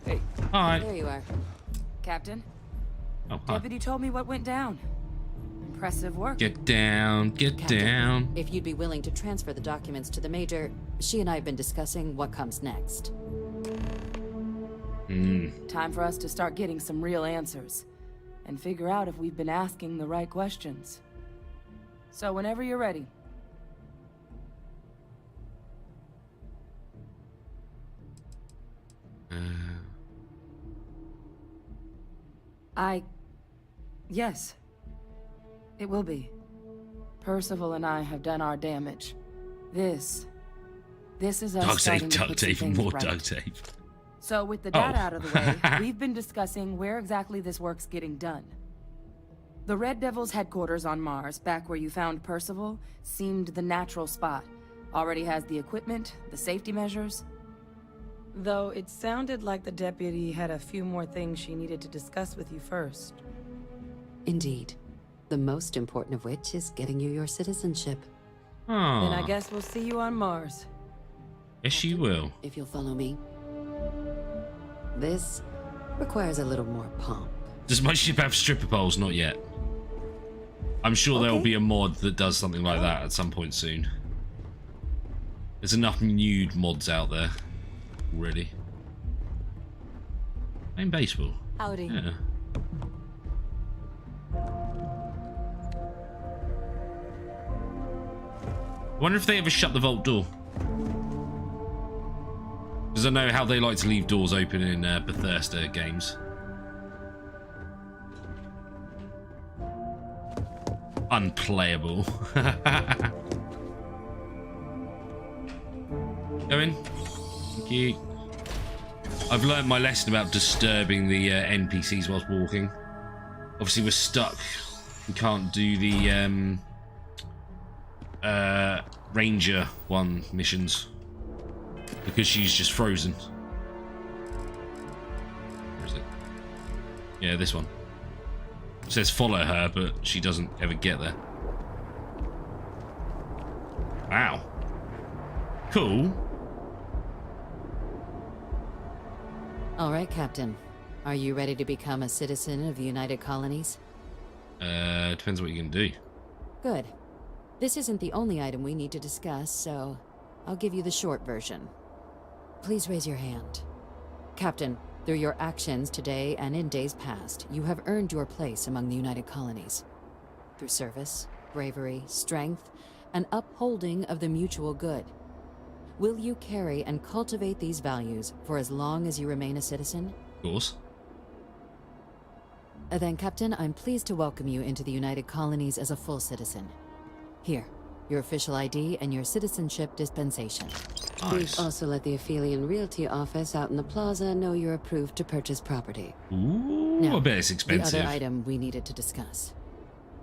Hey. Hi. There you are. Captain? Oh, hi. Deputy told me what went down. Impressive work. Get down, get Captain, down. If you'd be willing to transfer the documents to the Major, she and I have been discussing what comes next. Time for us to start getting some real answers and figure out if we've been asking the right questions. So whenever you're ready. Yes. It will be. Percival and I have done our damage. This is us starting to put some things more right. duct tape. So with the data out of the way, we've been discussing where exactly this work's getting done. The Red Devil's headquarters on Mars, back where you found Percival, seemed the natural spot. Already has the equipment, the safety measures. Though it sounded like the deputy had a few more things she needed to discuss with you first. Indeed. The most important of which is getting you your citizenship. Then I guess we'll see you on Mars. Yes, you will. If you'll follow me. This requires a little more pomp. Does my ship have stripper poles? Not yet. I'm sure there will be a mod that does something like that at some point soon. There's enough nude mods out there already. Playing baseball. Howdy. Yeah. I wonder if they ever shut the vault door. Because I know how they like to leave doors open in Bethesda games. unplayable. Go in. Thank you. I've learned my lesson about disturbing the NPCs whilst walking. Obviously, we're stuck. We can't do the Ranger one missions because she's just frozen. Where is it? Yeah, this one. It says follow her, but she doesn't ever get there. Wow. Cool. All right, Captain. Are you ready to become a citizen of the United Colonies? Depends what you can do. Good. This isn't the only item we need to discuss, so I'll give you the short version. Please raise your hand. Captain, through your actions today and in days past, you have earned your place among the United Colonies. Through service, bravery, strength, and upholding of the mutual good. Will you carry and cultivate these values for as long as you remain a citizen? Of course. Then, Captain, I'm pleased to welcome you into the United Colonies as a full citizen. Here, your official ID and your citizenship dispensation. Nice. We've also let the Aphelion Realty office out in the plaza know you're approved to purchase property. Ooh, now, I bet it's expensive. The other item we needed to discuss.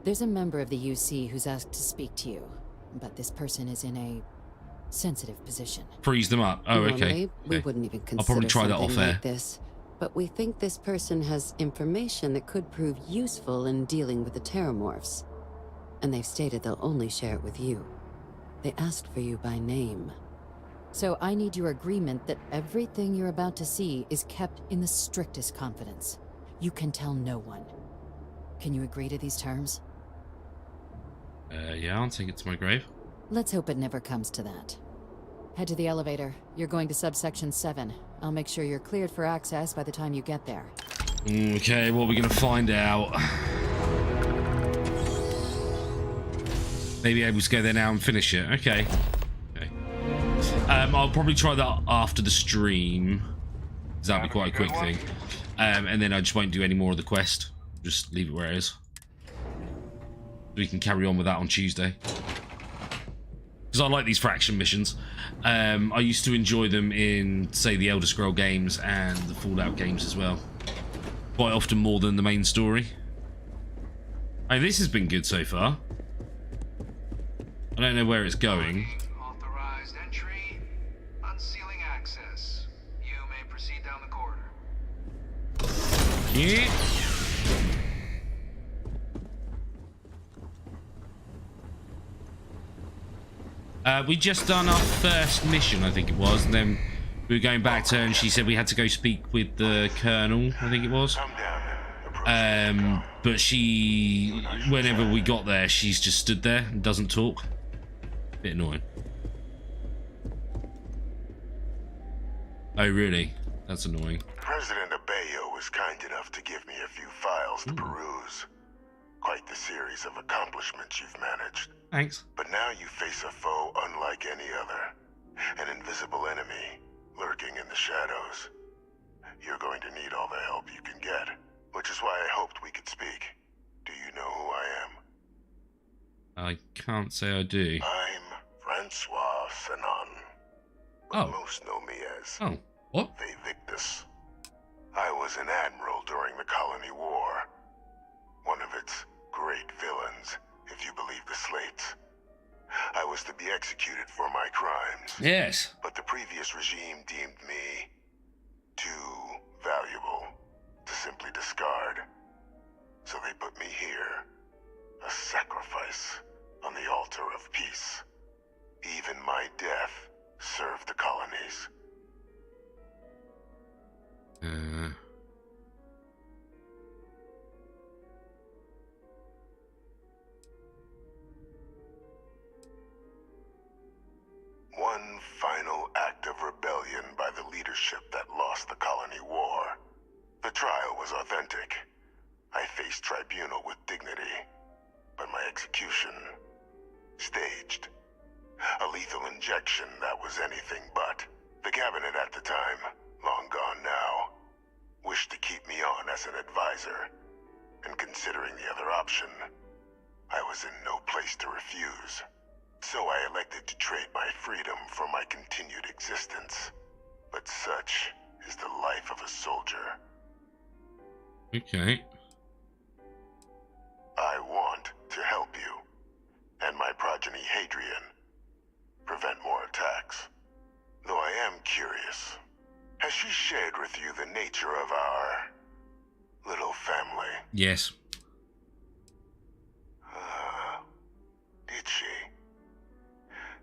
There's a member of the UC who's asked to speak to you, but this person is in a sensitive position. Freeze them up. Oh, okay. Normally, we wouldn't even consider I'll probably try that off something air. like this, but we think this person has information that could prove useful in dealing with the Terramorphs. And they've stated they'll only share it with you. They asked for you by name. So I need your agreement that everything you're about to see is kept in the strictest confidence. You can tell no one. Can you agree to these terms? Yeah, I'll take it to my grave. Let's hope it never comes to that. Head to the elevator. You're going to subsection 7. I'll make sure you're cleared for access by the time you get there. Okay, what are we going to find out? Maybe able to go there now and finish it. Okay. Okay. I'll probably try that after the stream, because that'll be quite a quick thing. And then I just won't do any more of the quest. Just leave it where it is. We can carry on with that on Tuesday. Because I like these faction missions. I used to enjoy them in, say, the Elder Scroll games and the Fallout games as well. Quite often more than the main story. Hey, this has been good so far. I don't know where it's going. Authorized entry, unsealing access. You may proceed down the corridor. Yeah. We just done our first mission, I think it was, and then we were going back to her and she said we had to go speak with the Colonel, I think it was. But she, whenever we got there, she's just stood there and doesn't talk. Bit annoying. Oh, really? That's annoying. President Abeyo was kind enough to give me a few files to peruse. Quite the series of accomplishments you've managed. Thanks. But now you face a foe unlike any other. An invisible enemy, lurking in the shadows. You're going to need all the help you can get, which is why I hoped we could speak. Do you know who I am? I can't say I do. I'm Francois Sanon. But most know me as... Oh, what? Victus. I was an admiral during the Colony War. One of its great villains, if you believe the slates. I was to be executed for my crimes. Yes. But the previous regime deemed me too valuable to simply discard. So they put me here, a sacrifice on the altar of peace. Even my death served the colonies. One final act of rebellion by the leadership that lost the colony war. The trial was authentic. I faced tribunal with dignity, but my execution, staged. A lethal injection that was anything but. The cabinet at the time, long gone now, wished to keep me on as an advisor, and considering the other option, I was in no place to refuse, so I elected to trade my freedom for my continued existence. But such is the life of a soldier. Okay. I want to help you, and my progeny Hadrian, prevent more attacks. Though I am curious, has she shared with you the nature of our little family? Yes. Did she?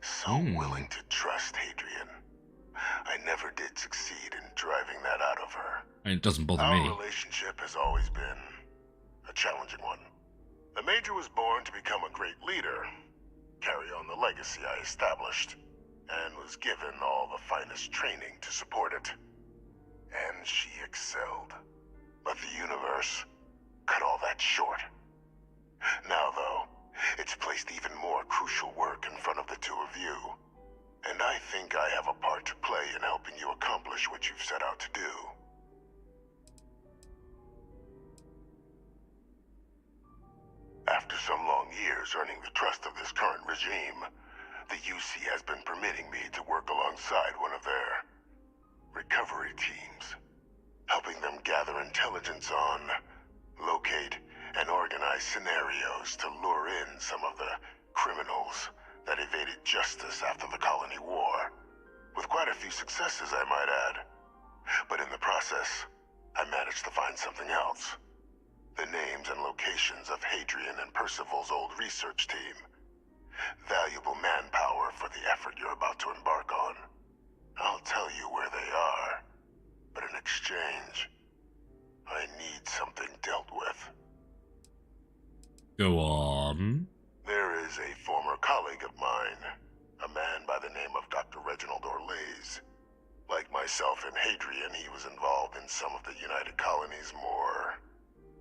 So willing to trust Hadrian. I never did succeed in driving that out of her. And it doesn't bother me. Our relationship has always been a challenging one. The Major was born to become a great leader, carry on the legacy I established, and was given all the finest training to support it. And she excelled. But the universe cut all that short. Now, though, it's placed even more crucial work in front of the two of you. And I think I have a part to play in helping you accomplish what you've set out to do. After some long years earning the trust of this current regime, the UC has been permitting me to work alongside one of their recovery teams, helping them gather intelligence on, locate, and organize scenarios to lure in some of the criminals that evaded justice after the Colony War, with quite a few successes, I might add. But in the process, I managed to find something else. The names and locations of Hadrian and Percival's old research team. Valuable manpower for the effort you're about to embark on. I'll tell you where they are, but in exchange, I need something dealt with. Go on. There is a former colleague of mine, a man by the name of Dr. Reginald Orlaise. Like myself and Hadrian, he was involved in some of the United Colony's more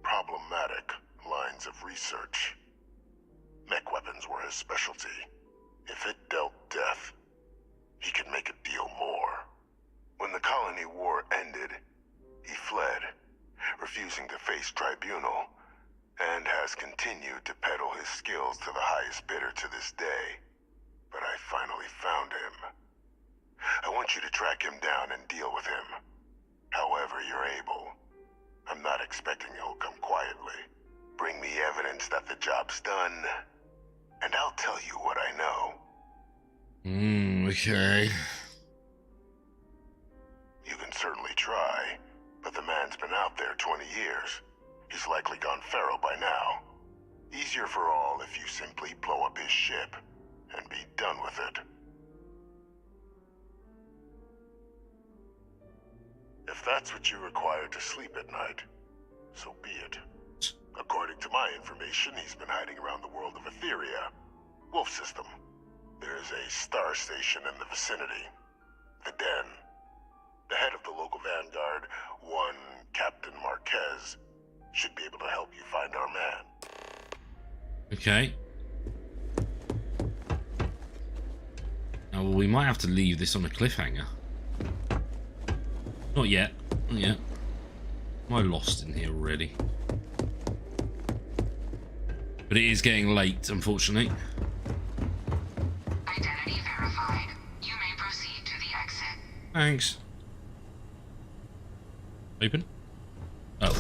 problematic lines of research. Mech weapons were his specialty. If it dealt death, he could make a deal more. When the Colony War ended, he fled, refusing to face tribunal, and has continued to peddle his skills to the highest bidder to this day. But I finally found him. I want you to track him down and deal with him, however you're able. I'm not expecting he'll come quietly. Bring me evidence that the job's done, and I'll tell you what I know. Okay. You can certainly try, but the man's been out there 20 years. He's likely gone feral by now. Easier for all if you simply blow up his ship and be done with it. If that's what you require to sleep at night, so be it. According to my information, he's been hiding around the world of Etheria, Wolf System. There's a star station in the vicinity, the Den. The head of the local vanguard, one Captain Marquez, should be able to help you find our man. Okay. Now, well, we might have to leave this on a cliffhanger. Not yet. Not yet. Am I lost in here already? But it is getting late, unfortunately. Identity verified. You may proceed to the exit. Thanks. Open? Oh.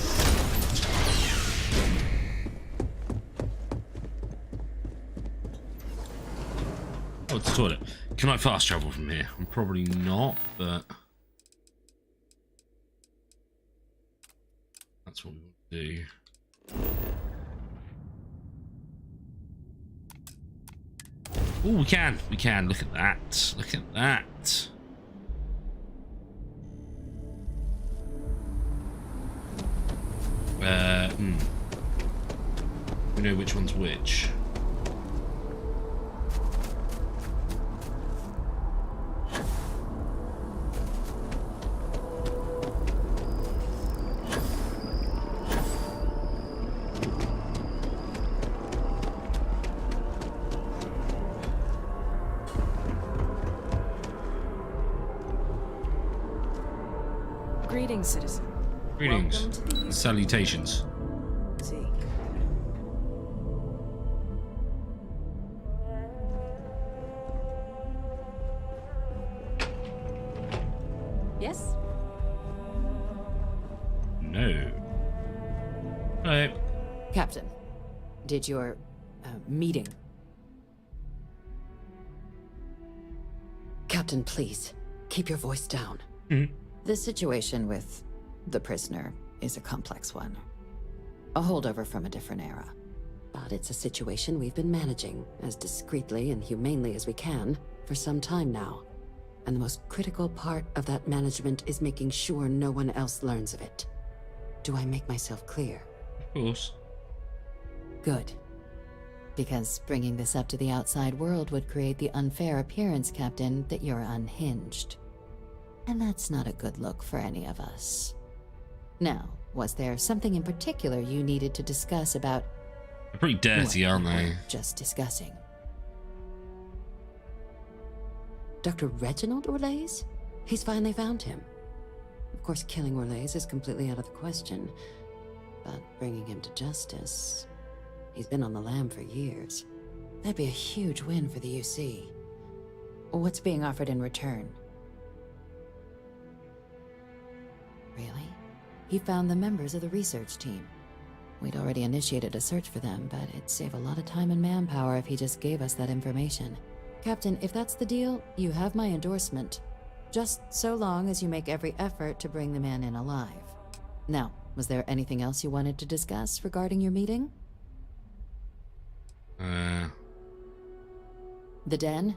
Oh, it's the toilet. Can I fast travel from here? I'm probably not, but that's what we want to do. Oh, we can. We can. Look at that. Look at that. We know which one's which. Greetings, citizen. Greetings. Salutations. See. Yes? No. Hello. Captain, did your meeting... Captain, please, keep your voice down. The situation with the prisoner is a complex one. A holdover from a different era. But it's a situation we've been managing as discreetly and humanely as we can for some time now. And the most critical part of that management is making sure no one else learns of it. Do I make myself clear? Of course. Good. Because bringing this up to the outside world would create the unfair appearance, Captain, that you're unhinged. And that's not a good look for any of us. Now, was there something in particular you needed to discuss about... They're pretty dirty, aren't they? Just discussing. Dr. Reginald Orlaise? He's finally found him. Of course, killing Orlaise is completely out of the question. But bringing him to justice... He's been on the lam for years. That'd be a huge win for the UC. What's being offered in return? Really? He found the members of the research team. We'd already initiated a search for them, but it'd save a lot of time and manpower if he just gave us that information. Captain, if that's the deal, you have my endorsement. Just so long as you make every effort to bring the man in alive. Now, was there anything else you wanted to discuss regarding your meeting? The den?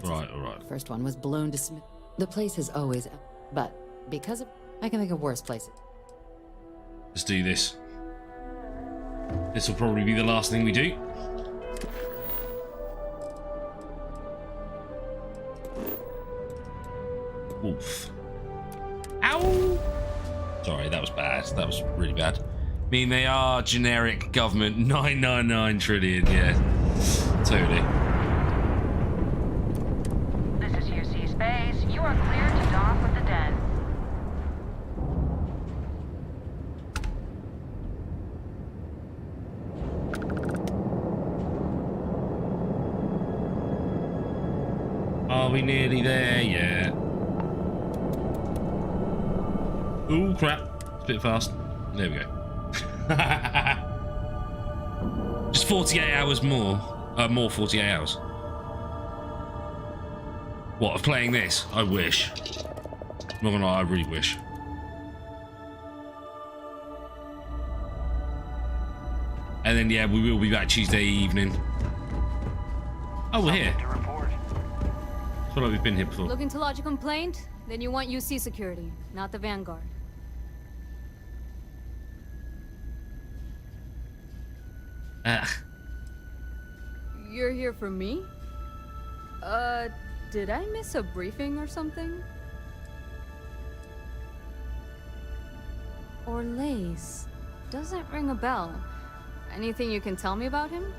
Right, alright. The first one was blown to smithereens. The place is always... But because of... I can think of worse places. Let's do this. This will probably be the last thing we do. Oof. Ow! Sorry, that was bad. That was really bad. I mean, they are generic government 999 trillion, yeah. Totally. This is UC Space. You are cleared to dock with the den. Are we nearly there yet? Ooh, crap. It's a bit fast. There we go. Just 48 hours more. More 48 hours. What, of playing this? I wish. Not gonna lie, I really wish. And then, yeah, we will be back Tuesday evening. Oh, we're here. I feel like we've been here before. Looking to lodge a complaint? Then you want UC security, not the Vanguard. You're here for me? Did I miss a briefing or something? Orlaise. Doesn't ring a bell. Anything you can tell me about him?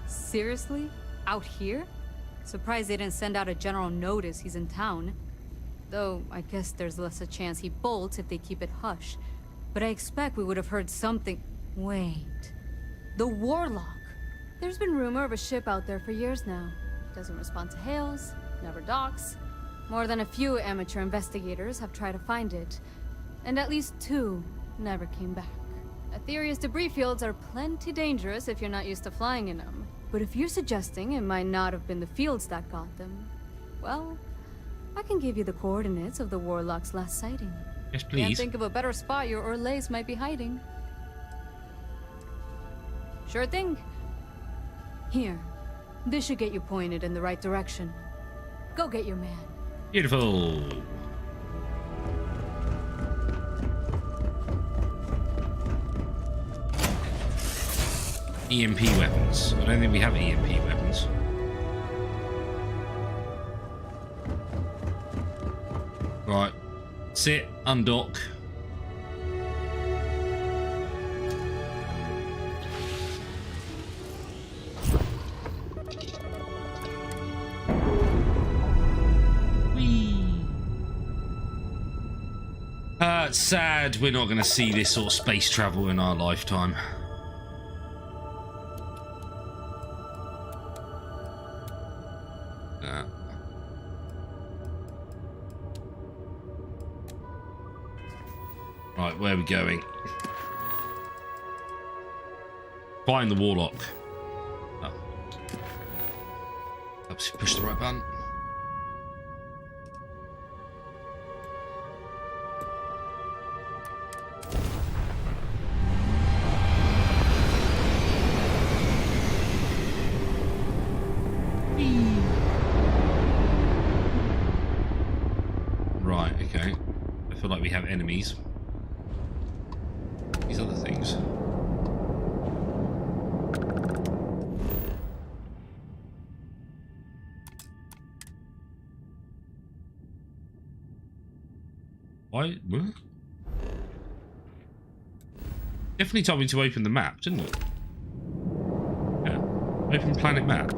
Seriously? Out here? Surprised they didn't send out a general notice he's in town. Though, I guess there's less a chance he bolts if they keep it hush. But I expect we would have heard something... Wait... The Warlock! There's been rumor of a ship out there for years now. Doesn't respond to hails, never docks. More than a few amateur investigators have tried to find it. And at least 2 never came back. Aetherius debris fields are plenty dangerous if you're not used to flying in them. But if you're suggesting it might not have been the fields that got them, well, I can give you the coordinates of the Warlock's last sighting. Yes, please. Can't think of a better spot your Orlaise might be hiding. Sure thing. Here. This should get you pointed in the right direction. Go get your man. Beautiful. EMP weapons. I don't think we have EMP weapons. Right. Sit, undock. It's sad we're not going to see this sort of space travel in our lifetime. Right, where are we going? Find the warlock. Oh. Oops, push the right button. Right, okay. I feel like we have enemies. These other things. Why? What? Definitely told me to open the map, didn't it? Yeah. Open planet map.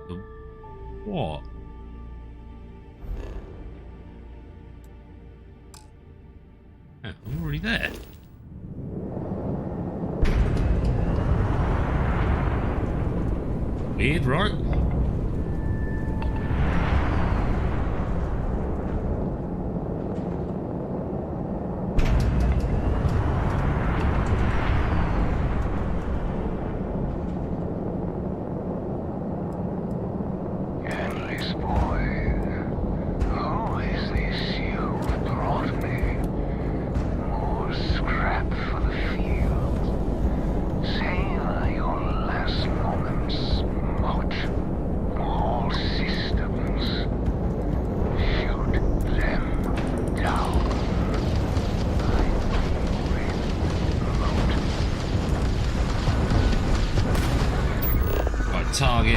The what? Yeah, I'm already there. Weird, right? Target.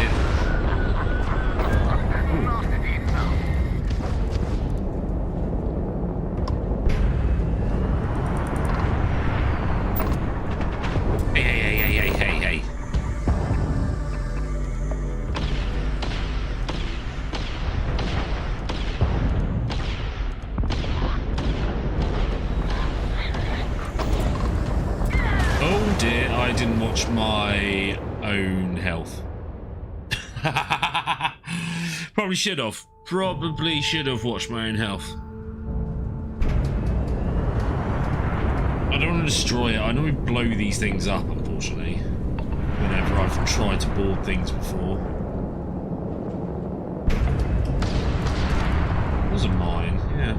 Hey. Oh dear, I didn't watch my own health. Probably should have watched my own health. I don't want to destroy it. I know we blow these things up, unfortunately, whenever I've tried to board things before. It was a mine, yeah.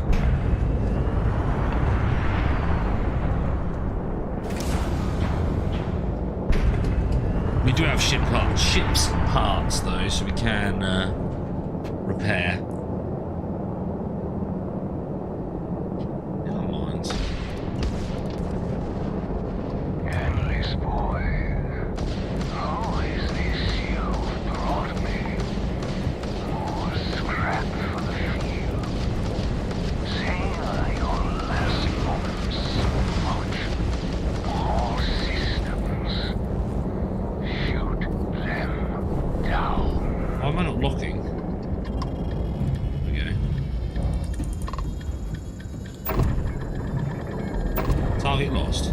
We do have ship's parts though, so we can repair. Never mind. Endless boy, how is this you've brought me? More scrap for the field. Savor your last moments much. All systems. Why am I not locking? Okay. Target lost.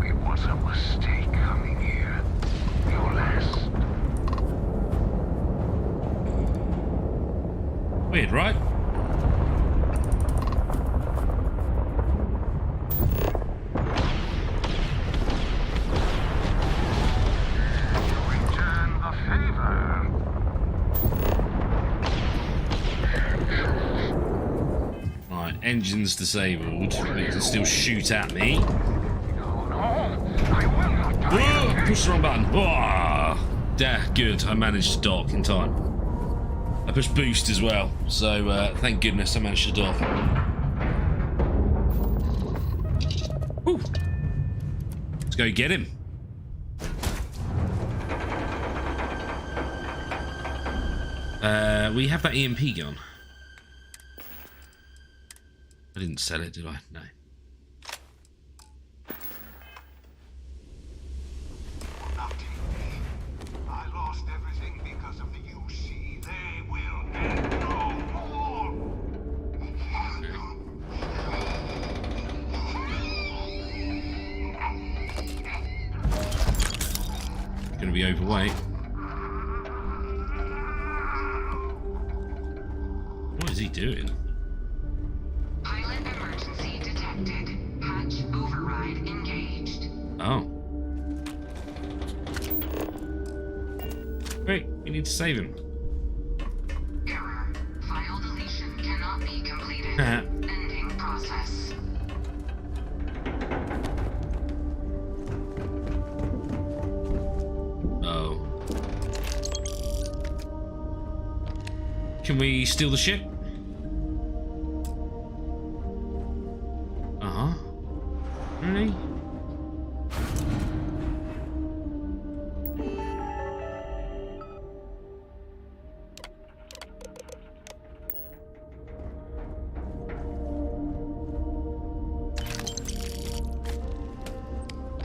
It was a mistake coming here. Your last. Weird, right? Engines disabled, but it can still shoot at me. Whoa, push the wrong button. Oh, good. I managed to dock in time. I pushed boost as well, so thank goodness I managed to dock. Ooh. Let's go get him. We have that EMP gun. I didn't sell it, did I? No. I lost everything because of the UC. They will get no more. be overweight. What is he doing? Pilot emergency detected. Hatch override engaged. Oh. Great, we need to save him. Error. File deletion cannot be completed. Ending process. Oh. Can we steal the ship? Uh-huh. Really?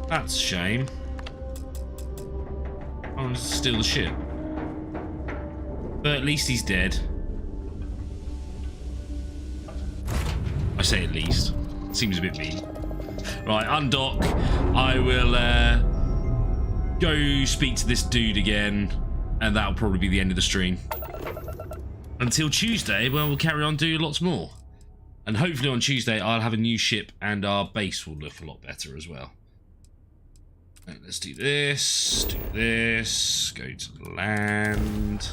That's a shame. I want to steal the ship. But at least he's dead. I say at least. Seems a bit mean. Right, undock. I will go speak to this dude again, and that'll probably be the end of the stream. Until Tuesday, well, we'll carry on doing lots more. And hopefully on Tuesday, I'll have a new ship, and our base will look a lot better as well. Right, let's do this, go to land.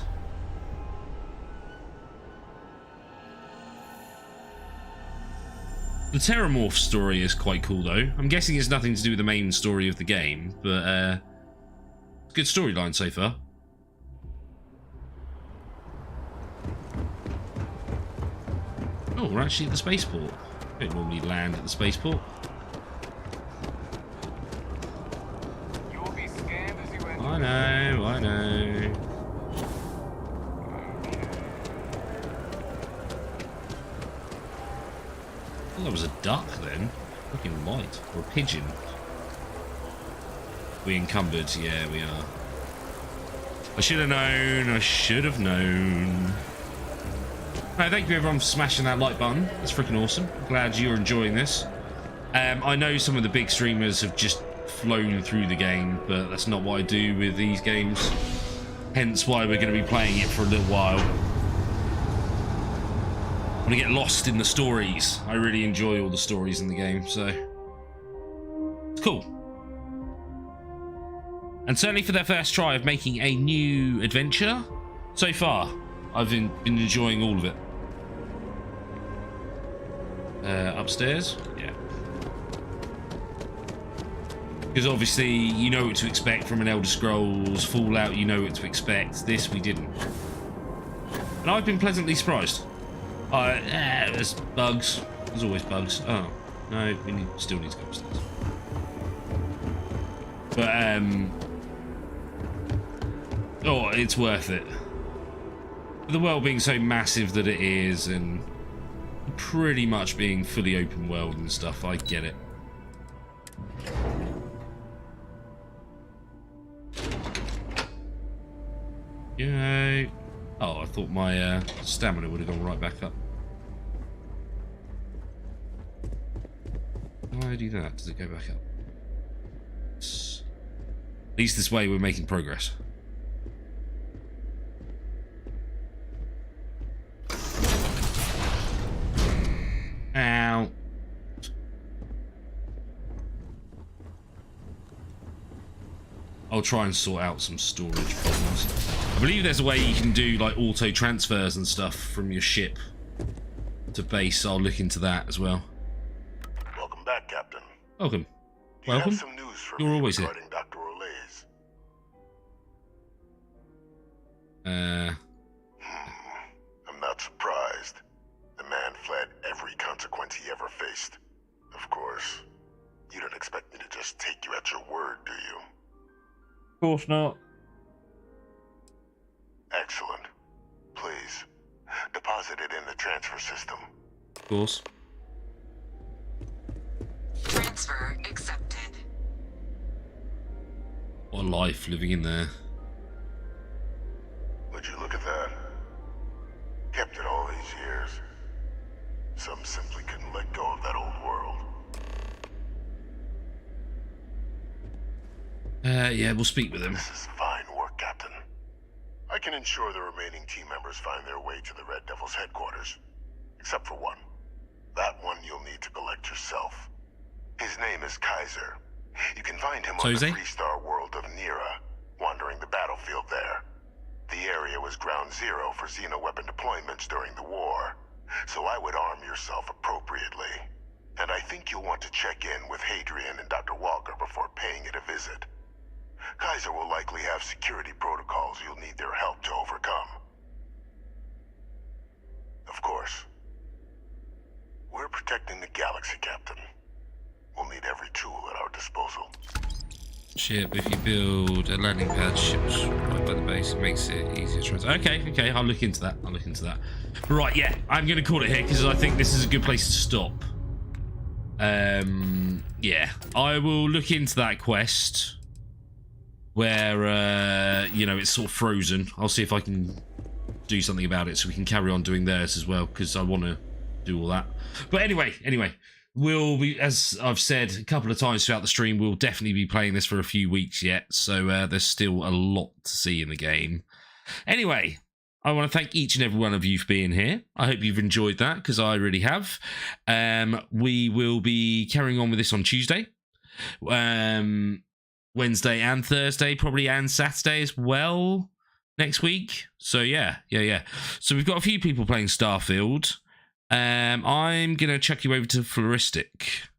The Terramorph story is quite cool though. I'm guessing it's nothing to do with the main story of the game, but it's a good storyline so far. Oh, we're actually at the spaceport. We don't normally land at the spaceport. I know, I know. I thought that was a duck then. Looking light. Or a pigeon. We encumbered, yeah, we are. I should have known, I should have known. Right, thank you everyone for smashing that like button. That's freaking awesome. Glad you're enjoying this. I know some of the big streamers have just flown through the game, but that's not what I do with these games. Hence why we're going to be playing it for a little while. I want to get lost in the stories. I really enjoy all the stories in the game, so it's cool. And certainly for their first try of making a new adventure, so far I've been enjoying all of it. Upstairs? Yeah. Because obviously you know what to expect from an Elder Scrolls, Fallout, you know what to expect. This we didn't. And I've been pleasantly surprised. There's bugs. There's always bugs. Oh, no, we still need to go upstairs. But, oh, it's worth it. For the world being so massive that it is, and pretty much being fully open world and stuff, I get it. Yay. Oh, I thought my stamina would have gone right back up. Why do that? Does it go back up? At least this way we're making progress. Ow. I'll try and sort out some storage problems. I believe there's a way you can do like auto transfers and stuff from your ship to base. I'll look into that as well. Welcome back, Captain. Welcome. Do you have some news for You're me always here. regarding Dr. Olays? I'm not surprised. The man fled every consequence he ever faced. Of course, you don't expect me to just take you at your word, do you? Of course not. Excellent. Please, deposit it in the transfer system. Of course. Transfer accepted. What a life living in there. Would you look at that? Kept it all these years. Some simply couldn't let go of that old world. Yeah, we'll speak with him. This is fine. Captain. I can ensure the remaining team members find their way to the Red Devil's headquarters. Except for one. That one you'll need to collect yourself. His name is Kaiser. You can find him on the three-star world of Nira, wandering the battlefield there. The area was ground zero for xeno-weapon deployments during the war, so I would arm yourself appropriately. And I think you'll want to check in with Hadrian and Dr. Walker before paying it a visit. Kaiser will likely have security protocols you'll need their help to overcome. Of course, we're protecting the galaxy, Captain. We'll need every tool at our disposal. Ship, if you build a landing pad, ships right by the base, it makes it easier to transport. Okay, I'll look into that. Right, yeah, I'm going to call it here because I think this is a good place to stop. Yeah, I will look into that quest where, you know, it's sort of frozen. I'll see if I can do something about it so we can carry on doing theirs as well because I want to do all that. But anyway, we'll be, as I've said a couple of times throughout the stream, we'll definitely be playing this for a few weeks yet. So there's still a lot to see in the game. Anyway, I want to thank each and every one of you for being here. I hope you've enjoyed that because I really have. We will be carrying on with this on Tuesday, Wednesday and Thursday, probably, and Saturday as well next week. So yeah. So we've got a few people playing Starfield. I'm going to chuck you over to Floristic.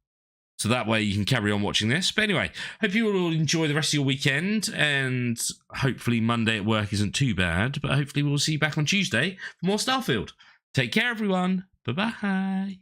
So that way you can carry on watching this. But anyway, hope you all enjoy the rest of your weekend. And hopefully Monday at work isn't too bad. But hopefully we'll see you back on Tuesday for more Starfield. Take care, everyone. Bye-bye.